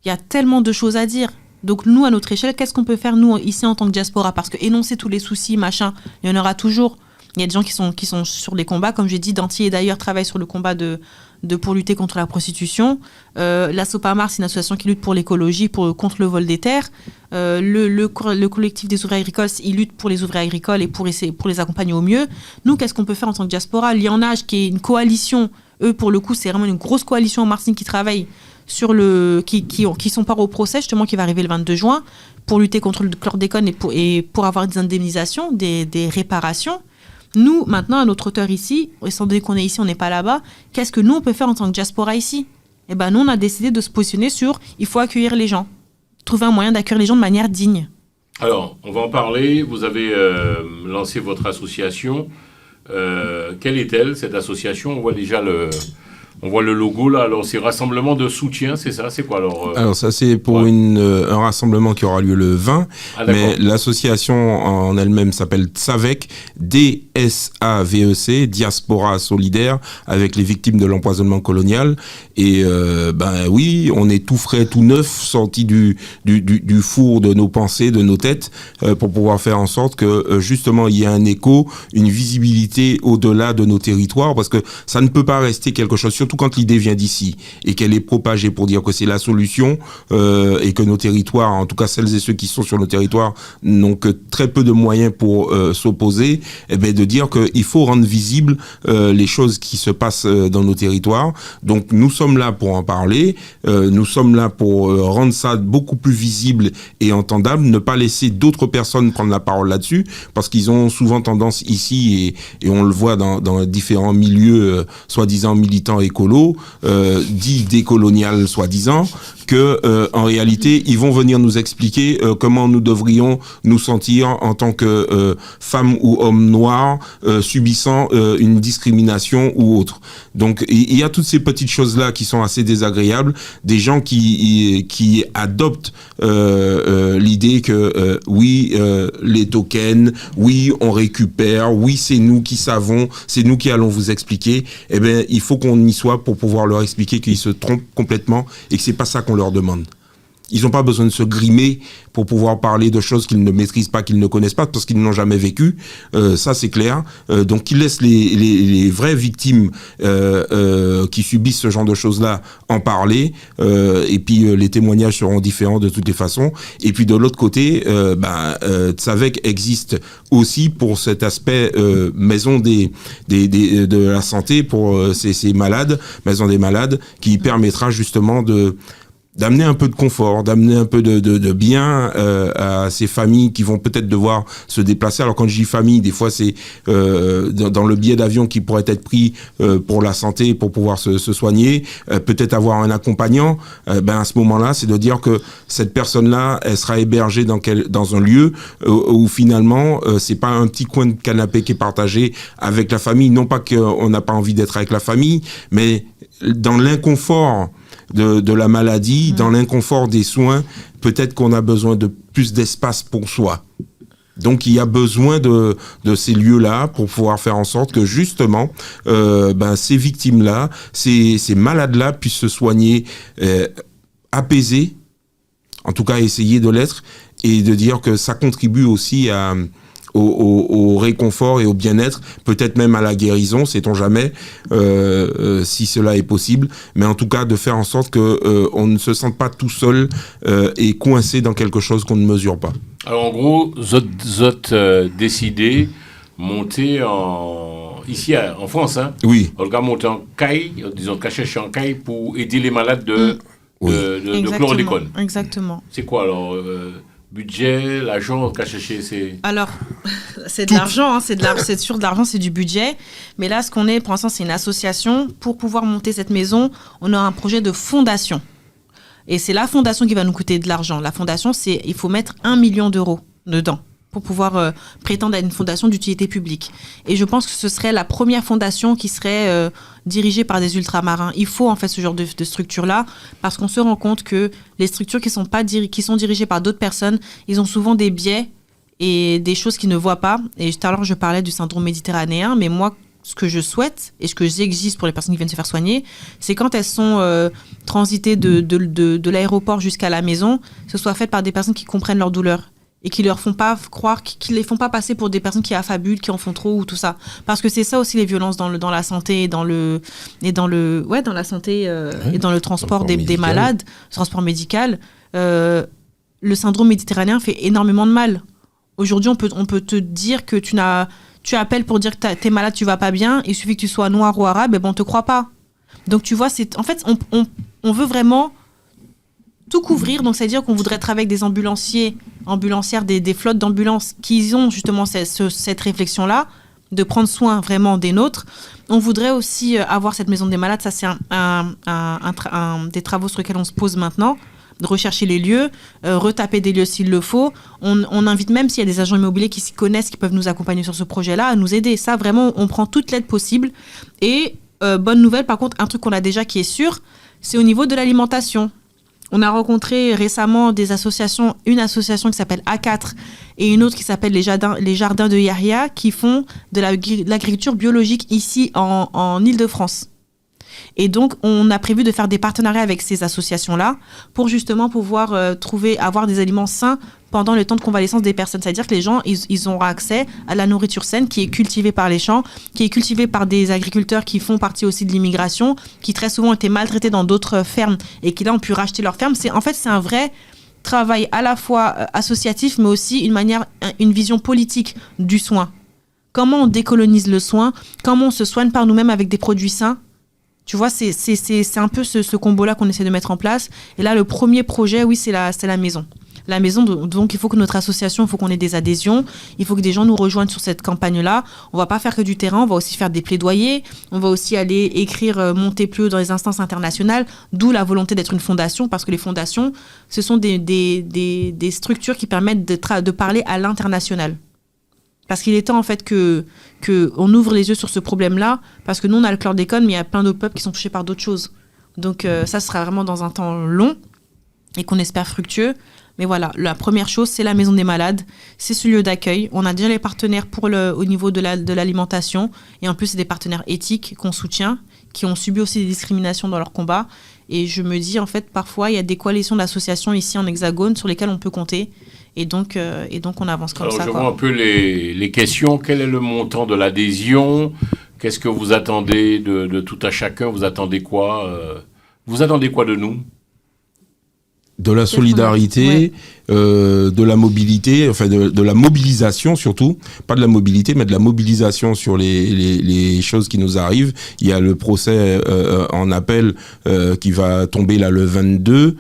il y a tellement de choses à dire. Donc nous, à notre échelle, qu'est-ce qu'on peut faire, nous, ici, en tant que diaspora? Parce que énoncer tous les soucis, machin, il y en aura toujours. Il y a des gens qui sont sur les combats, comme j'ai dit, Danty et d'ailleurs travaille sur le combat pour lutter contre la prostitution. La Sopamar, c'est une association qui lutte pour l'écologie, contre le vol des terres. Le collectif des ouvriers agricoles, il lutte pour les ouvriers agricoles et pour les accompagner au mieux. Nous, qu'est-ce qu'on peut faire en tant que diaspora? L'IANAGE, qui est une coalition, eux, pour le coup, c'est vraiment une grosse coalition en Martinique qui travaille qui sont part au procès, justement, qui va arriver le 22 juin, pour lutter contre le chlordécone et pour avoir des indemnisations, des réparations. Nous, maintenant, à notre hauteur ici, étant donné qu'on est ici, on n'est pas là-bas, qu'est-ce que nous, on peut faire en tant que diaspora ici? Eh bien, nous, on a décidé de se positionner sur il faut accueillir les gens. Trouver un moyen d'accueillir les gens de manière digne. Alors, on va en parler. Vous avez lancé votre association. Quelle est-elle, cette association? On voit déjà le logo là. Alors, c'est Rassemblement de soutien, c'est ça? C'est quoi alors Alors, ça, c'est pour un rassemblement qui aura lieu le 20. Mais l'association en elle-même s'appelle TSAVEC, DSAVEC, Diaspora Solidaire, avec les victimes de l'empoisonnement colonial. Et oui, on est tout frais, tout neuf, sorti du four de nos pensées, de nos têtes, pour pouvoir faire en sorte que, justement, il y ait un écho, une visibilité au-delà de nos territoires, parce que ça ne peut pas rester quelque chose, surtout quand l'idée vient d'ici et qu'elle est propagée pour dire que c'est la solution et que nos territoires, en tout cas celles et ceux qui sont sur nos territoires, n'ont que très peu de moyens pour s'opposer, et bien de dire qu'il faut rendre visibles les choses qui se passent dans nos territoires. Donc nous sommes là pour en parler, nous sommes là pour rendre ça beaucoup plus visible et entendable, ne pas laisser d'autres personnes prendre la parole là-dessus, parce qu'ils ont souvent tendance ici, et on le voit dans différents milieux soi-disant militants écolos, dit décolonial soi-disant, que en réalité ils vont venir nous expliquer comment nous devrions nous sentir en tant que femmes ou hommes noirs subissant une discrimination ou autre. Donc il y a toutes ces petites choses là qui sont assez désagréables, des gens qui adoptent l'idée que oui, les tokens, oui, on récupère, oui, c'est nous qui savons, c'est nous qui allons vous expliquer. Eh bien, il faut qu'on y soit pour pouvoir leur expliquer qu'ils se trompent complètement et que c'est pas ça qu'on leur demande. Ils n'ont pas besoin de se grimer pour pouvoir parler de choses qu'ils ne maîtrisent pas, qu'ils ne connaissent pas, parce qu'ils n'ont jamais vécu. Ça, c'est clair. Donc, qu'ils laissent les vraies victimes qui subissent ce genre de choses-là en parler. Et puis, les témoignages seront différents de toutes les façons. Et puis, de l'autre côté, TSAVEC existe aussi pour cet aspect maison de la santé pour ces malades, maison des malades, qui permettra justement d'amener un peu de confort, d'amener un peu de bien à ces familles qui vont peut-être devoir se déplacer. Alors quand je dis famille, des fois c'est dans le billet d'avion qui pourrait être pris pour la santé, pour pouvoir se soigner, peut-être avoir un accompagnant. À ce moment-là, c'est de dire que cette personne-là, elle sera hébergée dans un lieu où finalement c'est pas un petit coin de canapé qui est partagé avec la famille. Non pas qu'on n'a pas envie d'être avec la famille, mais dans l'inconfort de la maladie, dans l'inconfort des soins, peut-être qu'on a besoin de plus d'espace pour soi. Donc il y a besoin de ces lieux-là pour pouvoir faire en sorte que justement ces victimes-là, ces malades-là puissent se soigner apaisés, en tout cas essayer de l'être, et de dire que ça contribue aussi au réconfort et au bien-être, peut-être même à la guérison, sait-on jamais, si cela est possible, mais en tout cas de faire en sorte que on ne se sente pas tout seul et coincé dans quelque chose qu'on ne mesure pas. Alors en gros, vous êtes décidé monter ici en France, hein? Oui. On va monter en caille, disons cacher en caille pour aider les malades de chlordécone. Exactement. C'est quoi alors budget, l'argent qu'a cherché, c'est... Alors, c'est de l'argent, hein, c'est sûr de l'argent, c'est du budget. Mais là, ce qu'on est, pour l'instant, c'est une association. Pour pouvoir monter cette maison, on a un projet de fondation. Et c'est la fondation qui va nous coûter de l'argent. La fondation, il faut mettre 1 million d'euros dedans. pour pouvoir prétendre à une fondation d'utilité publique. Et je pense que ce serait la première fondation qui serait dirigée par des ultramarins. Il faut en fait ce genre de structure-là, parce qu'on se rend compte que les structures qui sont dirigées par d'autres personnes, ils ont souvent des biais et des choses qu'ils ne voient pas. Et tout à l'heure, je parlais du syndrome méditerranéen, mais moi, ce que je souhaite et ce que j'exige pour les personnes qui viennent se faire soigner, c'est quand elles sont transitées de l'aéroport jusqu'à la maison, ce soit fait par des personnes qui comprennent leur douleur et qui leur font pas croire, qui les font pas passer pour des personnes qui affabulent, qui en font trop ou tout ça. Parce que c'est ça aussi les violences dans la santé et dans la santé et dans le transport des malades, le transport médical. Le syndrome méditerranéen fait énormément de mal. Aujourd'hui, on peut te dire que tu appelles pour dire que t'es malade, tu vas pas bien, il suffit que tu sois noir ou arabe, et on te croit pas. Donc tu vois, en fait, on veut vraiment tout couvrir, donc c'est-à-dire qu'on voudrait travailler avec des ambulancières, des flottes d'ambulances qui ont justement cette réflexion-là, de prendre soin vraiment des nôtres. On voudrait aussi avoir cette maison des malades, ça c'est un des travaux sur lesquels on se pose maintenant, de rechercher les lieux, retaper des lieux s'il le faut. On invite même s'il y a des agents immobiliers qui s'y connaissent, qui peuvent nous accompagner sur ce projet-là, à nous aider. Ça, vraiment, on prend toute l'aide possible. Et bonne nouvelle, par contre, un truc qu'on a déjà qui est sûr, c'est au niveau de l'alimentation. On a rencontré récemment une association qui s'appelle A4 et une autre qui s'appelle les Jardins de Yahya, qui font de l'agriculture biologique ici en Île-de-France. Et donc, on a prévu de faire des partenariats avec ces associations-là pour justement pouvoir avoir des aliments sains pendant le temps de convalescence des personnes. C'est-à-dire que les gens, ils auront accès à la nourriture saine qui est cultivée par les champs, qui est cultivée par des agriculteurs qui font partie aussi de l'immigration, qui très souvent ont été maltraités dans d'autres fermes et qui là ont pu racheter leurs fermes. C'est un vrai travail à la fois associatif, mais aussi une vision politique du soin. Comment on décolonise le soin, comment on se soigne par nous-mêmes avec des produits sains. Tu vois, c'est un peu ce combo-là qu'on essaie de mettre en place. Et là, le premier projet, oui, c'est la maison. La maison, donc il faut que notre association, il faut qu'on ait des adhésions, il faut que des gens nous rejoignent sur cette campagne-là. On va pas faire que du terrain, on va aussi faire des plaidoyers, on va aussi aller écrire, monter plus haut dans les instances internationales, d'où la volonté d'être une fondation, parce que les fondations, ce sont des structures qui permettent de parler à l'international. Parce qu'il est temps, en fait, qu'on ouvre les yeux sur ce problème-là, parce que nous, on a le chlordécone, mais il y a plein d'autres peuples qui sont touchés par d'autres choses. Donc, ça sera vraiment dans un temps long et qu'on espère fructueux. Mais voilà, la première chose, c'est la maison des malades. C'est ce lieu d'accueil. On a déjà les partenaires au niveau de l'alimentation. Et en plus, c'est des partenaires éthiques qu'on soutient, qui ont subi aussi des discriminations dans leur combat. Et je me dis, en fait, parfois, il y a des coalitions d'associations ici en Hexagone sur lesquelles on peut compter. Et donc on avance comme ça. Alors, je vois un peu les questions. Quel est le montant de l'adhésion ? Qu'est-ce que vous attendez de tout à chacun ? Vous attendez quoi ? Vous attendez quoi de nous ? De la solidarité, de la mobilité, enfin de la mobilisation surtout, pas de la mobilité, mais de la mobilisation sur les choses qui nous arrivent. Il y a le procès en appel qui va tomber là le 22.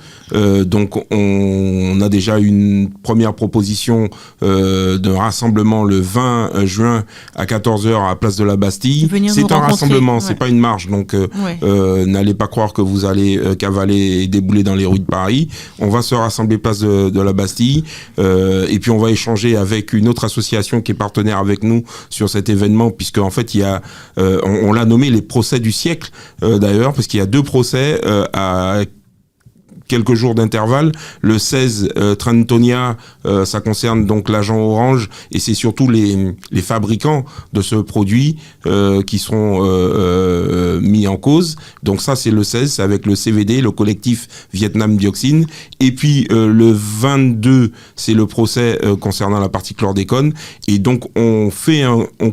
Donc on a déjà une première proposition d'un rassemblement le 20 juin à 14h à Place de la Bastille. C'est un rassemblement, c'est pas une marche. Donc n'allez pas croire que vous allez cavaler et débouler dans les rues de Paris. On va se rassembler place de la Bastille et puis on va échanger avec une autre association qui est partenaire avec nous sur cet événement, puisque en fait il y a on l'a nommé les procès du siècle d'ailleurs, parce qu'il y a 2 procès à quelques jours d'intervalle. Le 16, Trentonia, ça concerne donc l'agent orange, et c'est surtout les fabricants de ce produit qui seront mis en cause. Donc ça, c'est le 16, c'est avec le CVD, le collectif Vietnam Dioxine. Et puis le 22, c'est le procès concernant la partie chlordécone. Et donc on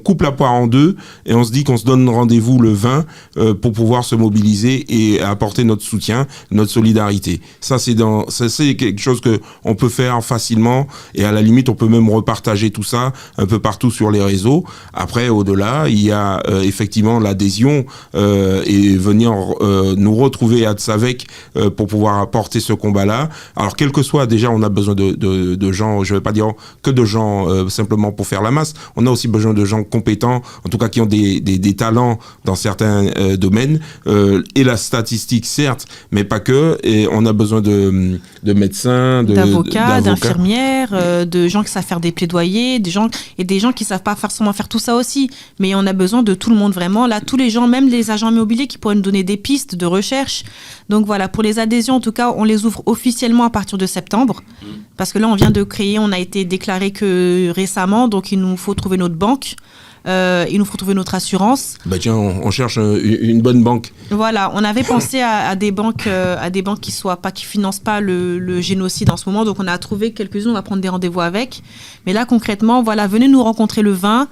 coupe la poire en 2 et on se dit qu'on se donne rendez-vous le 20 pour pouvoir se mobiliser et apporter notre soutien, notre solidarité. Ça, c'est quelque chose que on peut faire facilement, et à la limite, on peut même repartager tout ça un peu partout sur les réseaux. Après, au-delà, il y a effectivement l'adhésion et venir nous retrouver à Tsavek pour pouvoir apporter ce combat-là. Alors, quel que soit, déjà, on a besoin de gens, je ne vais pas dire que de gens simplement pour faire la masse. On a aussi besoin de gens compétents, en tout cas qui ont des talents dans certains domaines. Et la statistique, certes, mais pas que. Et on a besoin de médecins, d'avocats, d'infirmières, de gens qui savent faire des plaidoyers, des gens qui savent pas forcément faire tout ça aussi. Mais on a besoin de tout le monde vraiment. Là, tous les gens, même les agents immobiliers qui pourraient nous donner des pistes de recherche. Donc voilà, pour les adhésions, en tout cas, on les ouvre officiellement à partir de septembre. Parce que là, on vient de créer, on a été déclaré que récemment, donc il nous faut trouver notre banque. Il nous faut trouver notre assurance. Bah tiens, on cherche une bonne banque. Voilà, on avait pensé à des banques qui financent pas le génocide en ce moment. Donc on a trouvé quelques-unes, on va prendre des rendez-vous avec. Mais là concrètement, voilà, venez nous rencontrer le 20.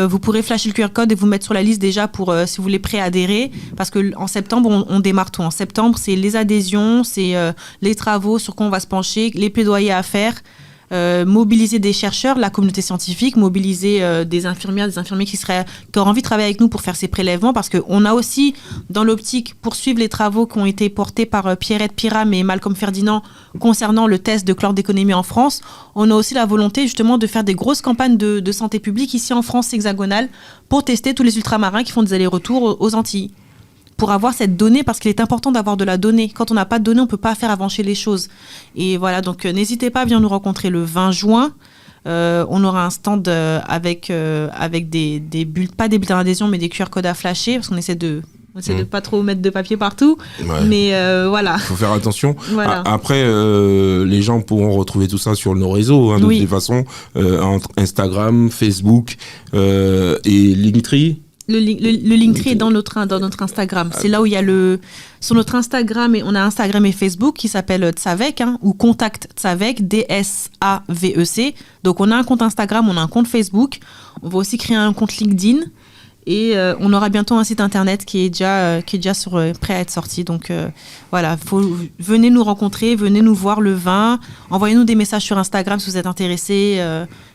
Vous pourrez flasher le QR code et vous mettre sur la liste déjà pour si vous voulez préadhérer. Parce que en septembre, on démarre tout. En septembre, c'est les adhésions, c'est les travaux sur quoi on va se pencher, les plaidoyers à faire. Mobiliser des chercheurs, la communauté scientifique, mobiliser des infirmières, des infirmiers qui auraient envie de travailler avec nous pour faire ces prélèvements, parce qu'on a aussi dans l'optique poursuivre les travaux qui ont été portés par Pierrette Piram et Malcolm Ferdinand concernant le test de chlordéconémie en France. On a aussi la volonté justement de faire des grosses campagnes de santé publique ici en France hexagonale pour tester tous les ultramarins qui font des allers-retours aux Antilles. Pour avoir cette donnée, parce qu'il est important d'avoir de la donnée. Quand on n'a pas de données, on ne peut pas faire avancer les choses. Et voilà, donc n'hésitez pas à venir nous rencontrer le 20 juin. On aura un stand avec des bulletins, pas des bulletins d'adhésion, mais des QR codes à flasher, parce qu'on essaie de pas trop mettre de papier partout. Ouais. Mais voilà. Il faut faire attention. Voilà. Après, les gens pourront retrouver tout ça sur nos réseaux, de toute façon, entre Instagram, Facebook et Linktree. Le Linktree est dans notre Instagram. C'est là où il y a sur notre Instagram, et on a Instagram et Facebook qui s'appelle Tsavec, ou Contact Tsavec, DSAVEC. Donc on a un compte Instagram, on a un compte Facebook. On va aussi créer un compte LinkedIn. Et on aura bientôt un site internet qui est déjà prêt à être sorti. Donc voilà, venez nous rencontrer, venez nous voir le 20. Envoyez-nous des messages sur Instagram si vous êtes intéressés.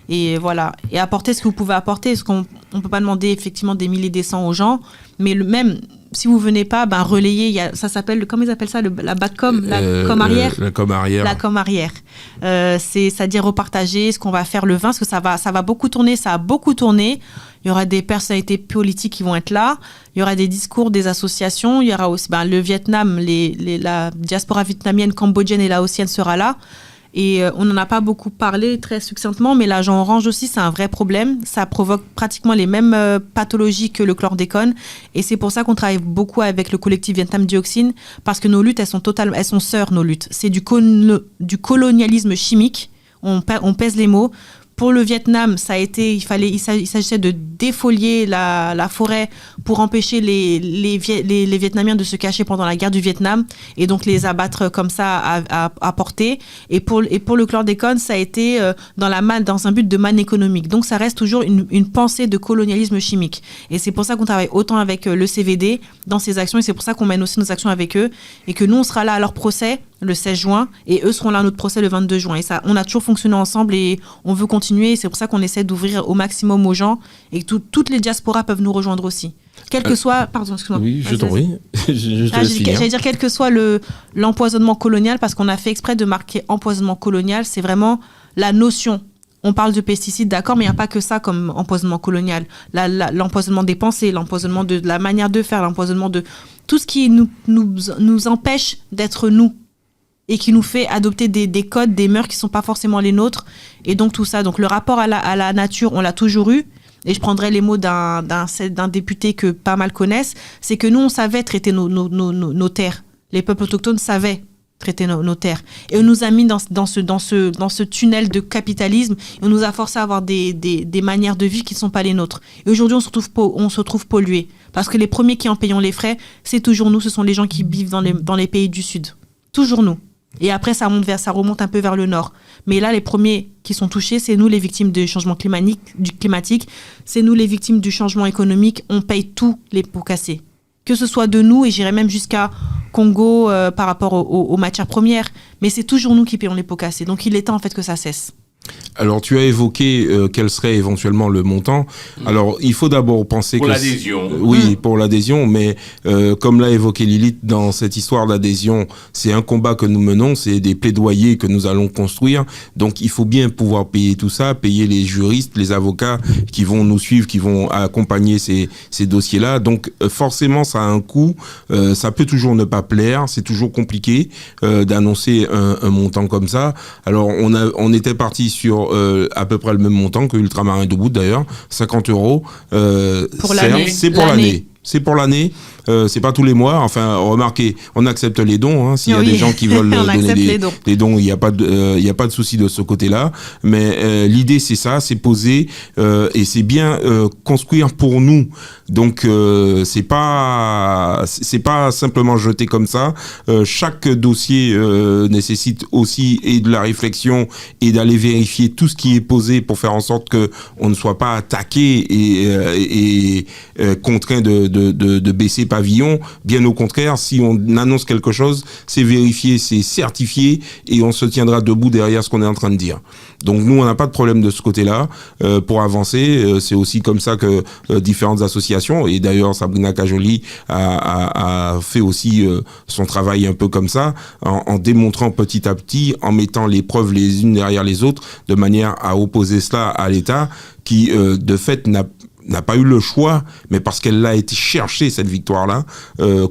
Et voilà, et apportez ce que vous pouvez apporter, parce qu'on ne peut pas demander effectivement des milliers, des cents aux gens, mais même si vous venez pas, relayer, ça s'appelle, comment ils appellent ça, la backcom, la com arrière. La com arrière. La com arrière. C'est-à-dire repartager ce qu'on va faire le 20, parce que ça va beaucoup tourner, ça a beaucoup tourné. Il y aura des personnalités politiques qui vont être là, il y aura des discours des associations, il y aura aussi le Vietnam, la diaspora vietnamienne, cambodgienne et laotienne sera là. Et on n'en a pas beaucoup parlé très succinctement, mais l'agent orange aussi, c'est un vrai problème. Ça provoque pratiquement les mêmes pathologies que le chlordécone. Et c'est pour ça qu'on travaille beaucoup avec le collectif Vietnam Dioxine, parce que nos luttes, elles sont sœurs, nos luttes. C'est du colonialisme chimique. On pèse les mots. Pour le Vietnam, il s'agissait de défolier la forêt pour empêcher les Vietnamiens de se cacher pendant la guerre du Vietnam, et donc les abattre comme ça à portée. Et pour le chlordécone, ça a été dans un but de manne économique. Donc ça reste toujours une pensée de colonialisme chimique. Et c'est pour ça qu'on travaille autant avec le CVD dans ces actions, et c'est pour ça qu'on mène aussi nos actions avec eux, et que nous, on sera là à leur procès le 16 juin, et eux seront là à notre procès le 22 juin. Et ça, on a toujours fonctionné ensemble, et on veut continuer. C'est pour ça qu'on essaie d'ouvrir au maximum aux gens, et que toutes les diasporas peuvent nous rejoindre aussi. Quel que soit... Pardon, excuse-moi. Oui, je t'en prie. J'allais dire quel que soit l'empoisonnement colonial, parce qu'on a fait exprès de marquer empoisonnement colonial. C'est vraiment la notion. On parle de pesticides, d'accord, mais il n'y a pas que ça comme empoisonnement colonial. L'empoisonnement des pensées, l'empoisonnement de la manière de faire, l'empoisonnement de tout ce qui nous empêche d'être nous, et qui nous fait adopter des codes, des mœurs qui ne sont pas forcément les nôtres. Et donc tout ça, donc le rapport à la nature, on l'a toujours eu. Et je prendrai les mots d'un député que pas mal connaissent, c'est que nous, on savait traiter nos terres. Les peuples autochtones savaient traiter nos terres. Et on nous a mis dans ce tunnel de capitalisme, et on nous a forcé à avoir des manières de vie qui ne sont pas les nôtres. Et aujourd'hui, on se trouve pollués. Parce que les premiers qui en payons les frais, c'est toujours nous, ce sont les gens qui vivent dans les pays du Sud. Toujours nous. Et après, ça remonte un peu vers le nord. Mais là, les premiers qui sont touchés, c'est nous, les victimes du changement climatique. C'est nous, les victimes du changement économique. On paye tous les pots cassés. Que ce soit de nous, et j'irai même jusqu'à Congo par rapport aux matières premières. Mais c'est toujours nous qui payons les pots cassés. Donc, il est temps, en fait, que ça cesse. Alors, tu as évoqué quel serait éventuellement le montant. Alors, il faut d'abord penser pour que... l'adhésion. Oui, pour l'adhésion, mais comme l'a évoqué Lilith, dans cette histoire d'adhésion, c'est un combat que nous menons, c'est des plaidoyers que nous allons construire. Donc, il faut bien pouvoir payer tout ça, payer les juristes, les avocats qui vont nous suivre, qui vont accompagner ces dossiers-là. Donc, forcément, ça a un coût. Ça peut toujours ne pas plaire. C'est toujours compliqué d'annoncer un montant comme ça. Alors, on était parti sur à peu près le même montant que Ultramarin Debout d'ailleurs, 50 €. Pour l'année. C'est pour l'année. C'est pour l'année. C'est pas tous les mois. Enfin, remarquez, on accepte les dons. Hein, s'il y a des gens qui veulent donner des dons, il y a pas de souci de ce côté-là. Mais l'idée, c'est ça, c'est poser et c'est bien construire pour nous. Donc, c'est pas simplement jeter comme ça. Chaque dossier nécessite aussi et de la réflexion et d'aller vérifier tout ce qui est posé pour faire en sorte que on ne soit pas attaqué et contraint de baisser pavillon. Bien au contraire, si on annonce quelque chose, c'est vérifié, c'est certifié et on se tiendra debout derrière ce qu'on est en train de dire. Donc nous, on n'a pas de problème de ce côté-là pour avancer. C'est aussi comme ça que différentes associations, et d'ailleurs Sabrina Cajoli a fait aussi son travail un peu comme ça, en démontrant petit à petit, en mettant les preuves les unes derrière les autres, de manière à opposer cela à l'État qui, de fait, n'a pas eu le choix, mais parce qu'elle a été chercher cette victoire-là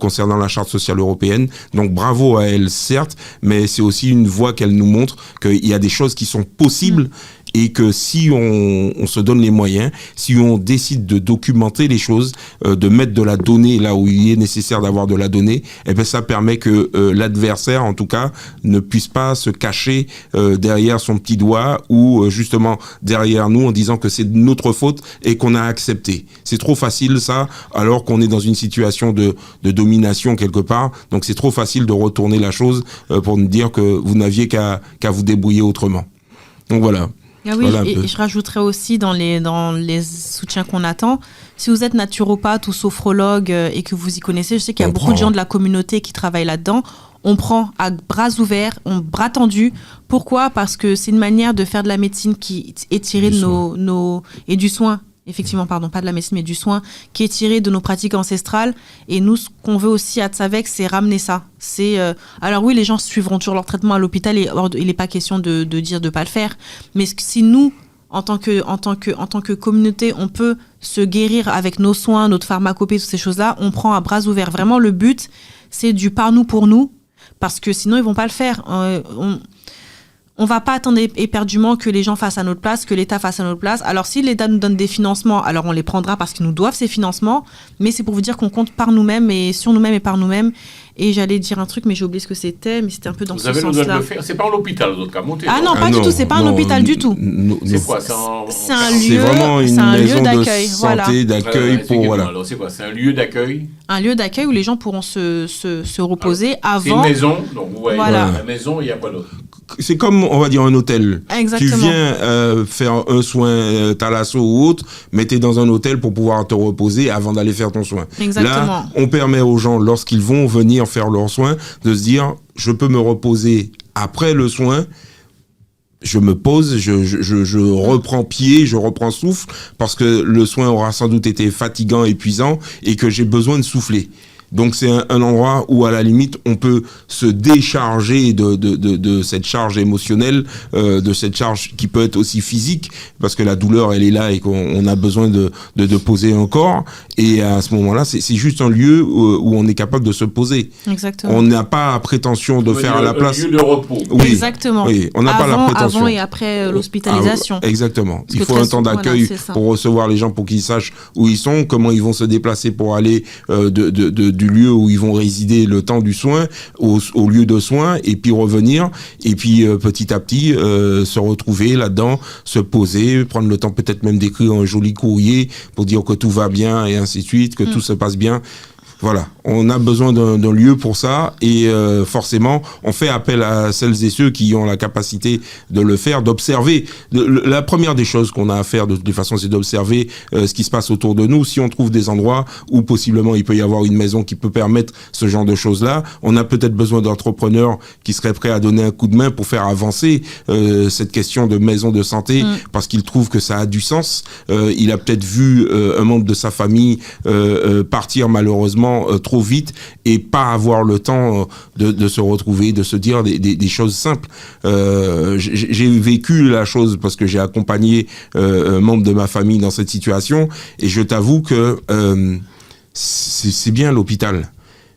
concernant la Charte sociale européenne. Donc bravo à elle, certes, mais c'est aussi une voie qu'elle nous montre qu'il y a des choses qui sont possibles et que si on se donne les moyens, si on décide de documenter les choses, de mettre de la donnée là où il est nécessaire d'avoir de la donnée, eh ben ça permet que l'adversaire, en tout cas, ne puisse pas se cacher derrière son petit doigt ou justement derrière nous en disant que c'est de notre faute et qu'on a accepté. C'est trop facile ça, alors qu'on est dans une situation de domination quelque part. Donc c'est trop facile de retourner la chose pour nous dire que vous n'aviez qu'à vous débrouiller autrement. Donc voilà. Ah oui, voilà et je rajouterais aussi dans les soutiens qu'on attend, si vous êtes naturopathe ou sophrologue et que vous y connaissez, je sais qu'il y a beaucoup de gens de la communauté qui travaillent là-dedans, on prend à bras ouverts, bras tendus. Pourquoi ? Parce que c'est une manière de faire de la médecine qui est tirée de et du soin. Effectivement, pardon, pas de la médecine, mais du soin, qui est tiré de nos pratiques ancestrales. Et nous, ce qu'on veut aussi à Tsavek, c'est ramener ça. Alors oui, les gens suivront toujours leur traitement à l'hôpital et il n'est pas question de dire de ne pas le faire. Mais si nous, en tant que communauté, on peut se guérir avec nos soins, notre pharmacopée, toutes ces choses-là, on prend à bras ouverts. Vraiment, le but, c'est du par nous pour nous, parce que sinon, ils ne vont pas le faire. On va pas attendre éperdument que les gens fassent à notre place, que l'État fasse à notre place. Alors, si l'État nous donne des financements, alors on les prendra parce qu'ils nous doivent ces financements, mais c'est pour vous dire qu'on compte par nous-mêmes et sur nous-mêmes et par nous-mêmes. Et j'allais dire un truc, mais j'ai oublié ce que c'était, mais c'était un peu dans ce sens-là. Vous avez le faire. C'est pas un hôpital, d'autres cas, monter. Ah non, pas du tout, c'est pas un hôpital du tout. C'est quoi ? C'est un lieu, vraiment une maison d'accueil, de santé, d'accueil pour voilà. Alors c'est quoi ? C'est un lieu d'accueil ? Un lieu d'accueil où les gens pourront se reposer avant. C'est une maison, donc vous voyez, voilà. La maison, il y a quoi d'autre ? C'est comme, on va dire, un hôtel. Exactement. Tu viens faire un soin thalasso ou autre, mais tu es dans un hôtel pour pouvoir te reposer avant d'aller faire ton soin. Exactement. Là, on permet aux gens, lorsqu'ils vont venir faire leurs soins, de se dire, je peux me reposer après le soin, je me pose, je reprends pied, je reprends souffle, parce que le soin aura sans doute été fatigant, épuisant, et que j'ai besoin de souffler. Donc c'est un endroit où à la limite on peut se décharger de cette charge émotionnelle, de cette charge qui peut être aussi physique, parce que la douleur elle est là et qu'on a besoin de poser un corps. Et à ce moment-là, c'est juste un lieu où on est capable de se poser. Exactement. On n'a pas prétention de faire à la place. Un lieu de repos. Oui. Exactement. Oui, on n'a pas la prétention. Avant et après l'hospitalisation. Exactement. Il faut un temps d'accueil pour recevoir les gens, pour qu'ils sachent où ils sont, comment ils vont se déplacer pour aller du lieu où ils vont résider le temps du soin au lieu de soin, et puis revenir, et puis petit à petit se retrouver là-dedans, se poser, prendre le temps peut-être même d'écrire un joli courrier pour dire que tout va bien et ainsi de suite, que tout se passe bien. Voilà, on a besoin d'un lieu pour ça et forcément, on fait appel à celles et ceux qui ont la capacité de le faire, d'observer. La première des choses qu'on a à faire de toute façon, c'est d'observer ce qui se passe autour de nous. Si on trouve des endroits où possiblement il peut y avoir une maison qui peut permettre ce genre de choses-là, on a peut-être besoin d'entrepreneurs qui seraient prêts à donner un coup de main pour faire avancer cette question de maison de santé parce qu'ils trouvent que ça a du sens. Il a peut-être vu un membre de sa famille partir malheureusement trop vite et pas avoir le temps de se retrouver, de se dire des choses simples. J'ai vécu la chose parce que j'ai accompagné un membre de ma famille dans cette situation et je t'avoue que c'est bien l'hôpital.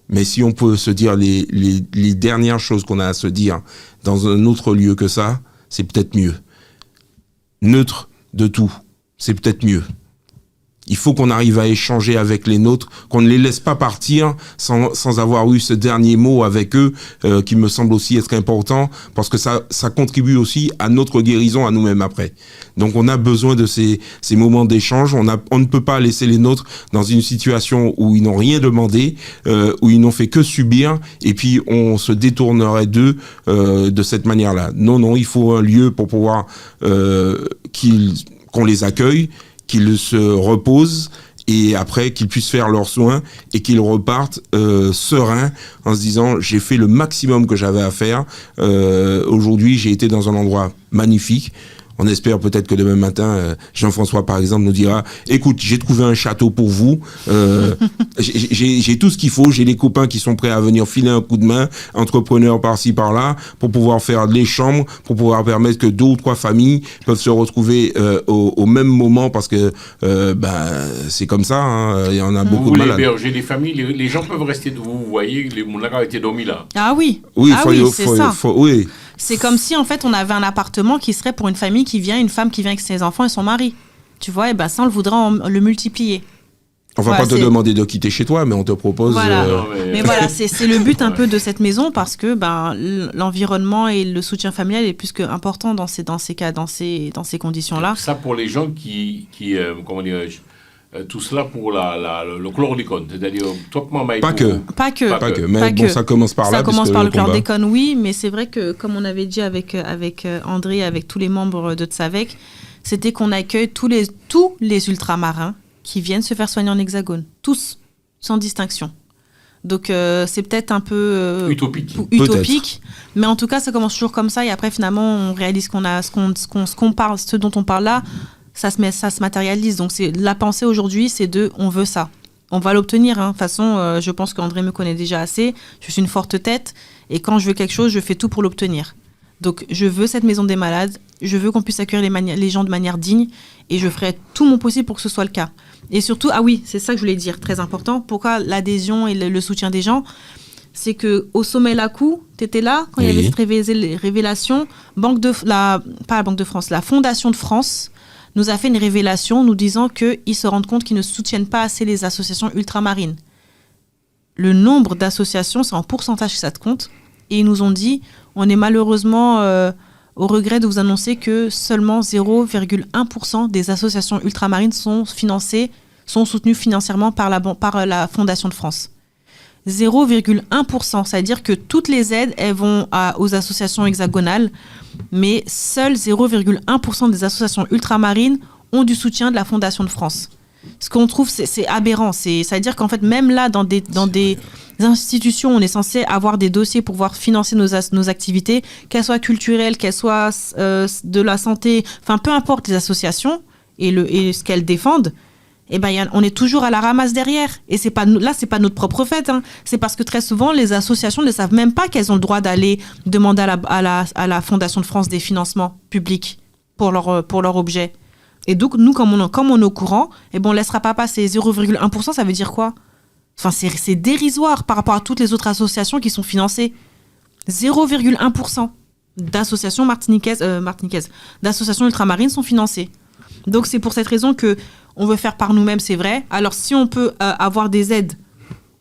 Mais si on peut se dire les dernières choses qu'on a à se dire dans un autre lieu que ça, c'est peut-être mieux. Neutre de tout, c'est peut-être mieux. Il faut qu'on arrive à échanger avec les nôtres, qu'on ne les laisse pas partir sans avoir eu ce dernier mot avec eux, qui me semble aussi être important, parce que ça contribue aussi à notre guérison à nous-mêmes après. Donc on a besoin de ces moments d'échange. On ne peut pas laisser les nôtres dans une situation où ils n'ont rien demandé, où ils n'ont fait que subir, et puis on se détournerait d'eux de cette manière-là. Non, il faut un lieu pour pouvoir qu'on les accueille, qu'ils se reposent et après qu'ils puissent faire leurs soins et qu'ils repartent sereins en se disant j'ai fait le maximum que j'avais à faire. Aujourd'hui, j'ai été dans un endroit magnifique. On espère peut-être que demain matin, Jean-François, par exemple, nous dira « Écoute, j'ai trouvé un château pour vous. J'ai tout ce qu'il faut. J'ai les copains qui sont prêts à venir filer un coup de main, entrepreneurs par-ci, par-là, pour pouvoir faire les chambres, pour pouvoir permettre que 2 ou 3 familles peuvent se retrouver au même moment parce que c'est comme ça. Hein, il y en a beaucoup de malades. Vous hébergez les familles, les gens peuvent rester... Vous voyez, les gens ont été dormis là. Ah oui. Oui, c'est ça. Oui. C'est comme si, en fait, on avait un appartement qui serait pour une famille qui vient, une femme qui vient avec ses enfants et son mari. Tu vois, et ben ça, on le voudrait le multiplier. On va pas te demander de quitter chez toi, mais on te propose... Voilà. Mais voilà, c'est le but un peu de cette maison parce que l'environnement et le soutien familial est plus qu'important dans ces cas, dans ces conditions-là. Ça, pour les gens qui comment dirais-je, tout cela pour le chlordécone, c'est-à-dire Pas que. Mais bon, ça commence par là. Ça commence par le chlordécone, oui, mais c'est vrai que, comme on avait dit avec André, avec tous les membres de Tsavek, c'était qu'on accueille tous les ultramarins qui viennent se faire soigner en hexagone. Tous, sans distinction. Donc, c'est peut-être un peu utopique, mais en tout cas, ça commence toujours comme ça, et après, finalement, on réalise ce dont on parle là, ça se matérialise. Donc, la pensée aujourd'hui, c'est on veut ça. On va l'obtenir. Hein. De toute façon, je pense qu'André me connaît déjà assez. Je suis une forte tête. Et quand je veux quelque chose, je fais tout pour l'obtenir. Donc, je veux cette maison des malades. Je veux qu'on puisse accueillir les gens de manière digne. Et je ferai tout mon possible pour que ce soit le cas. Et surtout, c'est ça que je voulais dire, très important. Pourquoi l'adhésion et le soutien des gens ? C'est qu'au sommet Lacou, tu étais là quand il y avait cette révélation. La Fondation de France nous a fait une révélation nous disant qu'ils se rendent compte qu'ils ne soutiennent pas assez les associations ultramarines. Le nombre d'associations, c'est en pourcentage que ça te compte. Et ils nous ont dit, on est malheureusement au regret de vous annoncer que seulement 0,1% des associations ultramarines sont soutenues financièrement par la Fondation de France. 0,1%, c'est-à-dire que toutes les aides, elles vont aux associations hexagonales, mais seuls 0,1% des associations ultramarines ont du soutien de la Fondation de France. Ce qu'on trouve, c'est aberrant. C'est-à-dire qu'en fait, même là, dans des institutions, on est censé avoir des dossiers pour pouvoir financer nos activités, qu'elles soient culturelles, qu'elles soient de la santé, enfin, peu importe les associations et ce qu'elles défendent, on est toujours à la ramasse derrière. Et c'est pas notre propre fait. Hein. C'est parce que très souvent, les associations ne savent même pas qu'elles ont le droit d'aller demander à la Fondation de France des financements publics pour leur objet. Et donc, nous, comme on est au courant, on ne laissera pas passer 0,1%, ça veut dire quoi ? Enfin, c'est dérisoire par rapport à toutes les autres associations qui sont financées. 0,1% d'associations martiniquaises, d'associations ultramarines sont financées. Donc, c'est pour cette raison qu'on veut faire par nous-mêmes, c'est vrai. Alors, si on peut avoir des aides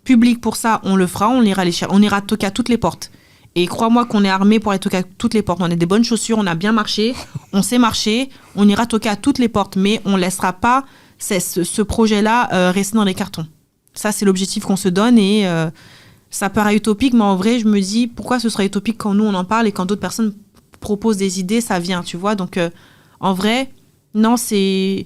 publiques pour ça, on le fera, on ira toquer à toutes les portes. Et crois-moi qu'on est armé pour aller toquer à toutes les portes. On a des bonnes chaussures, on a bien marché, on sait marcher, on ira toquer à toutes les portes, mais on ne laissera pas ce projet-là rester dans les cartons. Ça, c'est l'objectif qu'on se donne et ça paraît utopique, mais en vrai, je me dis pourquoi ce serait utopique quand nous, on en parle et quand d'autres personnes proposent des idées, ça vient, tu vois. Donc, en vrai, non, je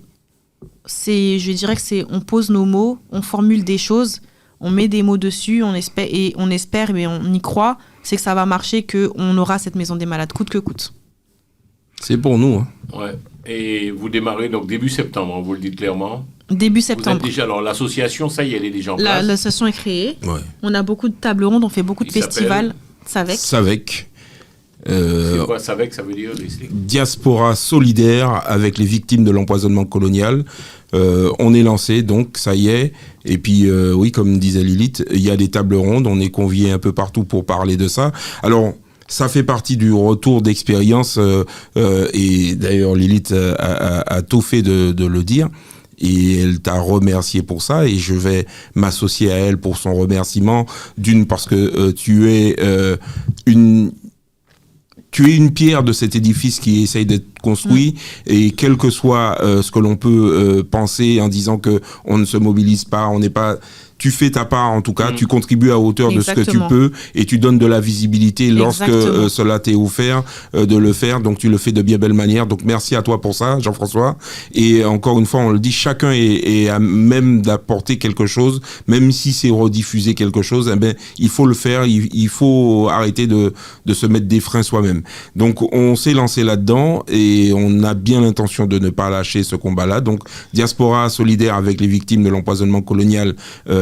dirais que on pose nos mots, on formule des choses, on met des mots dessus, on espère, mais on y croit, c'est que ça va marcher, qu'on aura cette maison des malades, coûte que coûte. C'est pour nous. Hein. Ouais. Et vous démarrez donc début septembre, hein, vous le dites clairement. Début Vous septembre. êtes déjà, alors l'association, ça y est, elle est déjà en place. L'association est créée. Ouais. On a beaucoup de tables rondes, on fait beaucoup de Il festivals. Savec. Savec. C'est quoi Savec, ça veut dire Diaspora solidaire avec les victimes de l'empoisonnement colonial. On est lancé, donc ça y est. Et puis, oui, comme disait Lilith, il y a des tables rondes. On est conviés un peu partout pour parler de ça. Alors, ça fait partie du retour d'expérience. Et d'ailleurs, Lilith a tout fait de le dire. Et elle t'a remercié pour ça, et je vais m'associer à elle pour son remerciement. D'une, parce que tu es une pierre de cet édifice qui essaye d'être construit, et quel que soit ce que l'on peut penser en disant que on ne se mobilise pas, on n'est pas... Tu fais ta part, en tout cas, tu contribues à hauteur de ce que tu peux, et tu donnes de la visibilité lorsque cela t'est offert de le faire, donc tu le fais de bien belle manière. Donc merci à toi pour ça, Jean-François. Et encore une fois, on le dit, chacun est à même d'apporter quelque chose, même si c'est rediffuser quelque chose, eh ben, il faut le faire, il faut arrêter de se mettre des freins soi-même. Donc on s'est lancé là-dedans, et on a bien l'intention de ne pas lâcher ce combat-là. Donc Diaspora solidaire avec les victimes de l'empoisonnement colonial,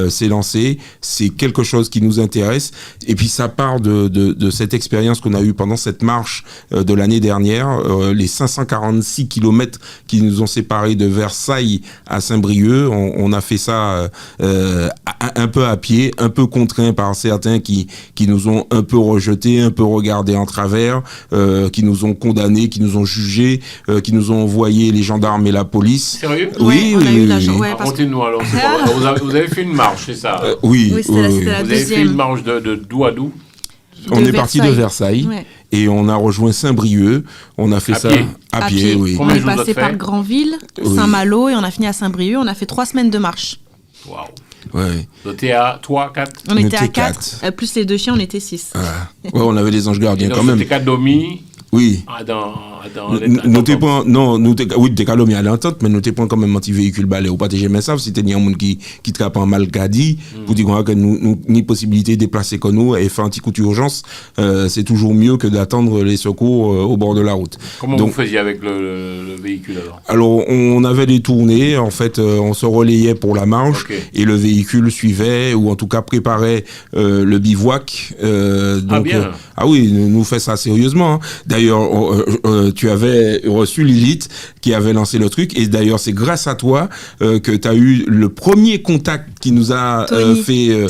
s'est lancé, c'est quelque chose qui nous intéresse, et puis ça part de cette expérience qu'on a eue pendant cette marche de l'année dernière, les 546 kilomètres qui nous ont séparés de Versailles à Saint-Brieuc. On a fait ça un peu à pied, un peu contraint par certains qui nous ont un peu rejetés, un peu regardés en travers, qui nous ont condamnés, qui nous ont jugés, qui nous ont envoyé les gendarmes et la police. Sérieux? Oui, on a eu la chance. Racontez-nous alors, vous avez fait une marche, c'est ça? Oui, c'était la vous avez deuxième. fait une marche de d'où à d'où? On est parti de Versailles, et on a rejoint Saint-Brieuc. On a fait ça à pied, oui. On est passé par Granville, Saint-Malo, et on a fini à Saint-Brieuc. On a fait 3 semaines de marche. Waouh. Ouais. Vous étiez à 3, 4? On était à 4, plus les 2 chiens, on était 6. Ouais, on avait les anges gardiens quand même. C'était 4 domis. Oui. Nous t'es pas, non, nous t'es, oui, t'es calomé à l'entente, mais nous t'es pas quand même anti-véhicule balai ou pas t'es jamais ça, si t'es ni un monde qui trappe en mal dit, pour dire que nous, ni possibilité de déplacer comme nous, et faire un petit coup d'urgence, c'est toujours mieux que d'attendre les secours au bord de la route. Comment vous faisiez avec le véhicule alors? Alors, on avait des tournées, en fait, on se relayait pour la marche, et le véhicule suivait, ou en tout cas préparait le bivouac. Donc, ah oui, nous fait ça sérieusement. Hein. D'ailleurs, tu avais reçu Lilith qui avait lancé le truc, et d'ailleurs c'est grâce à toi que tu as eu le premier contact qui nous a fait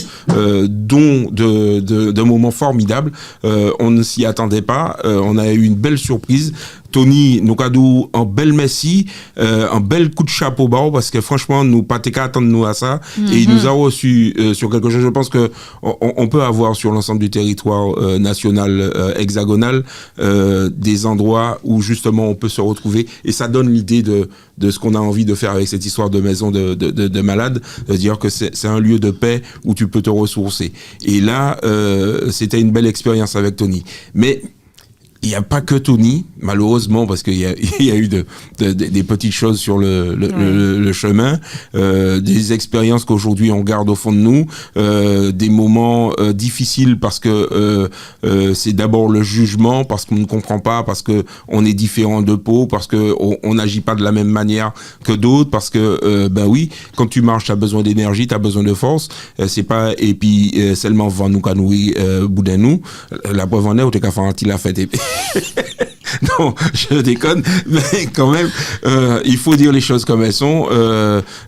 don de moments formidables. On ne s'y attendait pas, on a eu une belle surprise. Tony nous a dit un bel merci, un bel coup de chapeau bas, parce que franchement nous pas qu'à attendre nous à ça, et il nous a reçu sur quelque chose. Je pense que on peut avoir sur l'ensemble du territoire national hexagonal des endroits où justement on peut se retrouver, et ça donne l'idée de ce qu'on a envie de faire avec cette histoire de maison de malades, de dire que c'est un lieu de paix où tu peux te ressourcer. Et là c'était une belle expérience avec Tony, mais il n'y a pas que Tony, malheureusement, parce qu'il y a eu des petites choses sur le chemin, des expériences qu'aujourd'hui on garde au fond de nous, des moments difficiles parce que c'est d'abord le jugement, parce qu'on ne comprend pas, parce que on est différent de peau, parce que on n'agit pas de la même manière que d'autres, parce que ben oui, quand tu marches, tu as besoin d'énergie, tu as besoin de force, c'est pas, et puis seulement vent nous canouille boudin nous, la preuve en est, ou t'es qu'à faire un petit la fête. Non, je déconne, mais quand même, il faut dire les choses comme elles sont.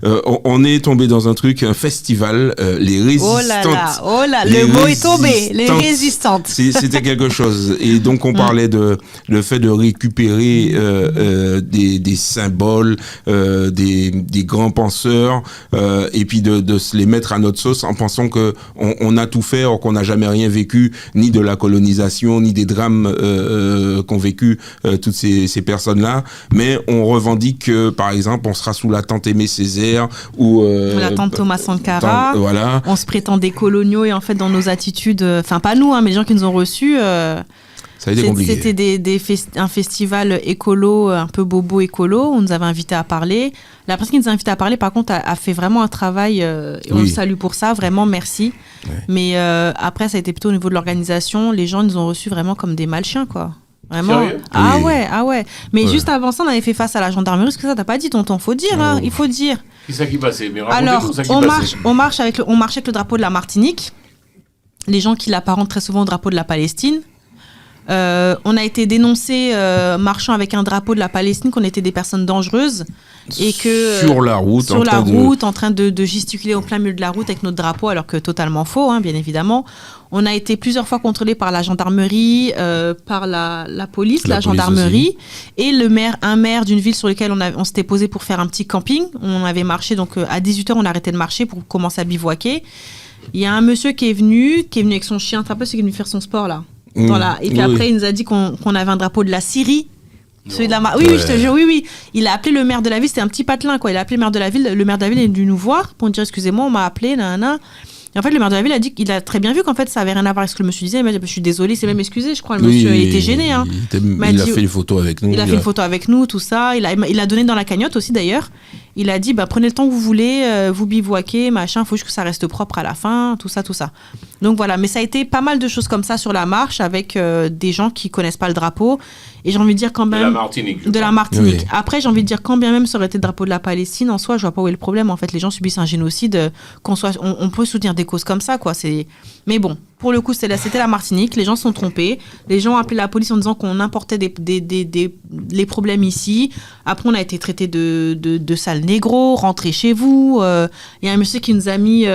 On est tombé dans un truc, un festival, les résistantes. Oh là, le mot est tombé, les résistantes. C'était quelque chose. Et donc, on parlait le fait de récupérer des symboles, des grands penseurs, et puis de se les mettre à notre sauce en pensant qu'on a tout fait, or qu'on n'a jamais rien vécu, ni de la colonisation, ni des drames qu'ont vécu toutes ces personnes-là. Mais on revendique que, par exemple, on sera sous la tente Aimé Césaire ou la tante Thomas Sankara. Voilà. On se prétend des coloniaux et en fait dans nos attitudes, enfin pas nous, mais les gens qui nous ont reçus. Ça a été compliqué. C'était un festival écolo, un peu bobo écolo. On nous avait invités à parler. La personne qui nous a invités à parler, par contre, a fait vraiment un travail. Et on le salue pour ça. Vraiment, merci. Ouais. Mais après, ça a été plutôt au niveau de l'organisation. Les gens nous ont reçus vraiment comme des malchiens, quoi. Vraiment. Sérieux? Ah ouais. Mais juste avant ça, on avait fait face à la gendarmerie. Parce que ça, t'as pas dit, tonton. Faut dire, hein. Il faut dire. Qu'est-ce qui passait? Mais alors, on marche avec le drapeau de la Martinique. Les gens qui l'apparentent très souvent au drapeau de la Palestine. On a été dénoncés marchant avec un drapeau de la Palestine, qu'on était des personnes dangereuses et que sur la route, en train de gesticuler au plein milieu de la route avec notre drapeau, alors que totalement faux, hein, bien évidemment. On a été plusieurs fois contrôlés par la gendarmerie, par la police, la gendarmerie et un maire d'une ville sur laquelle on s'était posé pour faire un petit camping. On avait marché, donc à 18h, on a arrêté de marcher pour commencer à bivouaquer. Il y a un monsieur qui est venu avec son chien, tu te rappelles, celui qui est venu faire son sport là. Et puis après, il nous a dit qu'on avait un drapeau de la Syrie. Celui de la oui, je te jure, oui. Il a appelé le maire de la ville, c'était un petit patelin, quoi. Il a appelé le maire de la ville est venu nous voir pour nous dire, excusez-moi, on m'a appelé, nanana. Et en fait, le maire de la ville a dit qu'il a très bien vu qu'en fait, ça avait rien à voir avec ce que le monsieur disait. Il m'a dit, je suis désolé, c'est même excusé, je crois. Le monsieur il était gêné. Hein. Il a fait une photo avec nous. Il a fait une photo avec nous, tout ça. Il a donné dans la cagnotte aussi, d'ailleurs. Il a dit, prenez le temps que vous voulez, vous bivouaquez, machin, faut juste que ça reste propre à la fin, tout ça. Donc voilà, mais ça a été pas mal de choses comme ça sur la marche avec des gens qui connaissent pas le drapeau. Et j'ai envie de dire quand même... De la Martinique. Oui. Après, j'ai envie de dire quand bien même ça aurait été le drapeau de la Palestine, en soi, je vois pas où est le problème. En fait, les gens subissent un génocide, on peut soutenir des causes comme ça, quoi. Mais bon, pour le coup, c'était la Martinique, les gens se sont trompés. Les gens ont appelé la police en disant qu'on importait les problèmes ici. Après, on a été traités de sales négros, rentrez chez vous. Il y a un monsieur qui nous a mis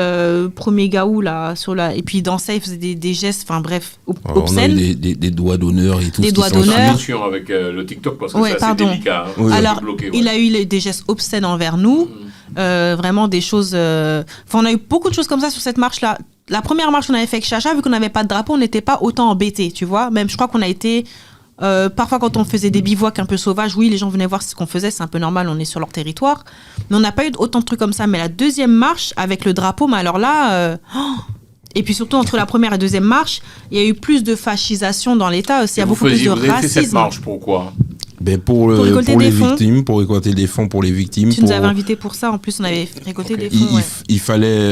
premier gaou là, et puis il dansait, il faisait des gestes, enfin bref, obscènes. On a eu des doigts d'honneur et tout. Des doigts d'honneur. Avec le TikTok, parce que c'est assez délicat. Hein. Oui. Alors, il a eu des gestes obscènes envers nous. Vraiment des choses... on a eu beaucoup de choses comme ça sur cette marche-là. La première marche qu'on avait fait avec Chacha, vu qu'on n'avait pas de drapeau, on n'était pas autant embêtés, tu vois. Même, je crois qu'on a été... parfois, quand on faisait des bivouacs un peu sauvages, oui, les gens venaient voir ce qu'on faisait, c'est un peu normal, on est sur leur territoire. Mais on n'a pas eu autant de trucs comme ça. Mais la deuxième marche, avec le drapeau, mais alors là... Et puis surtout, entre la première et la deuxième marche, il y a eu plus de fascisation dans l'État aussi. Il y a beaucoup plus de racisme. Vous avez fait cette marche, pourquoi ? Pour les victimes, pour récolter des fonds pour les victimes. Tu nous avais invité pour ça, en plus on avait récolté des fonds. Il fallait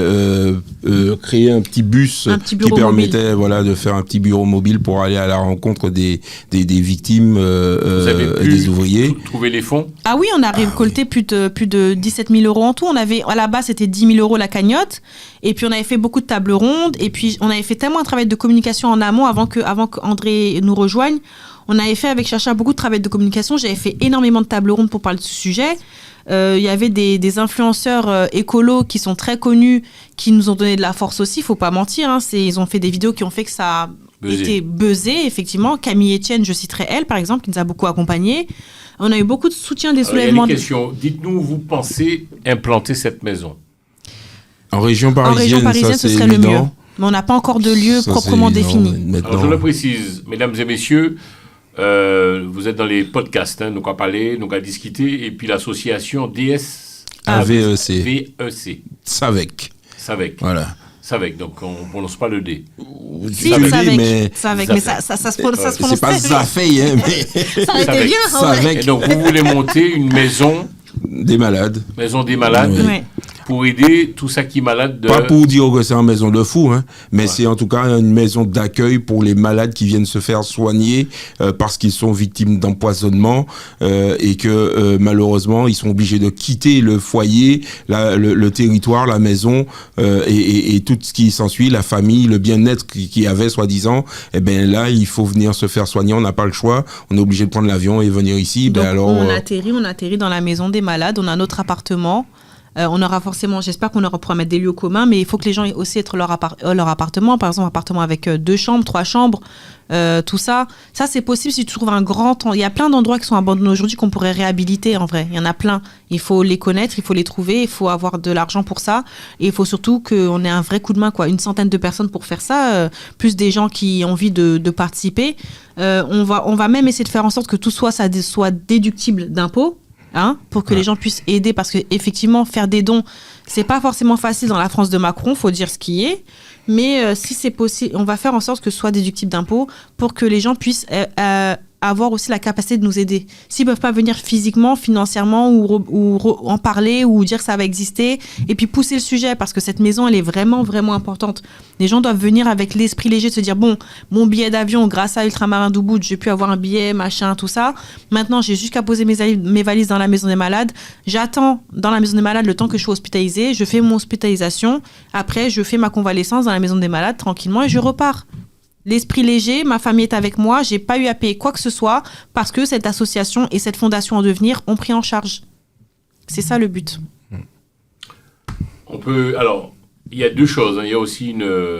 créer un petit bus qui permettait de faire un petit bureau mobile pour aller à la rencontre des victimes, des ouvriers. Trouver les fonds ? Ah oui, on a récolté plus de 17 000 euros en tout. On avait, à la base, c'était 10 000 euros la cagnotte. Et puis on avait fait beaucoup de tables rondes. Et puis on avait fait tellement un travail de communication en amont avant qu'André nous rejoigne. On avait fait avec Chacha beaucoup de travail de communication. J'avais fait énormément de tables rondes pour parler de ce sujet. Il y avait des influenceurs écolos qui sont très connus, qui nous ont donné de la force aussi, il ne faut pas mentir. Hein. Ils ont fait des vidéos qui ont fait que ça a été buzzé, effectivement. Camille Etienne, je citerai elle, par exemple, qui nous a beaucoup accompagnés. On a eu beaucoup de soutien des soulèvements. Il y a une question. Dites-nous où vous pensez implanter cette maison ? En région parisienne, ça, ce serait évident. le mieux. Mais on n'a pas encore de lieu proprement défini. Alors, je le précise, mesdames et messieurs, vous êtes dans les podcasts, nous avons parlé, nous avons discuté, et puis l'association VEC. SAVEC. Voilà. SAVEC, donc on ne prononce pas le D. Si, SAVEC, mais ça se prononce. C'est pas Zafei, hein, mais... Ça aurait été bien, SAVEC. Et donc vous voulez monter une maison... Des malades. Maison des malades. Oui. Pour aider tout ça qui est malade. Pas pour dire que c'est une maison de fous, hein, mais c'est en tout cas une maison d'accueil pour les malades qui viennent se faire soigner parce qu'ils sont victimes d'empoisonnement et que malheureusement ils sont obligés de quitter le foyer, le territoire, la maison et tout ce qui s'ensuit, la famille, le bien-être qu'il y avait soi-disant. Et ben là il faut venir se faire soigner, on n'a pas le choix, on est obligé de prendre l'avion et venir ici. Donc alors on atterrit dans la maison des malades, on a notre appartement On aura forcément, j'espère qu'on aura pourra mettre des lieux communs, mais il faut que les gens aient aussi être leur appartement, par exemple un appartement avec 2 chambres, 3 chambres, tout ça. Ça, c'est possible si tu trouves un grand... Il y a plein d'endroits qui sont abandonnés aujourd'hui qu'on pourrait réhabiliter, en vrai. Il y en a plein. Il faut les connaître, il faut les trouver, il faut avoir de l'argent pour ça. Et il faut surtout qu'on ait un vrai coup de main, quoi. Une centaine de personnes pour faire ça, plus des gens qui ont envie de participer. On va même essayer de faire en sorte que tout soit déductible d'impôts. Pour que les gens puissent aider, parce que effectivement faire des dons, c'est pas forcément facile dans la France de Macron, faut dire ce qui est, mais si c'est possible, on va faire en sorte que ce soit déductible d'impôts pour que les gens puissent avoir aussi la capacité de nous aider. S'ils peuvent pas venir physiquement, financièrement, ou en parler, ou dire que ça va exister, et puis pousser le sujet, parce que cette maison, elle est vraiment, vraiment importante. Les gens doivent venir avec l'esprit léger, de se dire, bon, mon billet d'avion, grâce à Ultramarin d'Ubud, j'ai pu avoir un billet, machin, tout ça. Maintenant, j'ai juste qu'à poser mes valises dans la maison des malades. J'attends dans la maison des malades le temps que je suis hospitalisée. Je fais mon hospitalisation. Après, je fais ma convalescence dans la maison des malades, tranquillement, et je repars. L'esprit léger, ma famille est avec moi, j'ai pas eu à payer quoi que ce soit parce que cette association et cette fondation en devenir ont pris en charge. C'est ça le but. Alors, il y a 2 choses. Il y a aussi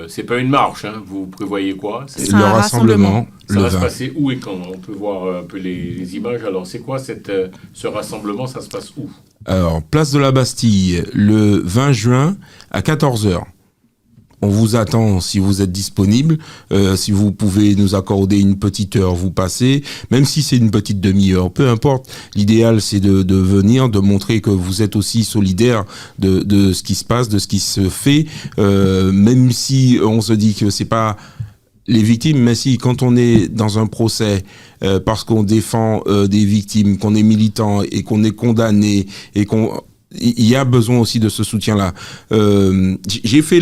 c'est pas une marche. Vous prévoyez quoi? C'est un rassemblement. Ça va se passer où et quand? On peut voir un peu les images. Alors, c'est quoi ce rassemblement? Ça se passe où? Alors, place de la Bastille, le 20 juin à 14h. On vous attend si vous êtes disponible. Si vous pouvez nous accorder une petite heure, vous passez. Même si c'est une petite demi-heure, peu importe. L'idéal, c'est de venir, de montrer que vous êtes aussi solidaire de ce qui se passe, de ce qui se fait. Même si on se dit que c'est pas les victimes, mais si quand on est dans un procès parce qu'on défend des victimes, qu'on est militant et qu'on est condamné et il y a besoin aussi de ce soutien-là. J'ai fait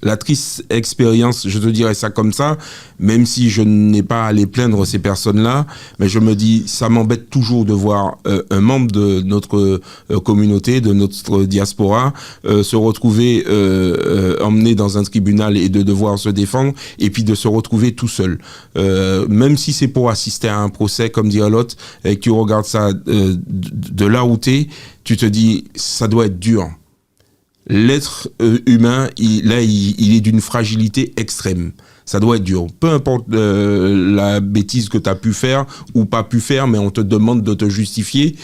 la triste expérience, je te dirais ça comme ça, même si je n'ai pas à les plaindre ces personnes-là, mais je me dis, ça m'embête toujours de voir un membre de notre communauté, de notre diaspora, se retrouver emmené dans un tribunal et de devoir se défendre, et puis de se retrouver tout seul. Même si c'est pour assister à un procès, comme dirait l'autre, et que tu regardes ça de là où t'es, tu te dis, ça doit être dur. L'être humain, il est d'une fragilité extrême. Ça doit être dur. Peu importe la bêtise que tu as pu faire ou pas pu faire, mais on te demande de te justifier.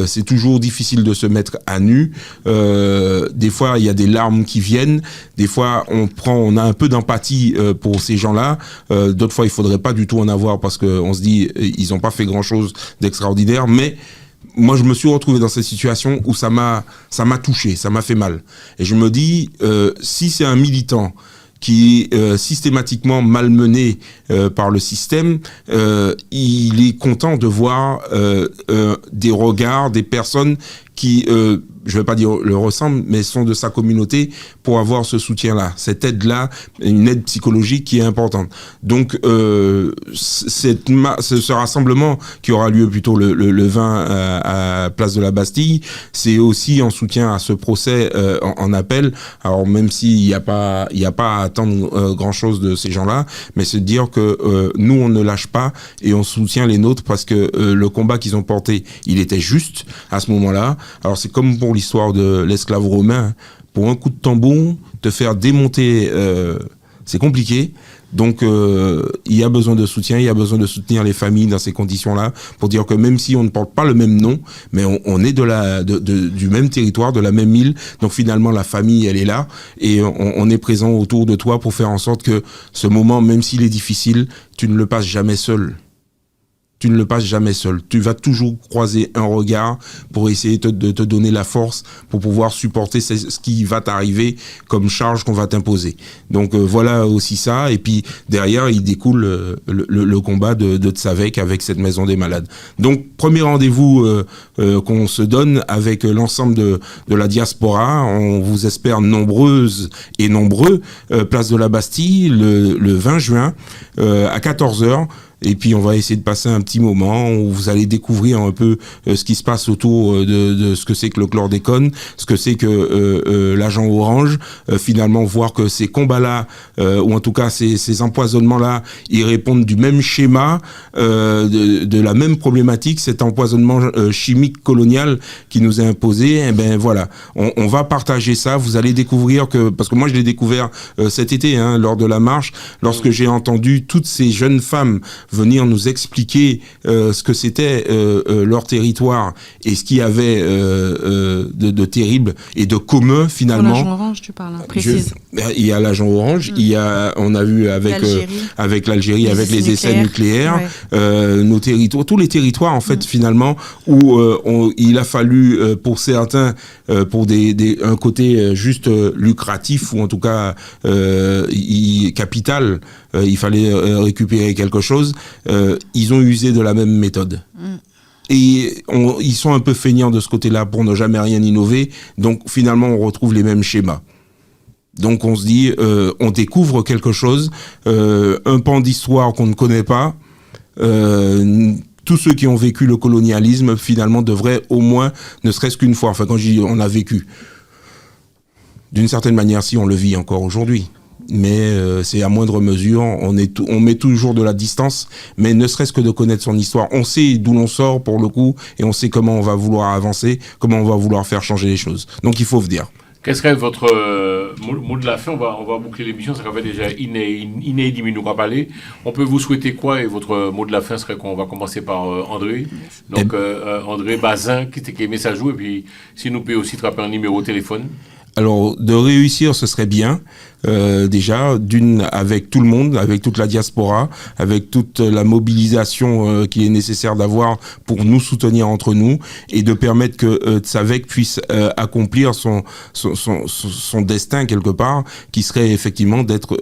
C'est toujours difficile de se mettre à nu. Des fois, il y a des larmes qui viennent. Des fois, on a un peu d'empathie pour ces gens-là. D'autres fois, il faudrait pas du tout en avoir parce qu'on se dit, ils n'ont pas fait grand-chose d'extraordinaire, mais moi, je me suis retrouvé dans cette situation où ça m'a touché, ça m'a fait mal. Et je me dis, si c'est un militant qui est systématiquement malmené par le système, il est content de voir des regards, des personnes qui, je ne vais pas dire le ressemblent, mais sont de sa communauté pour avoir ce soutien-là, cette aide-là, une aide psychologique qui est importante. Donc, ce rassemblement qui aura lieu plutôt le 20 à Place de la Bastille, c'est aussi en soutien à ce procès en appel. Alors, même s'il n'y a pas à attendre grand-chose de ces gens-là, mais c'est de dire que nous, on ne lâche pas et on soutient les nôtres parce que le combat qu'ils ont porté, il était juste à ce moment-là. Alors, c'est comme pour l'histoire de l'esclave romain. Pour un coup de tambour, te faire démonter, c'est compliqué. Donc, il y a besoin de soutien, il y a besoin de soutenir les familles dans ces conditions-là, pour dire que même si on ne porte pas le même nom, mais on est du même territoire, de la même île, donc finalement la famille, elle est là, et on est présent autour de toi pour faire en sorte que ce moment, même s'il est difficile, tu ne le passes jamais seul. Tu ne le passes jamais seul. Tu vas toujours croiser un regard pour essayer de te donner la force pour pouvoir supporter ce qui va t'arriver comme charge qu'on va t'imposer. Donc voilà aussi ça. Et puis derrière, il découle le combat de Tsavek avec cette maison des malades. Donc premier rendez-vous qu'on se donne avec l'ensemble de la diaspora. On vous espère nombreuses et nombreux. Place de la Bastille, le 20 juin à 14h. et puis on va essayer de passer un petit moment où vous allez découvrir un peu ce qui se passe autour de ce que c'est que le chlordécone, ce que c'est que l'agent orange, finalement voir que ces combats-là, ou en tout cas ces empoisonnements-là, ils répondent du même schéma, de la même problématique, cet empoisonnement chimique colonial qui nous est imposé. Eh ben voilà, on va partager ça, vous allez découvrir que, parce que moi je l'ai découvert cet été, lors de la marche, lorsque j'ai entendu toutes ces jeunes femmes venir nous expliquer ce que c'était leur territoire et ce qu'il y avait de terrible et de commun finalement. Pour l'agent orange, tu parles, précise. Il y a l'agent orange, on a vu avec l'Algérie, avec les essais nucléaires, nos territoires, tous les territoires en fait finalement où il a fallu pour certains, pour un côté juste lucratif ou en tout cas capital, il fallait récupérer quelque chose, ils ont usé de la même méthode. Et ils sont un peu feignants de ce côté-là pour ne jamais rien innover, donc finalement on retrouve les mêmes schémas. Donc on se dit, on découvre quelque chose, un pan d'histoire qu'on ne connaît pas. Tous ceux qui ont vécu le colonialisme, finalement, devraient au moins, ne serait-ce qu'une fois, enfin quand je dis on a vécu, d'une certaine manière, si on le vit encore aujourd'hui. Mais c'est à moindre mesure, on met toujours de la distance, mais ne serait-ce que de connaître son histoire. On sait d'où l'on sort pour le coup, et on sait comment on va vouloir avancer, comment on va vouloir faire changer les choses. Donc il faut venir. Qu'est-ce serait votre mot de la fin? On va boucler l'émission, ça fait déjà inédit nous va parler. On peut vous souhaiter quoi? Et votre mot de la fin serait qu'on va commencer par André. Donc André Bazin, qui est message et puis si nous pouvons aussi trapper un numéro de téléphone. Alors, de réussir, ce serait bien, déjà, avec tout le monde, avec toute la diaspora, avec toute la mobilisation qu'il est nécessaire d'avoir pour nous soutenir entre nous et de permettre que Tzavek puisse accomplir son destin quelque part, qui serait effectivement d'être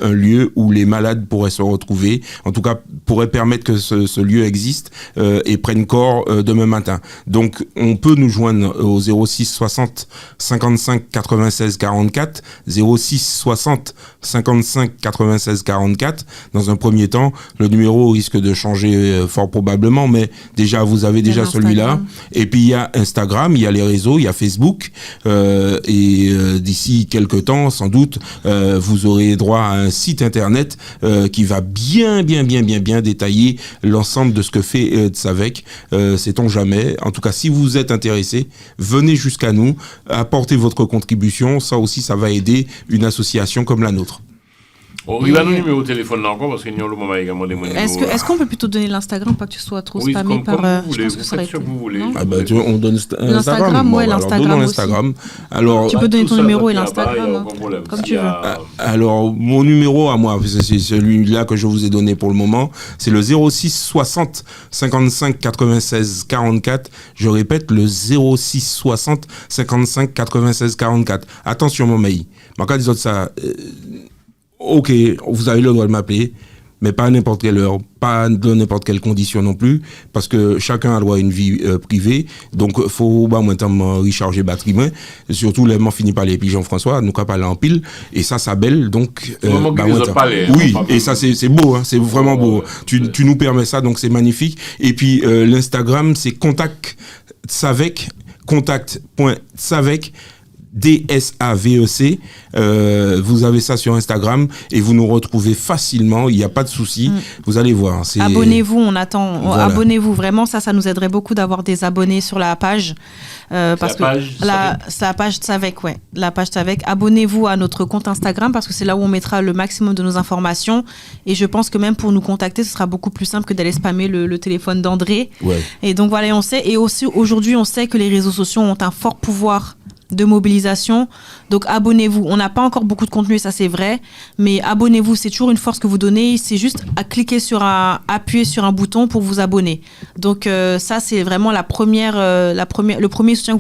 un lieu où les malades pourraient se retrouver, en tout cas pourrait permettre que ce lieu existe et prenne corps demain matin. Donc, on peut nous joindre au 06 60 55 96 44, 06 60 55 96 44. Dans un premier temps, le numéro risque de changer fort probablement, mais déjà vous avez déjà celui-là. Et puis il y a Instagram, il y a les réseaux, il y a Facebook, et d'ici quelques temps, sans doute, vous aurez droit à un site internet qui va bien détailler l'ensemble de ce que fait Tzavek. Sait-on jamais. En tout cas, si vous êtes intéressé, venez jusqu'à nous, apportez votre contribution. Ça aussi, ça va aider une association comme la nôtre. Il va nous numéro de téléphone là encore parce qu'il y a le moment également des numéros. Est-ce qu'on peut plutôt donner l'Instagram, pas que tu sois trop spammé par. Vous voulez, vous faites ce que vous voulez. On donne l'Instagram. Ouais, l'Instagram aussi. Alors, tu peux donner ton numéro et l'Instagram, comme tu veux. Alors, mon numéro à moi, c'est celui-là que je vous ai donné pour le moment, c'est le 06 60 55 96 44. Je répète, le 06 60 55 96 44. Attention, mon maï. Quand ils ont ça. Ok, vous avez le droit de m'appeler, mais pas à n'importe quelle heure, pas de n'importe quelle condition non plus, parce que chacun a droit à une vie privée, donc faut moi recharger batterie, surtout les finit par les pigeons François, nous pas aller en pile, et ça belle, donc oui, et ça c'est beau, c'est vraiment beau. Tu nous permets ça, donc c'est magnifique. Et puis l'Instagram c'est contact.tzavek, DSAVEC, vous avez ça sur Instagram et vous nous retrouvez facilement, il n'y a pas de souci, vous allez voir. Abonnez-vous, on attend, voilà. Abonnez-vous, vraiment, ça nous aiderait beaucoup d'avoir des abonnés sur la page. Parce la page Tzavek, la page Tzavek. Abonnez-vous à notre compte Instagram parce que c'est là où on mettra le maximum de nos informations et je pense que même pour nous contacter, ce sera beaucoup plus simple que d'aller spammer le téléphone d'André. Ouais. Et donc voilà, on sait, et aussi aujourd'hui, on sait que les réseaux sociaux ont un fort pouvoir de mobilisation, donc abonnez-vous. On n'a pas encore beaucoup de contenu, ça c'est vrai, mais abonnez-vous, c'est toujours une force que vous donnez, c'est juste à cliquer appuyer sur un bouton pour vous abonner. Donc ça c'est vraiment le premier soutien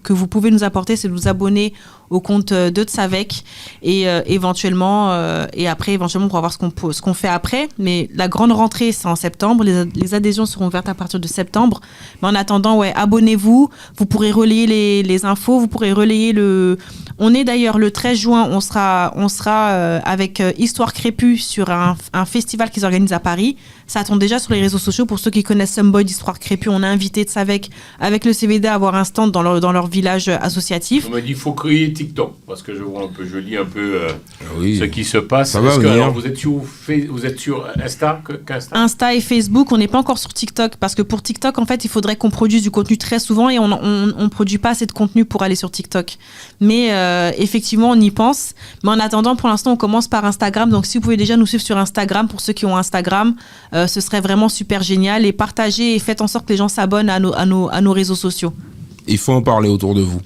que vous pouvez nous apporter, c'est de vous abonner au compte de Tzavek et éventuellement on pourra voir ce qu'on fait après, mais la grande rentrée c'est en septembre, les adhésions seront ouvertes à partir de septembre, mais en attendant abonnez-vous, vous pourrez relayer les infos, vous pourrez relayer On est d'ailleurs le 13 juin, on sera avec Histoire Crépue sur un festival qui s'organise à Paris. Ça attend déjà sur les réseaux sociaux. Pour ceux qui connaissent Someboy d'Histoire Crépue, on a invité Tsavek avec le CVD à avoir un stand dans leur village associatif. On m'a dit qu'il faut créer TikTok parce que je lis un peu Oui. ce qui se passe. Ça va Est-ce que, venir. alors, vous êtes sur Insta qu'Insta Insta et Facebook, on n'est pas encore sur TikTok parce que pour TikTok, en fait, il faudrait qu'on produise du contenu très souvent et on produit pas assez de contenu pour aller sur TikTok. Mais effectivement, on y pense. Mais en attendant, pour l'instant, on commence par Instagram. Donc, si vous pouvez déjà nous suivre sur Instagram, pour ceux qui ont Instagram, ce serait vraiment super génial. Et partagez et faites en sorte que les gens s'abonnent à nos réseaux sociaux. Il faut en parler autour de vous.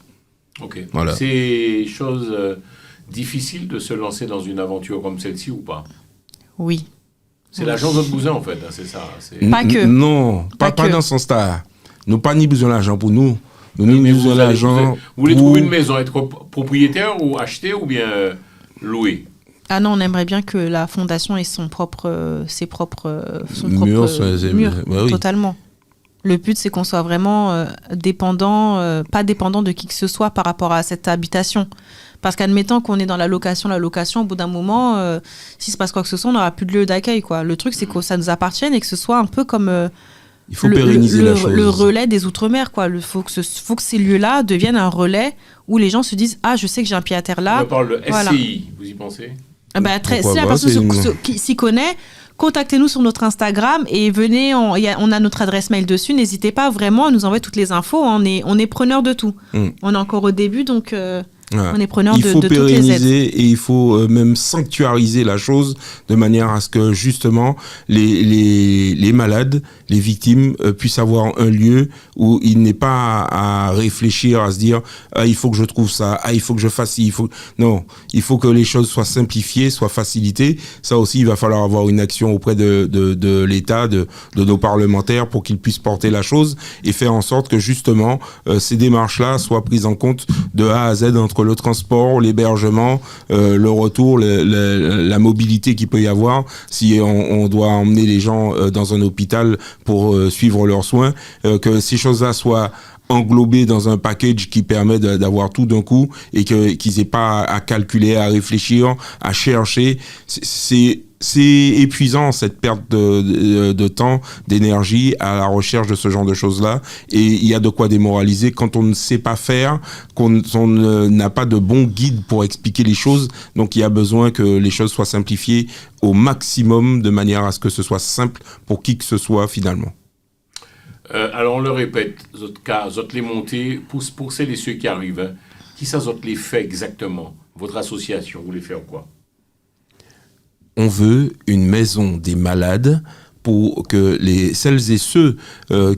Ok. Voilà. C'est chose difficile de se lancer dans une aventure comme celle-ci ou pas? Oui. C'est l'agence de bousin en fait, hein, c'est ça. Pas que. Non, pas que. dans ce sens-là. Nous pas ni besoin d'argent pour nous. Nous Mais ni vous besoin d'argent. vous voulez trouver une maison, être propriétaire ou acheter ou bien louer? Ah non, on aimerait bien que la fondation ait son propre Mur, mur, bah oui. totalement. Le but, c'est qu'on soit vraiment pas dépendant de qui que ce soit par rapport à cette habitation. Parce qu'admettant qu'on est dans la location, au bout d'un moment, s'il se passe quoi que ce soit, on n'aura plus de lieu d'accueil, quoi. Le truc, c'est que ça nous appartienne et que ce soit un peu comme Il faut pérenniser la chose. le relais des Outre-mer, quoi. Faut que ces lieux-là deviennent un relais où les gens se disent « Ah, je sais que j'ai un pied à terre là. » On parle de SCI, Voilà. vous y pensez? Si la Pourquoi pas, personne c'est qui s'y connaît, contactez-nous sur notre Instagram et venez, on a notre adresse mail dessus. N'hésitez pas vraiment à nous envoyer toutes les infos. On est preneur de tout. On est encore au début, donc Voilà. on est preneur Il de faut toutes les aides. pérenniser et il faut même sanctuariser la chose de manière à ce que justement les malades, les victimes puissent avoir un lieu où il n'est pas à réfléchir, à se dire ah, il faut que je trouve ça, ah, il faut que je fasse ci, non, il faut que les choses soient simplifiées, soient facilitées. Ça aussi, il va falloir avoir une action auprès de l'État, de nos parlementaires pour qu'ils puissent porter la chose et faire en sorte que justement ces démarches-là soient prises en compte de A à Z entre le transport, l'hébergement, le retour, la mobilité qu'il peut y avoir si on doit emmener les gens dans un hôpital pour suivre leurs soins, que ces choses-là soient englobés dans un package qui permet d'avoir tout d'un coup et qu'ils n'aient pas à calculer, à réfléchir, à chercher. C'est épuisant cette perte de temps, d'énergie à la recherche de ce genre de choses-là. Et il y a de quoi démoraliser quand on ne sait pas faire, qu'on n'a pas de bon guide pour expliquer les choses. Donc il y a besoin que les choses soient simplifiées au maximum de manière à ce que ce soit simple pour qui que ce soit finalement. Alors on le répète, les montées, pour celles et ceux qui arrivent, hein, qui ça les fait exactement? Votre association, vous voulez faire quoi? On veut une maison des malades pour que celles et ceux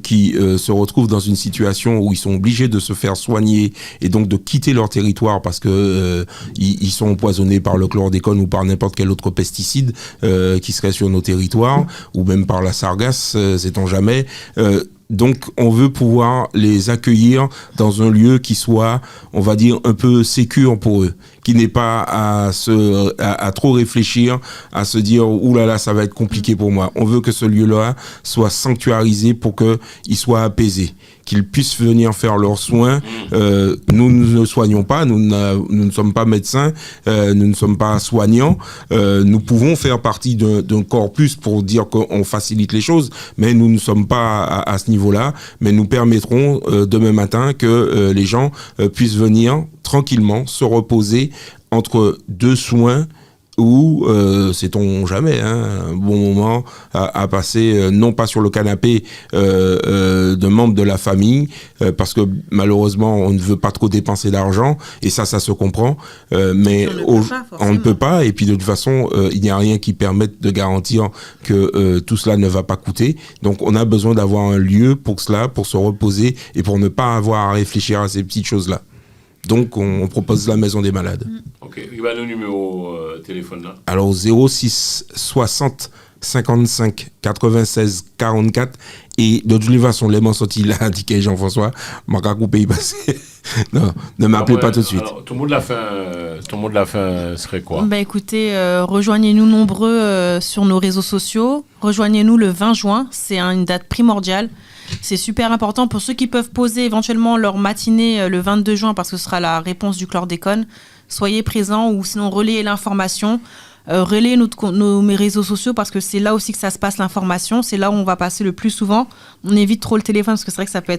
qui se retrouvent dans une situation où ils sont obligés de se faire soigner et donc de quitter leur territoire parce que ils sont empoisonnés par le chlordécone ou par n'importe quel autre pesticide qui serait sur nos territoires ou même par la sargasse, sait-on jamais. Donc, on veut pouvoir les accueillir dans un lieu qui soit, on va dire, un peu sécure pour eux, qui n'ait pas à trop réfléchir, à se dire, ouh là là, ça va être compliqué pour moi. On veut que ce lieu-là soit sanctuarisé pour qu'il soit apaisé, qu'ils puissent venir faire leurs soins. Nous ne soignons pas, nous ne sommes pas médecins, nous ne sommes pas soignants. Nous pouvons faire partie d'un corpus pour dire qu'on facilite les choses, mais nous ne sommes pas à ce niveau-là. Mais nous permettrons demain matin que les gens puissent venir tranquillement se reposer entre deux soins ou, sait-on jamais, un bon moment à passer, non pas sur le canapé de membres de la famille, parce que malheureusement, on ne veut pas trop dépenser d'argent, et ça se comprend, mais on ne peut pas, et puis de toute façon, il n'y a rien qui permette de garantir que tout cela ne va pas coûter. Donc, on a besoin d'avoir un lieu pour cela, pour se reposer, et pour ne pas avoir à réfléchir à ces petites choses-là. Donc, on propose la maison des malades. Ok, il va le numéro téléphone là. Alors, 06 60 55 96 44. Et de toute façon, les mots sortis là, indiqué Jean-François, m'a qu'à couper y passer. Non, ne m'appelez pas tout de suite. Alors, ton mot de la fin serait quoi? Écoutez, rejoignez-nous nombreux sur nos réseaux sociaux. Rejoignez-nous le 20 juin. C'est une date primordiale. C'est super important pour ceux qui peuvent poser éventuellement leur matinée le 22 juin parce que ce sera la réponse du chlordécone. Soyez présents ou sinon relayez l'information. Relayez nos réseaux sociaux parce que c'est là aussi que ça se passe l'information. C'est là où on va passer le plus souvent. On évite trop le téléphone parce que c'est vrai que ça peut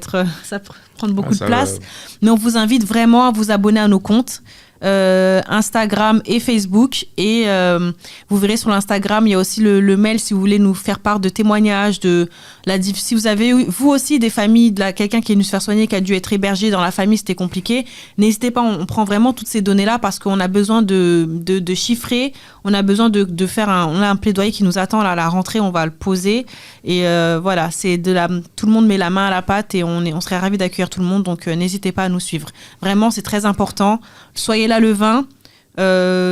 prendre beaucoup de place. Mais on vous invite vraiment à vous abonner à nos comptes. Instagram et Facebook et vous verrez sur l'Instagram il y a aussi le mail si vous voulez nous faire part de témoignages si vous avez vous aussi des familles quelqu'un qui est venu se faire soigner qui a dû être hébergé dans la famille c'était compliqué, n'hésitez pas, on prend vraiment toutes ces données là parce qu'on a besoin de chiffrer, on a besoin de faire on a un plaidoyer qui nous attend là, à la rentrée on va le poser et voilà c'est tout le monde met la main à la pâte et on serait ravis d'accueillir tout le monde donc n'hésitez pas à nous suivre, vraiment c'est très important, soyez là le 20,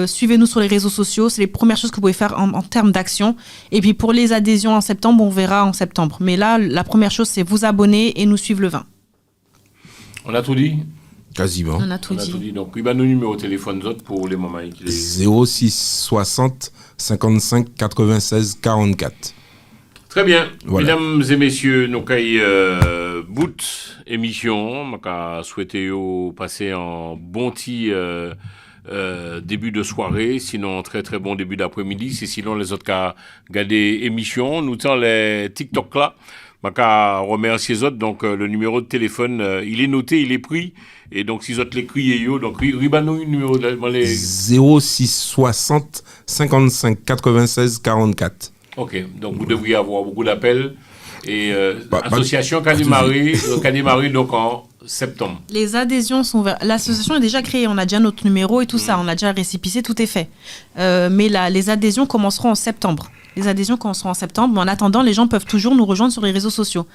suivez-nous sur les réseaux sociaux, c'est les premières choses que vous pouvez faire en termes d'action. Et puis pour les adhésions en septembre, on verra en septembre. Mais là, la première chose, c'est vous abonner et nous suivre le 20. On a tout dit? Quasiment. On a tout dit. Donc, il va nos numéros de téléphone pour les moments. 06 60 55 96 44. Très bien. Voilà. Mesdames et messieurs, nous avons bout émission. Je souhaite passer un bon petit début de soirée, sinon très très bon début d'après-midi. C'est sinon les autres qui ont regardé émission. Nous avons les TikTok là. Je remercie les autres. Donc le numéro de téléphone, il est noté, il est pris. Et donc si les autres les crient, donc ribanou le numéro de 06 60 55 96 44. Ok, donc vous devriez avoir beaucoup d'appels. Et association qui a démarré donc en septembre. Les adhésions sont ouvertes. L'association est déjà créée, on a déjà notre numéro et tout ça, on a déjà récépissé, tout est fait. Mais les adhésions commenceront en septembre. Mais en attendant, les gens peuvent toujours nous rejoindre sur les réseaux sociaux.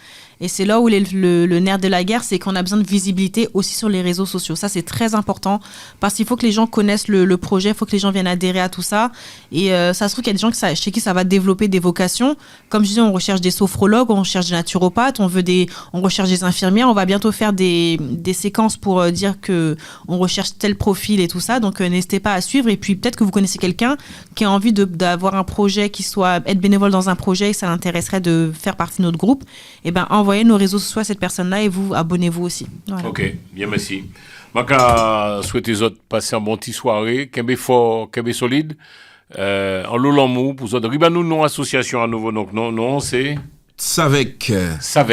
Et c'est là où le nerf de la guerre, c'est qu'on a besoin de visibilité aussi sur les réseaux sociaux. Ça, c'est très important parce qu'il faut que les gens connaissent le projet, il faut que les gens viennent adhérer à tout ça. Et ça se trouve qu'il y a des gens chez qui ça va développer des vocations. Comme je disais, on recherche des sophrologues, on recherche des naturopathes, on recherche des infirmières. On va bientôt faire des séquences pour dire qu'on recherche tel profil et tout ça. Donc, n'hésitez pas à suivre. Et puis, peut-être que vous connaissez quelqu'un qui a envie d'avoir un projet, être bénévole dans un projet et que ça l'intéresserait de faire partie de notre groupe. Et ben, envoyez nos réseaux sociaux à cette personne-là et vous abonnez-vous aussi. Voilà. Ok, bien merci. Je souhaite les autres passer un bon petit soirée, Kembe fort, Kembe solide, en l'olamou pour autres. Ribanou non association à nouveau, donc non c'est Savec. Ça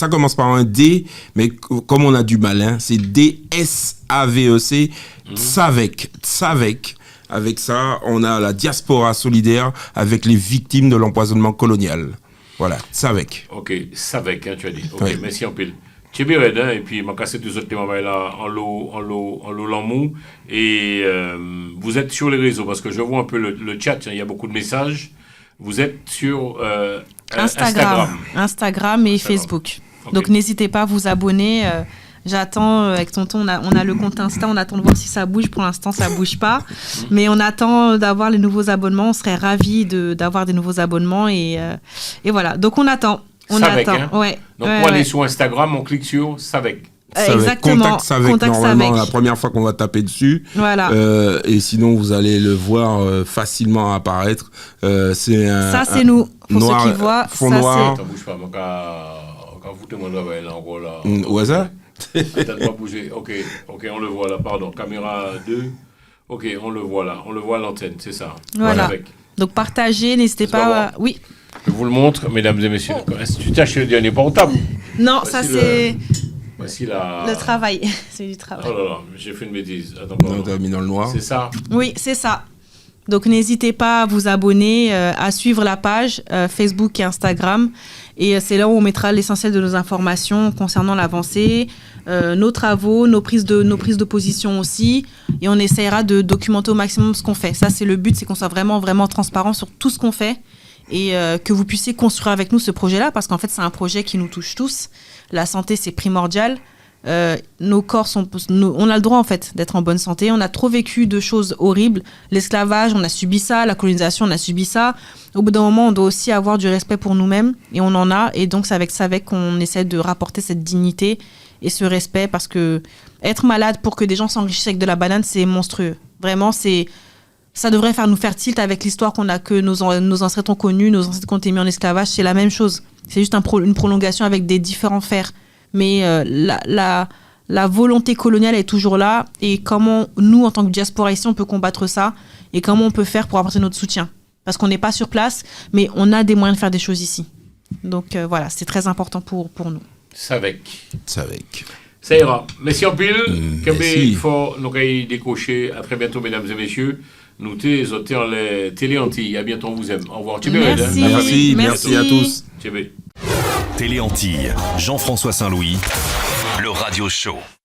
commence par un D, mais comme on a du malin, c'est D-S-A-V-E-C. Savec. Avec ça, on a la diaspora solidaire avec les victimes de l'empoisonnement colonial. Voilà, Savec. Ok, Savec, tu as dit. Ok, oui. Merci en pile. Tu es bien, et puis je casse tous autres témoins là en l'eau lamou. Et vous êtes sur les réseaux, parce que je vois un peu le chat, il y a beaucoup de messages. Vous êtes sur Instagram et Facebook. Okay. Donc n'hésitez pas à vous abonner. J'attends, avec Tonton, on a le compte Insta, on attend de voir si ça bouge. Pour l'instant, ça bouge pas. Mais on attend d'avoir les nouveaux abonnements. On serait ravis d'avoir des nouveaux abonnements. Et voilà. Donc, on attend. Savec, hein. Ouais. Donc, pour aller sur Instagram, on clique sur Savec. Exactement. Contact normalement, la première fois qu'on va taper dessus. Voilà. Et sinon, vous allez le voir facilement apparaître. C'est ça, c'est nous. Pour ceux qui voient, fond ça, noir. Ça bouge pas. Quand vous demandez, là, encore là. Où est ça? Peut-être pas bouger. Ok, on le voit là, pardon. Caméra 2. Ok, on le voit là. On le voit à l'antenne, c'est ça. Voilà. Donc partagez, n'hésitez pas. Oui. Je vous le montre, mesdames et messieurs. Est-ce que tu t'as acheté le dernier portable? Non, voici ça c'est. Voici la... Le travail. C'est du travail. Oh là là, j'ai fait une bêtise. Attends, non, t'as mis dans le noir. C'est ça? Oui, c'est ça. Donc n'hésitez pas à vous abonner, à suivre la page Facebook et Instagram. Et c'est là où on mettra l'essentiel de nos informations concernant l'avancée, nos travaux, nos prises de position aussi. Et on essaiera de documenter au maximum ce qu'on fait. Ça, c'est le but, c'est qu'on soit vraiment, vraiment transparent sur tout ce qu'on fait et que vous puissiez construire avec nous ce projet-là parce qu'en fait, c'est un projet qui nous touche tous. La santé, c'est primordial. Nos corps on a le droit en fait d'être en bonne santé. On a trop vécu de choses horribles. L'esclavage, on a subi ça. La colonisation, on a subi ça. Au bout d'un moment, on doit aussi avoir du respect pour nous-mêmes et on en a. Et donc c'est avec ça qu'on essaie de rapporter cette dignité et ce respect parce que être malade pour que des gens s'enrichissent avec de la banane, c'est monstrueux. Vraiment, c'est ça devrait nous faire tilt avec l'histoire que nos ancêtres ont connue, nos ancêtres qui ont été mis en esclavage. C'est la même chose. C'est juste une prolongation avec des différents fers. Mais la volonté coloniale est toujours là. Et comment nous, en tant que diaspora ici, on peut combattre ça et comment on peut faire pour apporter notre soutien. Parce qu'on n'est pas sur place, mais on a des moyens de faire des choses ici. Donc voilà, c'est très important pour nous. Savec. Ça ira. Merci en pile. Il faut nous décocher. À très bientôt, mesdames et messieurs. Nous t'es auteurs les Télé Antilles. À bientôt, on vous aime. Au revoir. Merci à tous. Télé Antilles, Jean-François Saint-Louis, le radio show.